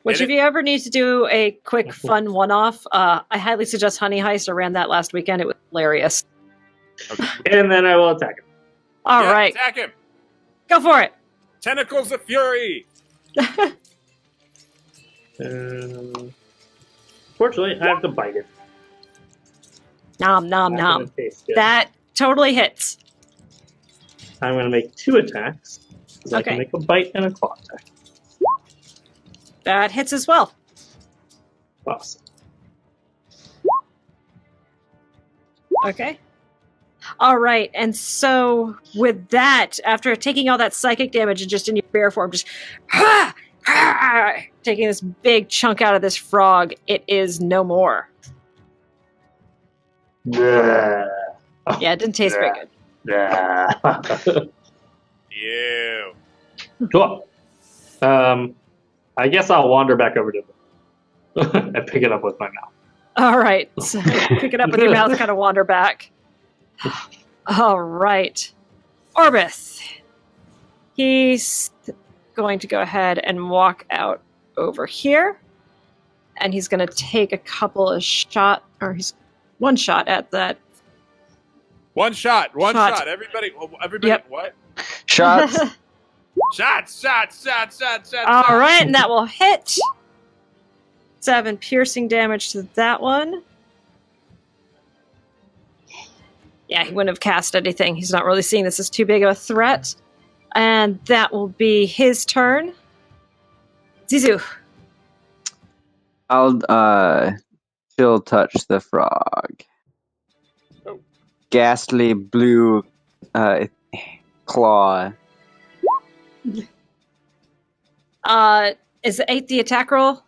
Which, if you ever need to do a quick, fun one-off, I highly suggest Honey Heist. I ran that last weekend. It was hilarious. Okay. And then I will attack him. All right. Attack him! Go for it! Tentacles of Fury! Fortunately, I have to bite it. Nom, nom, Not nom. gonna taste good. That totally hits. I'm going to make 2 attacks. Because I Okay. can make a bite and a claw attack. That hits as well. Awesome. Okay. All right. And so with that, after taking all that psychic damage and just in your bear form, just taking this big chunk out of this frog, it is no more. Yeah. Yeah, it didn't taste very good. Yeah. Ew. Cool. I guess I'll wander back over to them and pick it up with my mouth. All right. So pick it up with your mouth, kind of wander back. All right. Orbith. He's going to go ahead and walk out over here. and he's going to take a couple of he's one shot at that. One shot. Shot. Everybody, Yep. what? Shots. Shots. All right, and that will hit. 7 piercing damage to that one. Yeah, he wouldn't have cast anything. He's not really seeing this as too big of a threat. And that will be his turn. Xissou. I'll chill touch the frog. Oh. Ghastly blue claw. Is 8 the attack roll?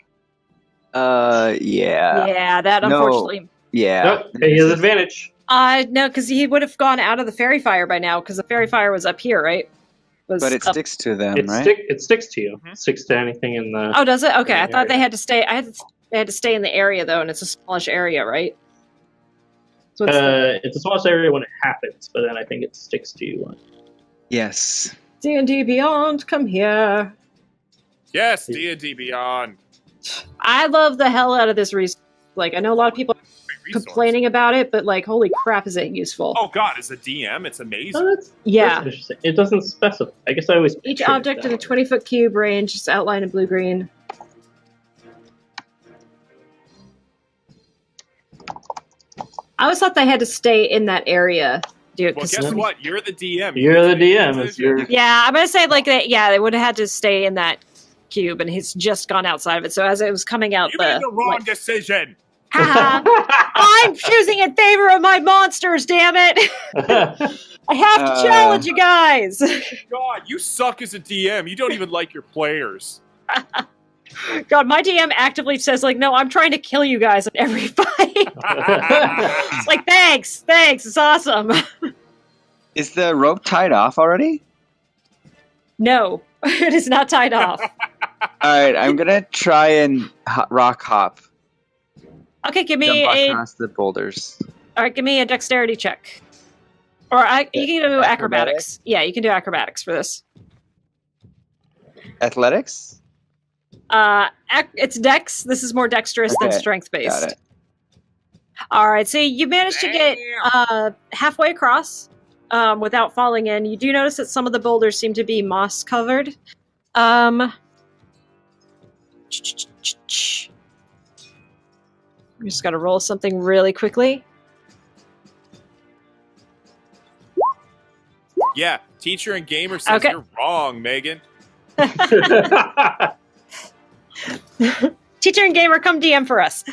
Yeah. Yeah, that No. unfortunately. Yeah. Nope, he has advantage. No, because he would have gone out of the fairy fire by now, because the fairy fire was up here, right? But it up- sticks to them, It right? sticks to you. Mhm. It sticks to anything in the. Oh, does it? Okay, I Yeah, thought they yeah. had to stay. They had to stay in the area though, and it's a smallish area, right? So It's a small area when it happens, but then I think it sticks to you. Yes. D&D Beyond, come here. Yes, D&D Beyond. I love the hell out of this resource. Like, I know a lot of people Great resource. complaining about it, but like, holy crap, is it useful? Oh God, as a DM, it's amazing. Oh, that's Yeah. interesting. It doesn't specify. I guess I always. Each pictured it object that in a way. 20-foot cube range is outlined in blue-green. I always thought they had to stay in that area. Dude, Well, 'cause- guess what? You're the DM. You're get the to make DM. It's decisions. your. Yeah, I'm gonna say like that. Yeah, they would have had to stay in that cube, and he's just gone outside of it. So as it was coming out, You made the wrong like, decision. haha, I'm choosing in favor of my monsters. Damn it! I have to challenge you guys. God, you suck as a DM. You don't even like your players. God, my DM actively says like, no, I'm trying to kill you guys in every fight. It's like, thanks, it's awesome. Is the rope tied off already? No, it is not tied off. All right, I'm gonna try and rock hop. Okay, give me Jump a across the boulders. all right, give me a dexterity check, or you can do acrobatics. Yeah, you can do acrobatics for this. Athletics? It's dex. This is more dexterous than Okay, strength based. Got it. All right, so you managed to get halfway across without falling in. You do notice that some of the boulders seem to be moss covered. I'm just got to roll something really quickly. Yeah, teacher and gamer says Okay. you're wrong, Megan. Teacher and gamer, come DM for us.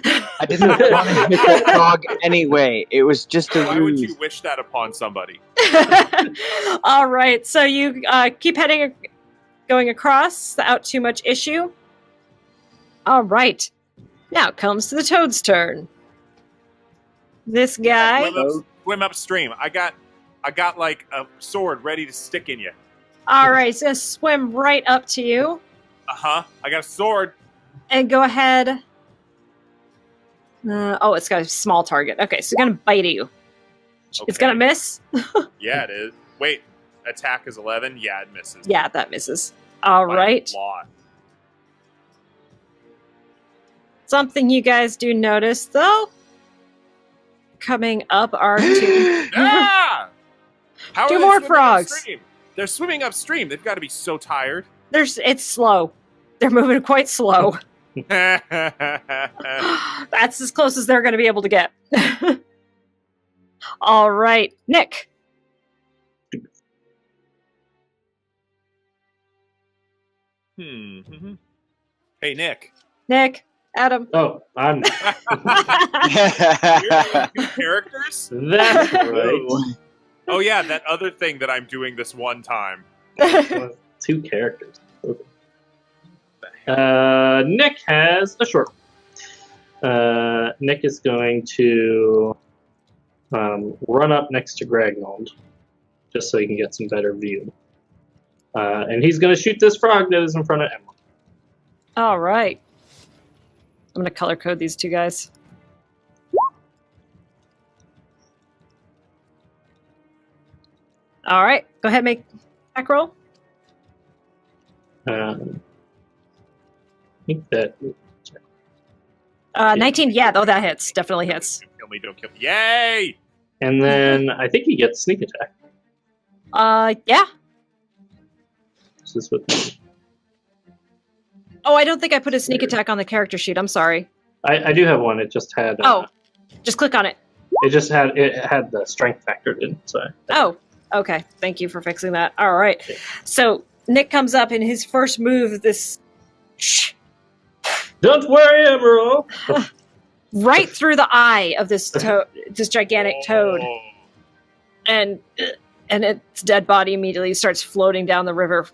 I didn't want to hit the frog anyway. It was just a Why would ruse. you wish that upon somebody? All right, so you keep going across without too much issue. All right, now comes to the toad's turn. This guy. Swim upstream. I got like a sword ready to stick in you. All right, so swim right up to you I got a sword. and go ahead. It's got a small target. Okay, so it's gonna bite you. It's Okay. gonna miss. Yeah, it is. Wait, attack is 11. Yeah, it misses. Yeah, that misses. All By right. a lot. Something you guys do notice, though, coming up are two. Ah! How are Two they more swimming frogs. upstream? They're swimming upstream. They've got to be so tired. It's slow. They're moving quite slow. That's That's as close as they're going to be able to get. All right, Nick. Hey, Nick. Nick, Adam. Oh, I'm. You're new characters? That's right. Oh, yeah, that other thing that I'm doing this one time. Two characters. Nick has a short. Nick is going to run up next to Gragnold, just so he can get some better view. And he's going to shoot this frog that is in front of Emma. All right. I'm going to color code these two guys. All right, go ahead, make attack roll. I think that. 19, yeah, though that hits. Definitely hits. Don't kill me. Yay! And then I think he gets sneak attack. Yeah. This is with me. Oh, I don't think I put a sneak attack on the character sheet. I'm sorry. I do have one. It just had. Just click on it. It had the strength factored in. So. Oh, okay. Thank you for fixing that. All right. So Nick comes up in his first move. This. Don't worry, Immeral. Right through the eye of this this gigantic toad, and its dead body immediately starts floating down the river.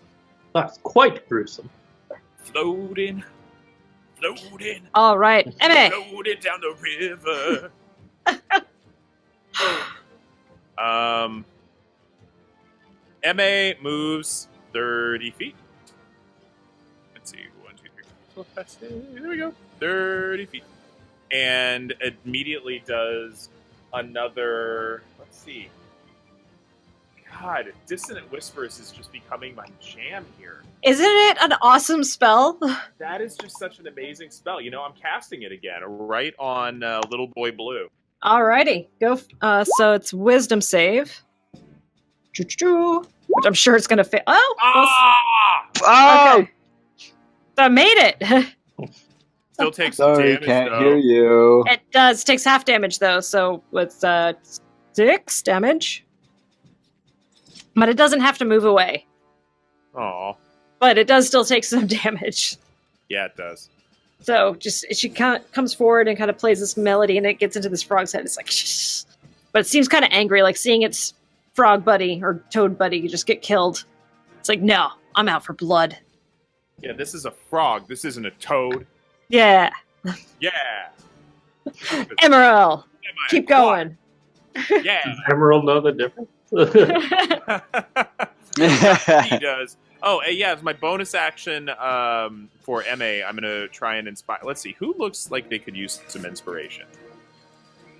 That's quite gruesome. Floating. All right, Emma. Floating down the river. Emma moves 30 feet. Let's see, 1, 2, 3, 4, 5, 6. There we go. 30 feet. And immediately does another. Let's see. God, Dissonant Whispers is just becoming my jam here. Isn't it an awesome spell? That is just such an amazing spell. You know, I'm casting it again, right on Little Boy Blue. Alrighty, go. So it's Wisdom save. Which I'm sure it's gonna fail. Oh! Okay. So I made it. Still takes some Sorry, damage, can't though. hear you. It does. Takes half damage though, so it's 6 damage. But it doesn't have to move away. Aw. But it does still take some damage. Yeah, it does. So she comes forward and kind of plays this melody, and it gets into this frog's head. It's like, shh. But it seems kind of angry, like seeing its frog buddy or toad buddy just get killed. It's like, no, I'm out for blood. Yeah, this is a frog. This isn't a toad. Yeah. Yeah. Immeral, keep going. Yeah. Does Emerald know the difference? He does. Oh, yeah, it's my bonus action for MA. I'm going to try and inspire. Let's see. Who looks like they could use some inspiration?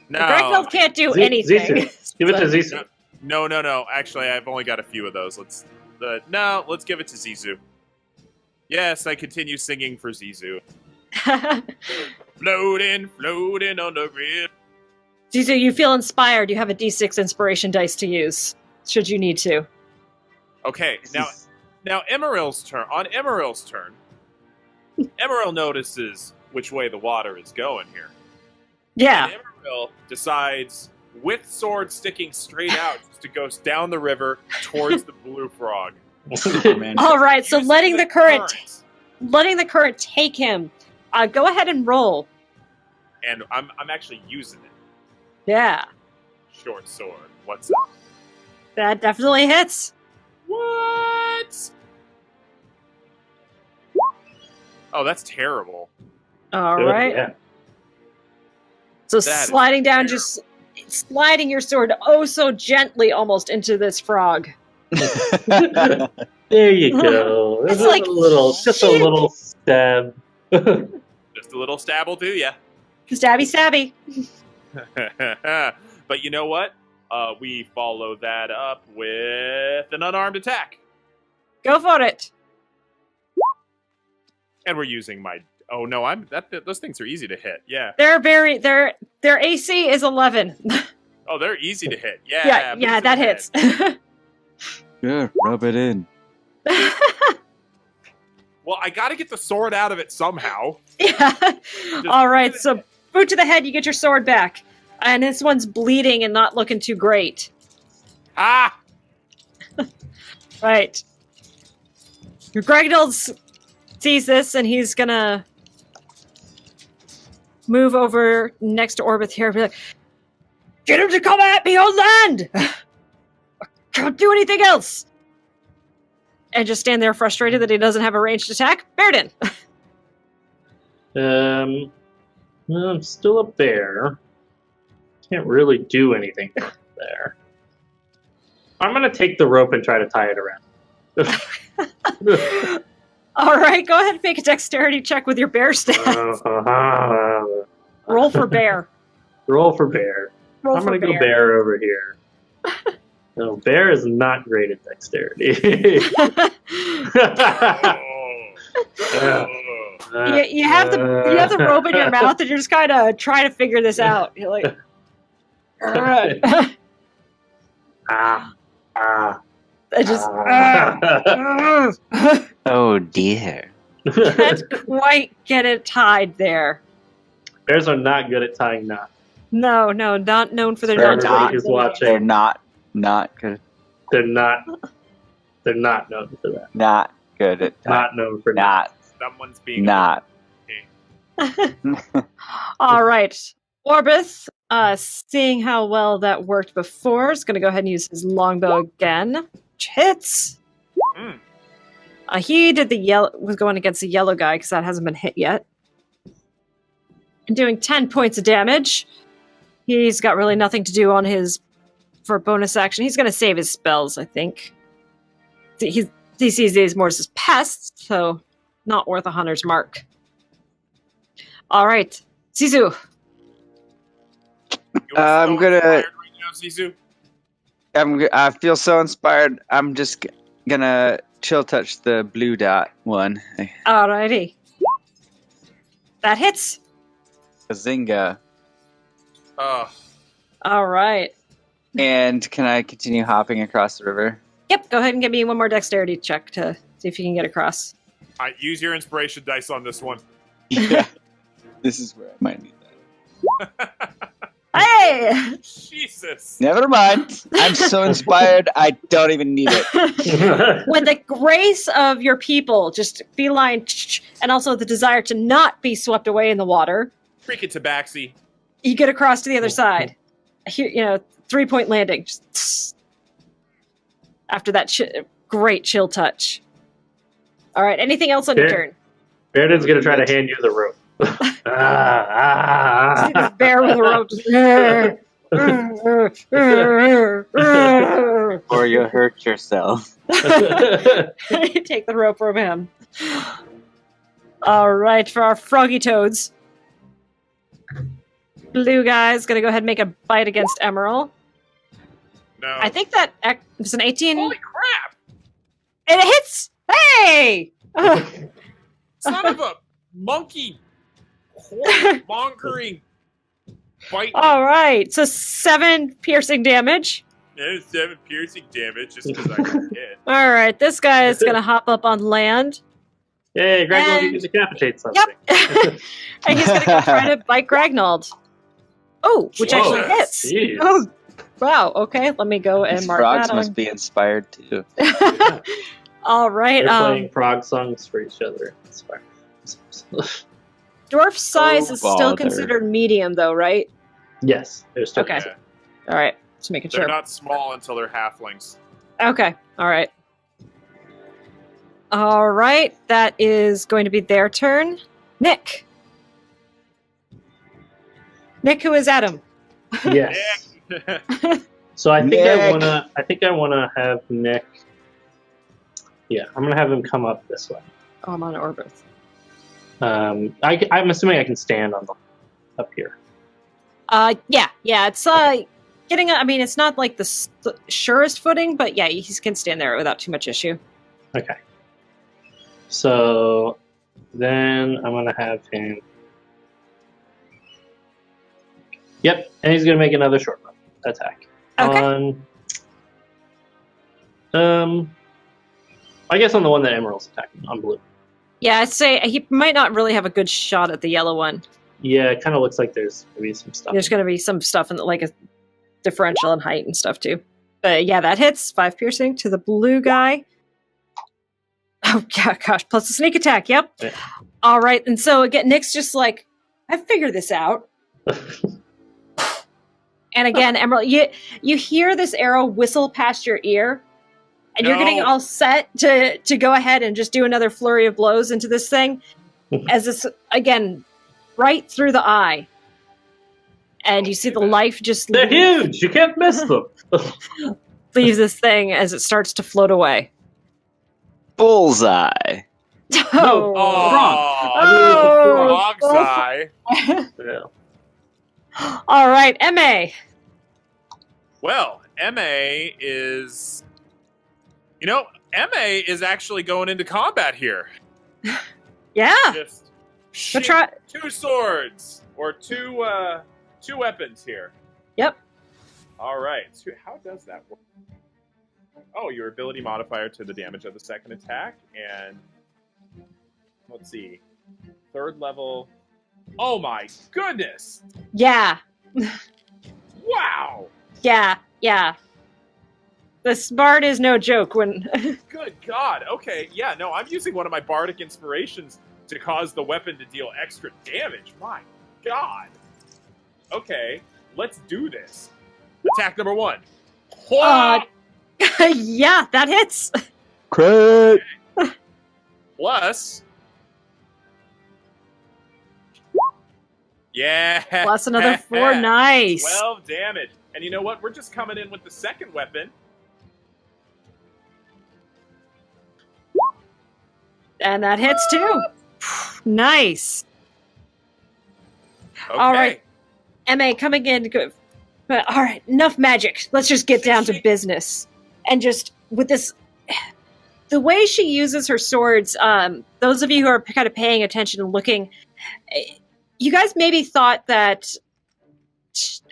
No. Gregfield can't do anything. Xissou. Give it to Xissou. No. Actually, I've only got a few of those. Let's give it to Xissou. Yes, I continue singing for Xissou. Floating on the river. Xissou, you feel inspired. You have a D6 inspiration dice to use, should you need to. Okay, now Immeral's turn. On Immeral's turn, Immeral notices which way the water is going here. Yeah. And Immeral decides, with sword sticking straight out, just to go down the river towards the blue frog. All right, so Using letting the current take him. Go ahead and roll. And I'm actually using it. Yeah, Short sword. What's up? that definitely hits. What? Oh, that's terrible. All right. Yeah. So That is sliding down, terrible. just sliding your sword oh so gently almost into this frog. There you go. It's Just like a little stab. Just a little stab will do ya. Stabby. But you know what? We follow that up with an unarmed attack. Go for it. And we're using my... Oh, no, those things are easy to hit. Yeah. Their AC is 11. Oh, they're easy to hit. Yeah. yeah, that hits. Sure, rub it in. Well, I got to get the sword out of it somehow. Yeah. All right, so boot to the head, you get your sword back. And this one's bleeding and not looking too great. Ah! Right. Your Gregdals sees this, and he's gonna move over next to Orbith here and be like, get him to come at me on land! I can't do anything else! And just stand there frustrated that he doesn't have a ranged attack. Baeridin! Well, I'm still a bear. Can't really do anything there. I'm gonna take the rope and try to tie it around. All right, go ahead and make a dexterity check with your bear stats. Roll for bear. Roll for bear. Roll I'm for gonna go bear over here. No, bear is not great at dexterity. Oh. Yeah, you have the rope in your mouth, and you're just kind of trying to figure this out. You're like, it just Oh dear. can't quite get it tied there. Bears are not good at tying knots. No, not known for their For knots. everybody who's watching, They're not good. they're not known for that. Not good at Not known for not Someone's being not. All right. Orbith, seeing how well that worked before, is going to go ahead and use his longbow again, which hits. Mm. He did was going against the yellow guy because that hasn't been hit yet. And doing 10 points of damage. He's got really nothing to do on for bonus action. He's going to save his spells, I think. He sees these more as his pests, so not worth a hunter's mark. All right, Xissou. I'm gonna. Right now, Xissou? I feel so inspired. I'm just gonna chill touch the blue dot one. Alrighty. That hits. Bazinga. All right. And can I continue hopping across the river? Yep, go ahead and give me one more dexterity check to see if you can get across. All right, use your inspiration dice on this one. Yeah. This is where I might need that. Hey! Jesus. Never mind. I'm so inspired, I don't even need it. When the grace of your people, just feline, and also the desire to not be swept away in the water, Freaking tabaxi. you get across to the other side. Here, 3-point landing. Just after that great chill touch. All right, anything else on your turn? Baeridin's going to try to hand you the rope. See this bear with a rope. Or you'll hurt yourself. You take the rope from him. All right, for our froggy toads. Blue guy's going to go ahead and make a bite against Immeral. No. I think that was an 18. Holy crap! And it hits! Hey! Son of a monkey mongering bite. All right, so 7 piercing damage. Yeah, 7 piercing damage just because I got hit. All right, this guy is going to hop up on land. Hey, Gragnald, you And- can decapitate something. Yep. And he's going to go try to bite Gragnald. Oh, which Whoa, actually hits. jeez. Oh, wow. Okay, let me go and These mark frogs that must on. be inspired too. All right. They're playing frog songs for each other. It's fine. Dwarf size Oh, is still bother. considered medium, though, right? Yes, there's still Okay. Yeah. All right. Just making They're sure. not small until they're halflings. Okay. All right. All right. That is going to be their turn. Nick. Nick, who is Adam? Yes. Nick! So I think Nick. I wanna have Nick. Yeah, I'm gonna have him come up this way. Oh, I'm on orbit. I'm assuming I can stand on up here. Yeah. It's getting. I mean, it's not like the surest footing, but yeah, he can stand there without too much issue. Okay. So then I'm gonna have him. Yep, and he's gonna make another short bow attack. Okay. I guess on the one that Immeral's attacking, on blue. Yeah, I'd say he might not really have a good shot at the yellow one. Yeah, it kind of looks like there's maybe some stuff. There's going to be some stuff in like a differential in height and stuff too. But yeah, that hits 5 piercing to the blue guy. Oh gosh, plus the sneak attack. Yep. Yeah. All right, and so again, Nick's just like, I figured this out. And again, Emerald, you hear this arrow whistle past your ear, and you're getting all set to go ahead and just do another flurry of blows into this thing, as this again right through the eye, and you see the life just They're huge. You can't miss them. leaves this thing as it starts to float away. Bullseye. No. Oh. Frog's eye. Yeah. All right, MA. Well, MA is... MA is actually going into combat here. Yeah. Just Shit, try. 2 swords or two weapons here. Yep. All right. So how does that work? Oh, your ability modifier to the damage of the second attack, and let's see, 3rd level. Oh my goodness! Yeah. Wow. Yeah. This bard is no joke when. Good God. Okay. Yeah. No, I'm using one of my bardic inspirations to cause the weapon to deal extra damage. My God. Okay. Let's do this. Attack number 1. Yeah, that hits. Crit! Plus. Yeah. Plus another 4. Nice. 12 damage. And you know what? We're just coming in with the second weapon. And that hits too. Nice. Okay. All right. MA coming in. Good. But all right, enough magic. Let's just get down to business. And just with this, the way she uses her swords, those of you who are kind of paying attention and looking, you guys maybe thought that,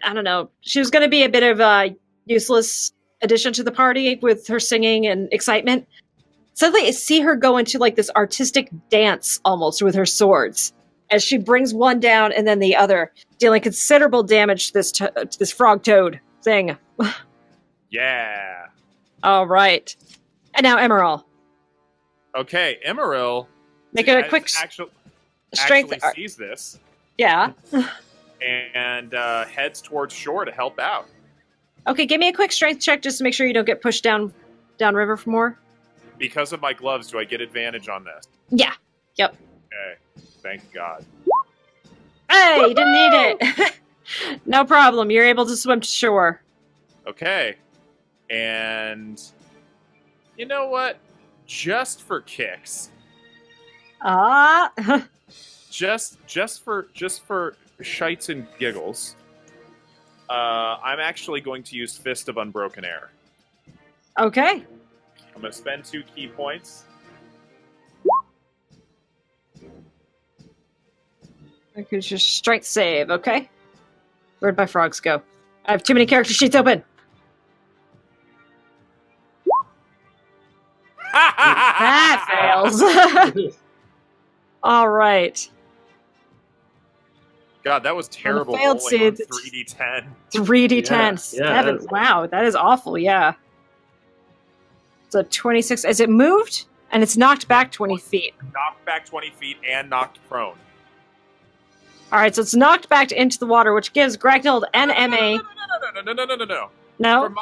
I don't know, she was going to be a bit of a useless addition to the party with her singing and excitement. Suddenly, I see her go into like this artistic dance almost with her swords as she brings one down and then the other, dealing considerable damage to this frog toad thing. Yeah. All right. And now Immeral. Okay, Immeral. Make a quick strength. Actually sees this Yeah. and heads towards shore to help out. Okay, give me a quick strength check just to make sure you don't get pushed downriver for more. Because of my gloves, do I get advantage on this? Yeah. Yep. Okay. Thank God. Hey, you didn't need it. No problem. You're able to swim to shore. Okay. And you know what? Just for kicks. Just for shites and giggles. I'm actually going to use Fist of Unbroken Air. Okay. I'm going to spend 2 key points. I could just strength save, okay? Where'd my frogs go? I have too many character sheets open. That fails. All right. God, that was terrible. failed Rolling on save, 3d10. 3d10. Yeah, Seven. Wow, that is awful, yeah. So 26. Is it moved? And it's knocked back 20 feet. Knocked back 20 feet and knocked prone. All right, so it's knocked back into the water, which gives Gragnold and MA... No. No?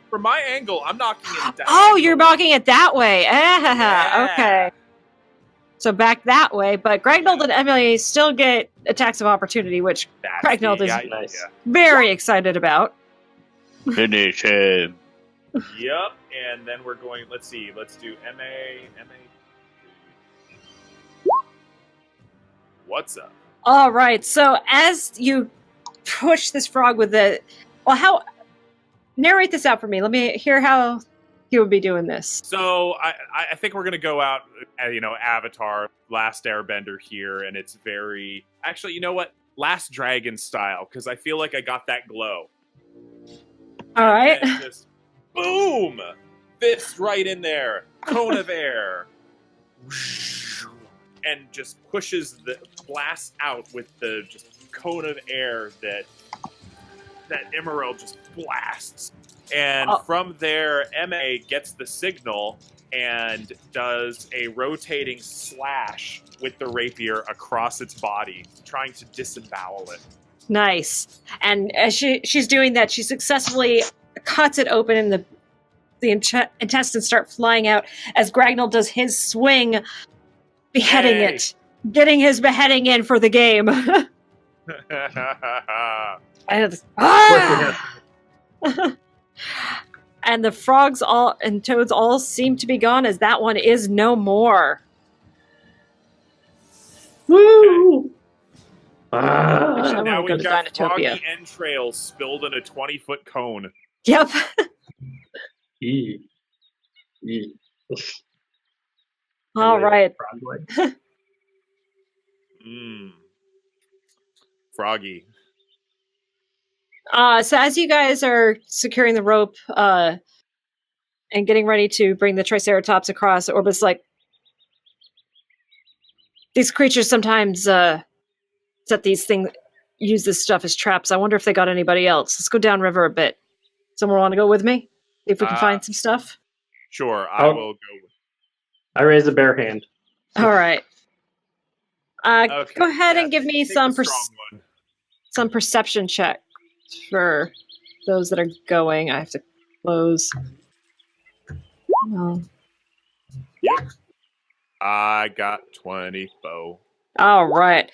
From my angle, I'm knocking it down. Oh, you're knocking it that way. Yeah. Okay. So back that way, but Gragnold and Emily still get attacks of opportunity, which Gragnold is Nice. very excited about. Finish him. Yep, and then we're going, let's see, let's do MA. What's up? All right, so as you push this frog with the... Well, narrate this out for me. Let me hear how he would be doing this. So I think we're going to go out, Avatar, Last Airbender here, and it's very... Actually, you know what? Last Dragon style, because I feel like I got that glow. All right. And just, boom! Fist right in there. Cone of air. And just pushes the blast out with the just cone of air that Immeral just blasts. And from there, MA gets the signal and does a rotating slash with the rapier across its body, trying to disembowel it. Nice. And as she's doing that, she successfully cuts it open and the intestines start flying out as Gragnold does his swing, beheading it. Getting his beheading in for the game. And the frogs and toads all seem to be gone as that one is no more. Woo! Now go we've to got froggy Dinotopia. entrails spilled in a 20-foot cone. Yep. Eee. All right. Froggy. So as you guys are securing the rope and getting ready to bring the Triceratops across, Orbis like, these creatures sometimes set these things, use this stuff as traps. I wonder if they got anybody else. Let's go downriver a bit. Someone want to go with me? See if we can find some stuff? Sure, I will go. I raise a bare hand. All right. Okay, go ahead and give me take some the strong one. some perception check for those that are going. I have to close. Oh. Yep. I got 24. All right.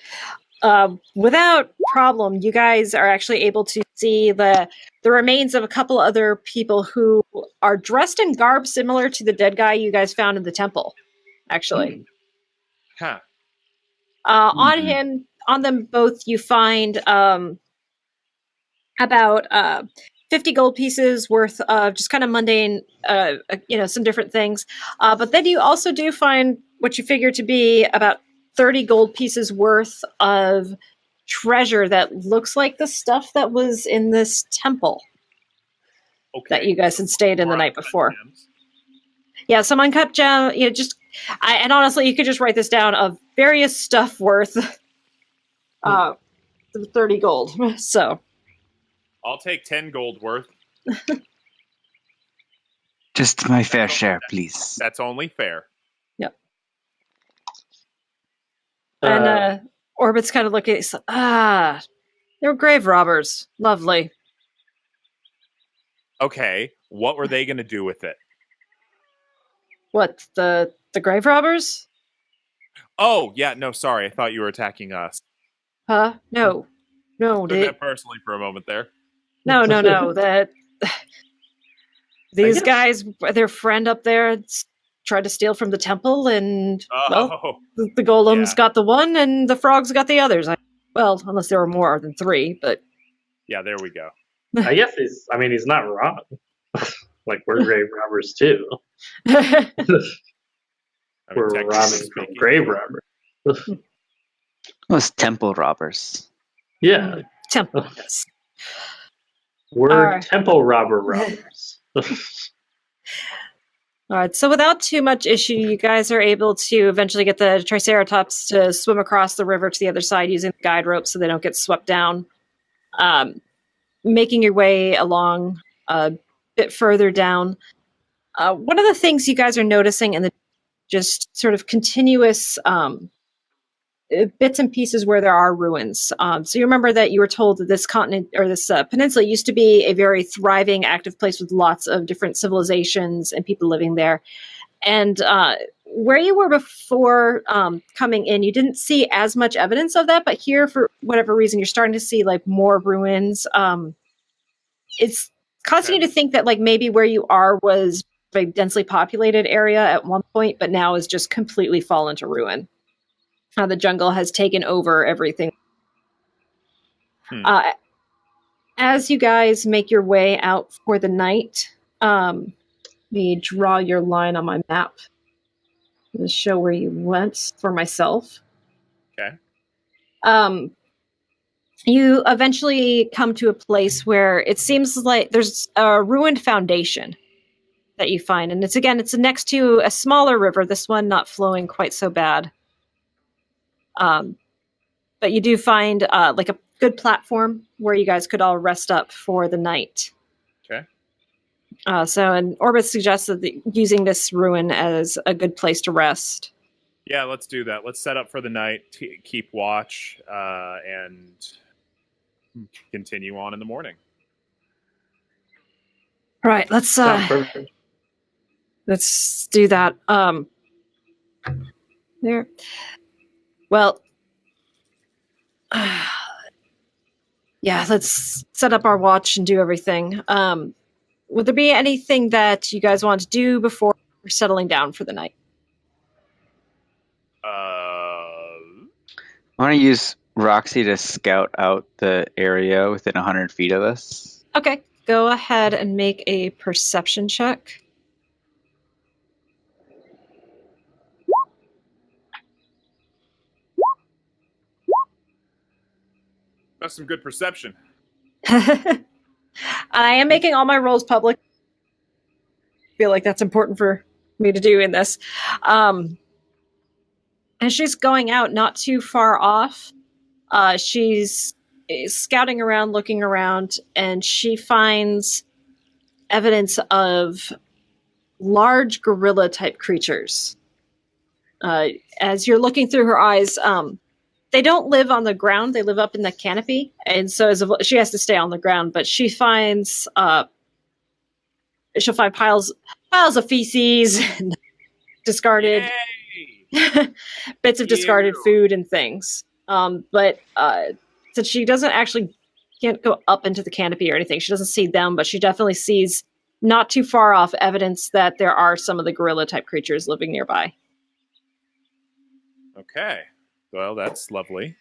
Without problem, you guys are actually able to see the remains of a couple other people who are dressed in garb similar to the dead guy you guys found in the temple, actually. Huh. On them both, you find about 50 gold pieces worth of just kind of mundane, some different things. But then you also do find what you figure to be about 30 gold pieces worth of treasure that looks like the stuff that was in this temple that you guys had stayed in the night before. Gems. Yeah, some uncut gem. And honestly, you could just write this down of various stuff worth 30 gold. So I'll take 10 gold worth. Just my fair share, please. That's only fair. Yep. And Orbit's kind of looking. They were grave robbers. Lovely. Okay, what were they going to do with it? What, the grave robbers? Oh, yeah, no, sorry. I thought you were attacking us. Huh? No. Took that personally for a moment there. No. That these guys, their friend up there, tried to steal from the temple, and the golems got the one, and the frogs got the others. Unless there were more than 3, but yeah, there we go. I guess he's not wrong. Like, we're grave robbers too. We're robbing from grave robbers. Those temple robbers. Yeah. Temple. We're temple robbers. All right, so without too much issue, you guys are able to eventually get the Triceratops to swim across the river to the other side using the guide rope so they don't get swept down. Making your way along a bit further down. One of the things you guys are noticing in the just sort of continuous bits and pieces where there are ruins. So you remember that you were told that this continent or this peninsula used to be a very thriving, active place with lots of different civilizations and people living there. And where you were before coming in, you didn't see as much evidence of that, but here, for whatever reason, you're starting to see like more ruins. It's causing you to think that like maybe where you are was a densely populated area at one point, but now is just completely fallen to ruin. The jungle has taken over everything. As you guys make your way out for the night, let me draw your line on my map to show where you went for myself. Okay. You eventually come to a place where it seems like there's a ruined foundation that you find. And it's next to a smaller river, this one not flowing quite so bad. But you do find like a good platform where you guys could all rest up for the night. Okay. And Orbis suggested that using this ruin as a good place to rest. Yeah, let's do that. Let's set up for the night, keep watch, and continue on in the morning. All right, let's do that. There. Well, yeah, let's set up our watch and do everything. Would there be anything that you guys want to do before settling down for the night? I want to use Roxy to scout out the area within 100 feet of us. Okay, go ahead and make a perception check. That's some good perception. I am making all my rolls public. I feel like that's important for me to do in this. And she's going out not too far off. She's scouting around, looking around, and she finds evidence of large gorilla-type creatures. As you're looking through her eyes, they don't live on the ground; they live up in the canopy, and so she has to stay on the ground. But she finds, she'll find piles of feces, and discarded bits of discarded food and things. But since she can't go up into the canopy or anything, she doesn't see them, but she definitely sees not too far off evidence that there are some of the gorilla-type creatures living nearby. Okay. Well, that's lovely.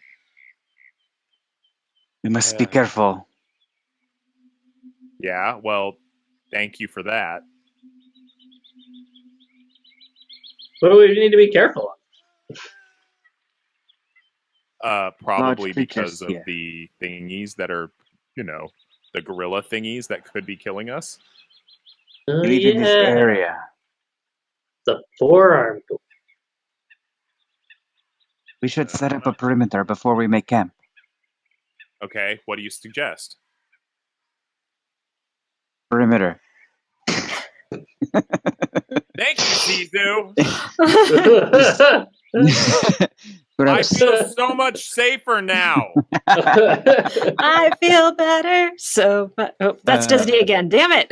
We must be careful. Yeah, well, thank you for that. What do we need to be careful of? Probably Large because creatures, of the thingies that are, the gorilla thingies that could be killing us. We live in this area. The forearm. We should set up a perimeter before we make camp. Okay, what do you suggest? Perimeter. Thank you, Xissou. But I feel so much safer now. I feel better. That's Disney again. Damn it.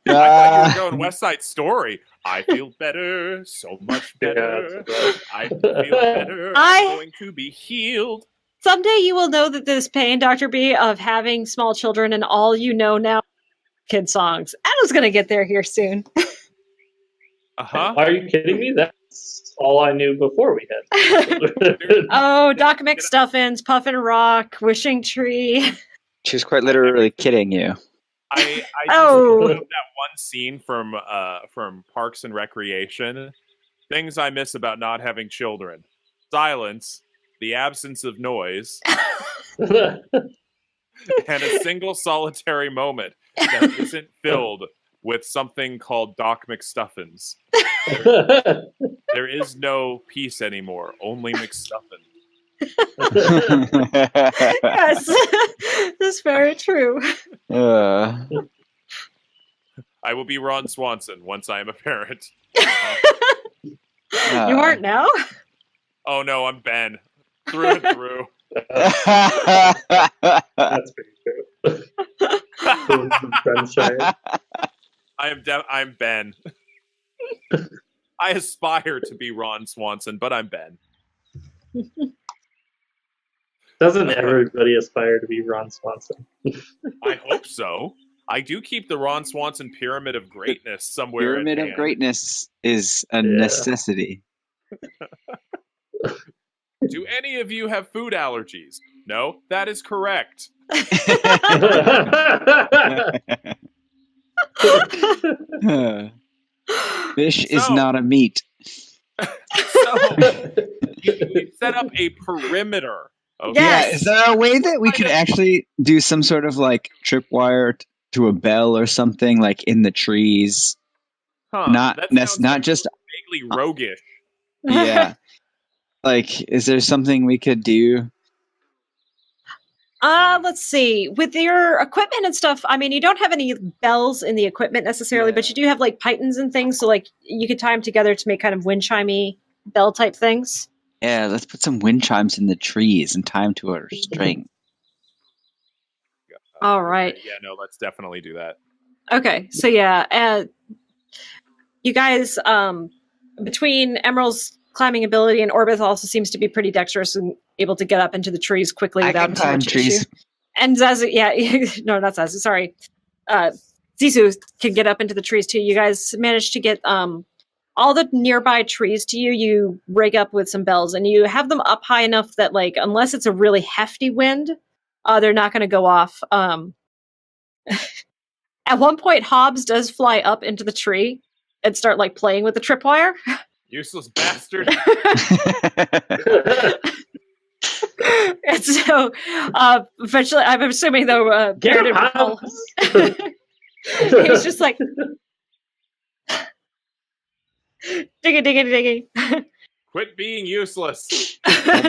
I thought you were going West Side Story. I feel better, so much better. I feel better. I'm going to be healed. Someday you will know that this pain, Dr. B, of having small children and all you know now, kid songs. Adam's going to get there here soon. Uh-huh. Are you kidding me? That's all I knew before we had. Oh, Doc McStuffins, Puffin Rock, Wishing Tree. She was quite literally kidding you. I just love that one scene from Parks and Recreation. Things I miss about not having children: silence, the absence of noise, and a single solitary moment that isn't filled with something called Doc McStuffins. There is no peace anymore, only McStuffin. Yes, that's very true. I will be Ron Swanson once I am a parent. You aren't now? Oh no, I'm Ben. Through and through. That's pretty true. I'm Ben. I aspire to be Ron Swanson, but I'm Ben. Doesn't everybody aspire to be Ron Swanson? I hope so. I do keep the Ron Swanson Pyramid of Greatness somewhere. Pyramid of Greatness is a necessity. Do any of you have food allergies? No, that is correct. Fish is not a meat. So, you set up a perimeter. Okay? Yes. Yeah, is there a way that we could actually do some sort of like tripwire to a bell or something, like in the trees? Huh, not like just vaguely roguish. Yeah. Like, is there something we could do? Let's see. With your equipment and stuff, I mean, you don't have any bells in the equipment necessarily, but you do have like pythons and things, so like you could tie them together to make kind of wind chimey bell type things. Yeah, let's put some wind chimes in the trees and tie them to a string. All right. Yeah, no, let's definitely do that. Okay, so yeah, you guys, between Emerald's climbing ability and Orbith also seems to be pretty dexterous and able to get up into the trees quickly without too much issue. And Zazu, no, not Zazu, sorry. Xissou can get up into the trees too. You guys managed to get all the nearby trees to you. You rig up with some bells and you have them up high enough that, like, unless it's a really hefty wind, they're not going to go off. At one point, Hobbs does fly up into the tree and start like playing with the tripwire. Useless bastard. So eventually, I'm assuming though, Get him, Baeridin will- Hans! he's just like diggy. Quit being useless.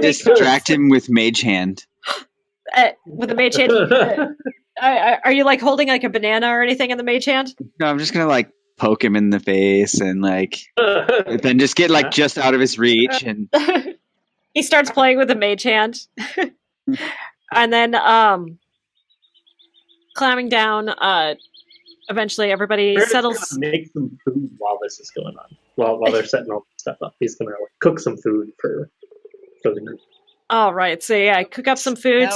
Distract him with Mage Hand. With the mage hand. Are you like holding like a banana or anything in the mage hand? No, I'm just gonna like poke him in the face and like then just get like just out of his reach and He starts playing with the mage hand, and then climbing down. Eventually, everybody Baeridin's settles. gonna make some food while this is going on. While they're setting all this stuff up, he's gonna like, cook some food for the group. All right, so yeah, cook up some food.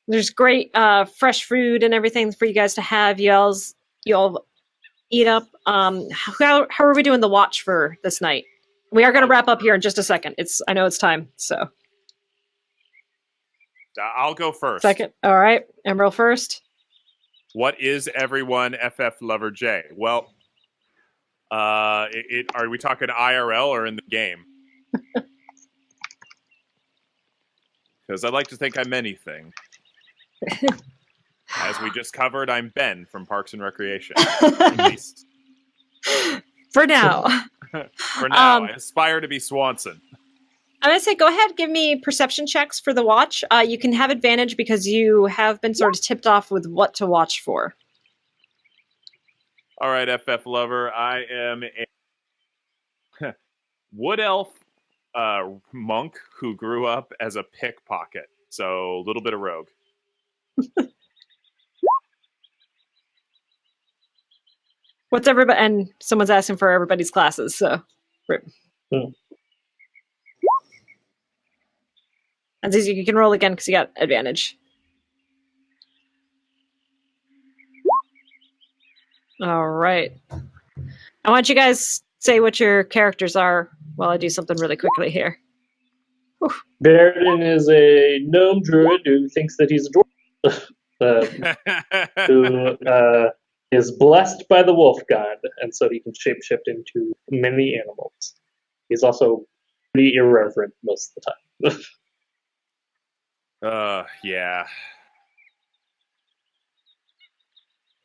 There's great fresh food and everything for you guys to have. You all eat up. How are we doing the watch for this night? We are going to wrap up here in just a second. I know it's time. So I'll go first. second. All right, Immeral first. What is everyone FF Lover J? Well, are we talking IRL or in the game? Because I'd like to think I'm anything. As we just covered, I'm Ben from Parks and Recreation. At least. For now. For now, I aspire to be Swanson. I'm going to say, go ahead, give me perception checks for the watch. You can have advantage because you have been sort of tipped off with what to watch for. All right, FF Lover, I am a wood elf monk who grew up as a pickpocket. So, a little bit of rogue. What's everybody? And someone's asking for everybody's classes, so. And Xissou, you can roll again because you got advantage. All right. I want you guys say what your characters are while I do something really quickly here. Baeridin is a gnome druid who thinks that he's a dwarf. Who is blessed by the wolf god, and so he can shapeshift into many animals. He's also pretty irreverent most of the time. Yeah.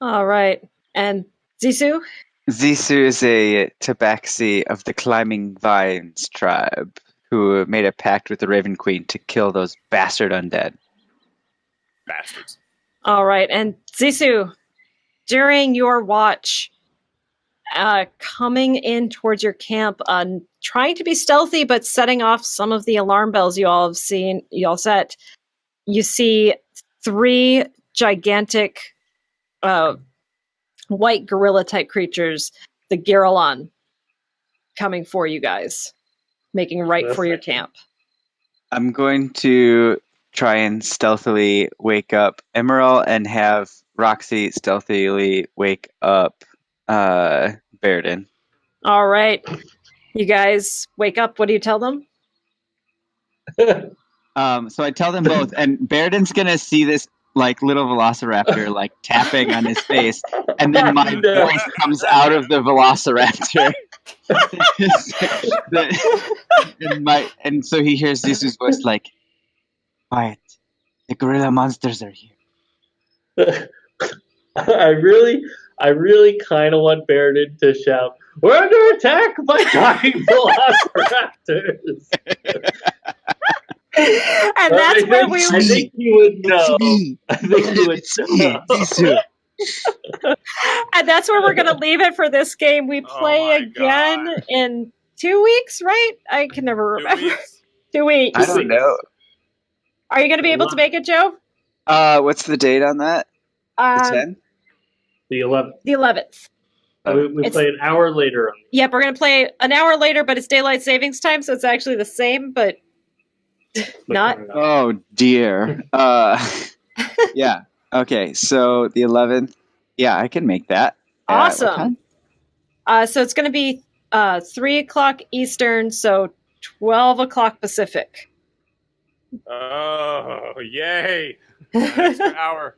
All right. And Xissou? Xissou is a tabaxi of the Climbing Vines tribe who made a pact with the Raven Queen to kill those bastard undead. Bastards. All right. And Xissou, during your watch, coming in towards your camp, trying to be stealthy, but setting off some of the alarm bells you all set, you see 3 gigantic white gorilla-type creatures, the Giralon, coming for you guys, making right for your camp. I'm going to try and stealthily wake up Immeral and have Roxy stealthily wake up Baeridin. All right. You guys wake up. What do you tell them? So I tell them both, and Baeridin's gonna see this like little velociraptor like tapping on his face, and then my voice comes out of the velociraptor. and so he hears Xissou's voice like, "Quiet, the gorilla monsters are here." I really kind of want Baeridin to shout, "We're under attack by talking velociraptors!" And that's where we. I think you would know. I think you would know. Xissou. And that's where we're going to leave it for this game. We play again in 2 weeks, right? I can never remember. 2 weeks. 2 weeks. I don't know. Are you going to be able to make it, Joe? What's the date on that? The 10th? The 11th. The 11th. We play an hour later. Yep, we're going to play an hour later, but it's daylight savings time, so it's actually the same, but not. Oh, dear. Yeah. Okay, so the 11th. Yeah, I can make that. Awesome. So it's going to be 3 o'clock Eastern, so 12 o'clock Pacific. Oh, yay. An extra hour.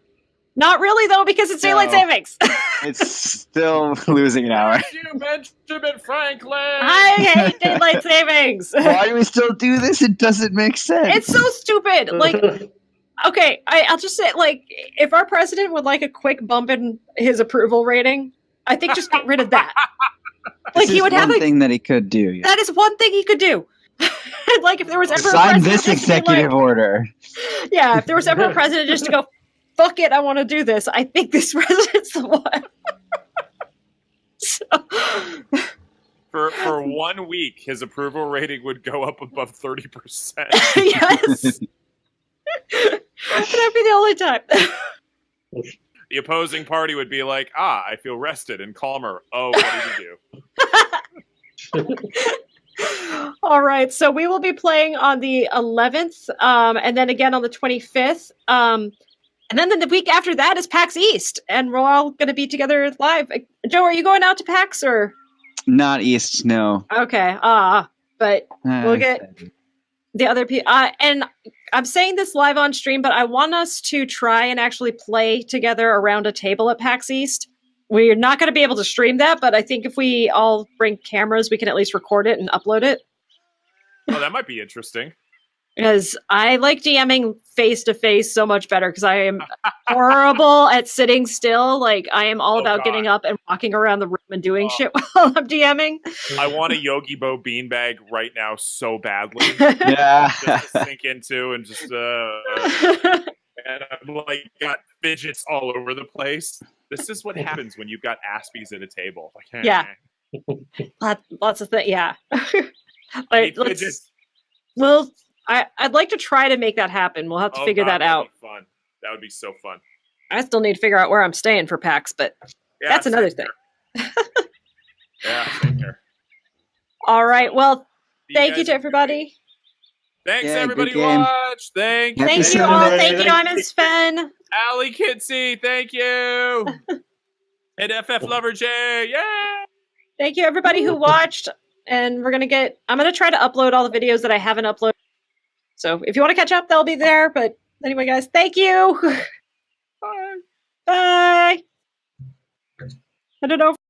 Not really, though, because it's daylight No. savings. It's still losing an hour. Curse you, Benjamin Franklin! I hate daylight savings. Why do we still do this? It doesn't make sense. It's so stupid. Like, okay, I'll just say, like, if our president would like a quick bump in his approval rating, I think just get rid of that. Like, This he would is have one a, thing that he could do. Yeah. that is one thing he could do. Like, if there was ever a Sign president this just to be executive order. yeah, if there was ever a president just to go, fuck it, I want to do this, I think this president's the one. So, For 1 week, his approval rating would go up above 30%. yes. That'd be the only time. The opposing party would be like, I feel rested and calmer. Oh, what did you do? All right, so we will be playing on the 11th, and then again on the 25th. And then the week after that is PAX East, and we're all going to be together live. Joe, are you going out to PAX or? Not East, no. Okay, but we'll get the other people. And I'm saying this live on stream, but I want us to try and actually play together around a table at PAX East. We're not going to be able to stream that, but I think if we all bring cameras, we can at least record it and upload it. Oh, that might be interesting. Because I like DMing face to face so much better because I am horrible at sitting still. Like, I am all about getting up and walking around the room and doing shit while I'm DMing. I want a Yogi Bo beanbag right now so badly. Yeah. Just to sink into and just and I'm like got fidgets all over the place. This is what happens when you've got Aspies at a table. Like, Yeah. Lots of things, yeah. But I'd like to try to make that happen. We'll have to figure that out. That'd be fun. That would be so fun. I still need to figure out where I'm staying for PAX, but that's another thing. Yeah, same here. All right. Well, See thank you guys to everybody. Thanks, Yeah, everybody good who game. watched. Thank you. Thank you all. Thank you, I'm Sven. Ali Kitsy, thank you. And FF Lover J, yeah. Thank you, everybody who watched. And I'm going to try to upload all the videos that I haven't uploaded. So if you want to catch up, they'll be there. But anyway, guys, thank you. Bye. Bye. I don't know if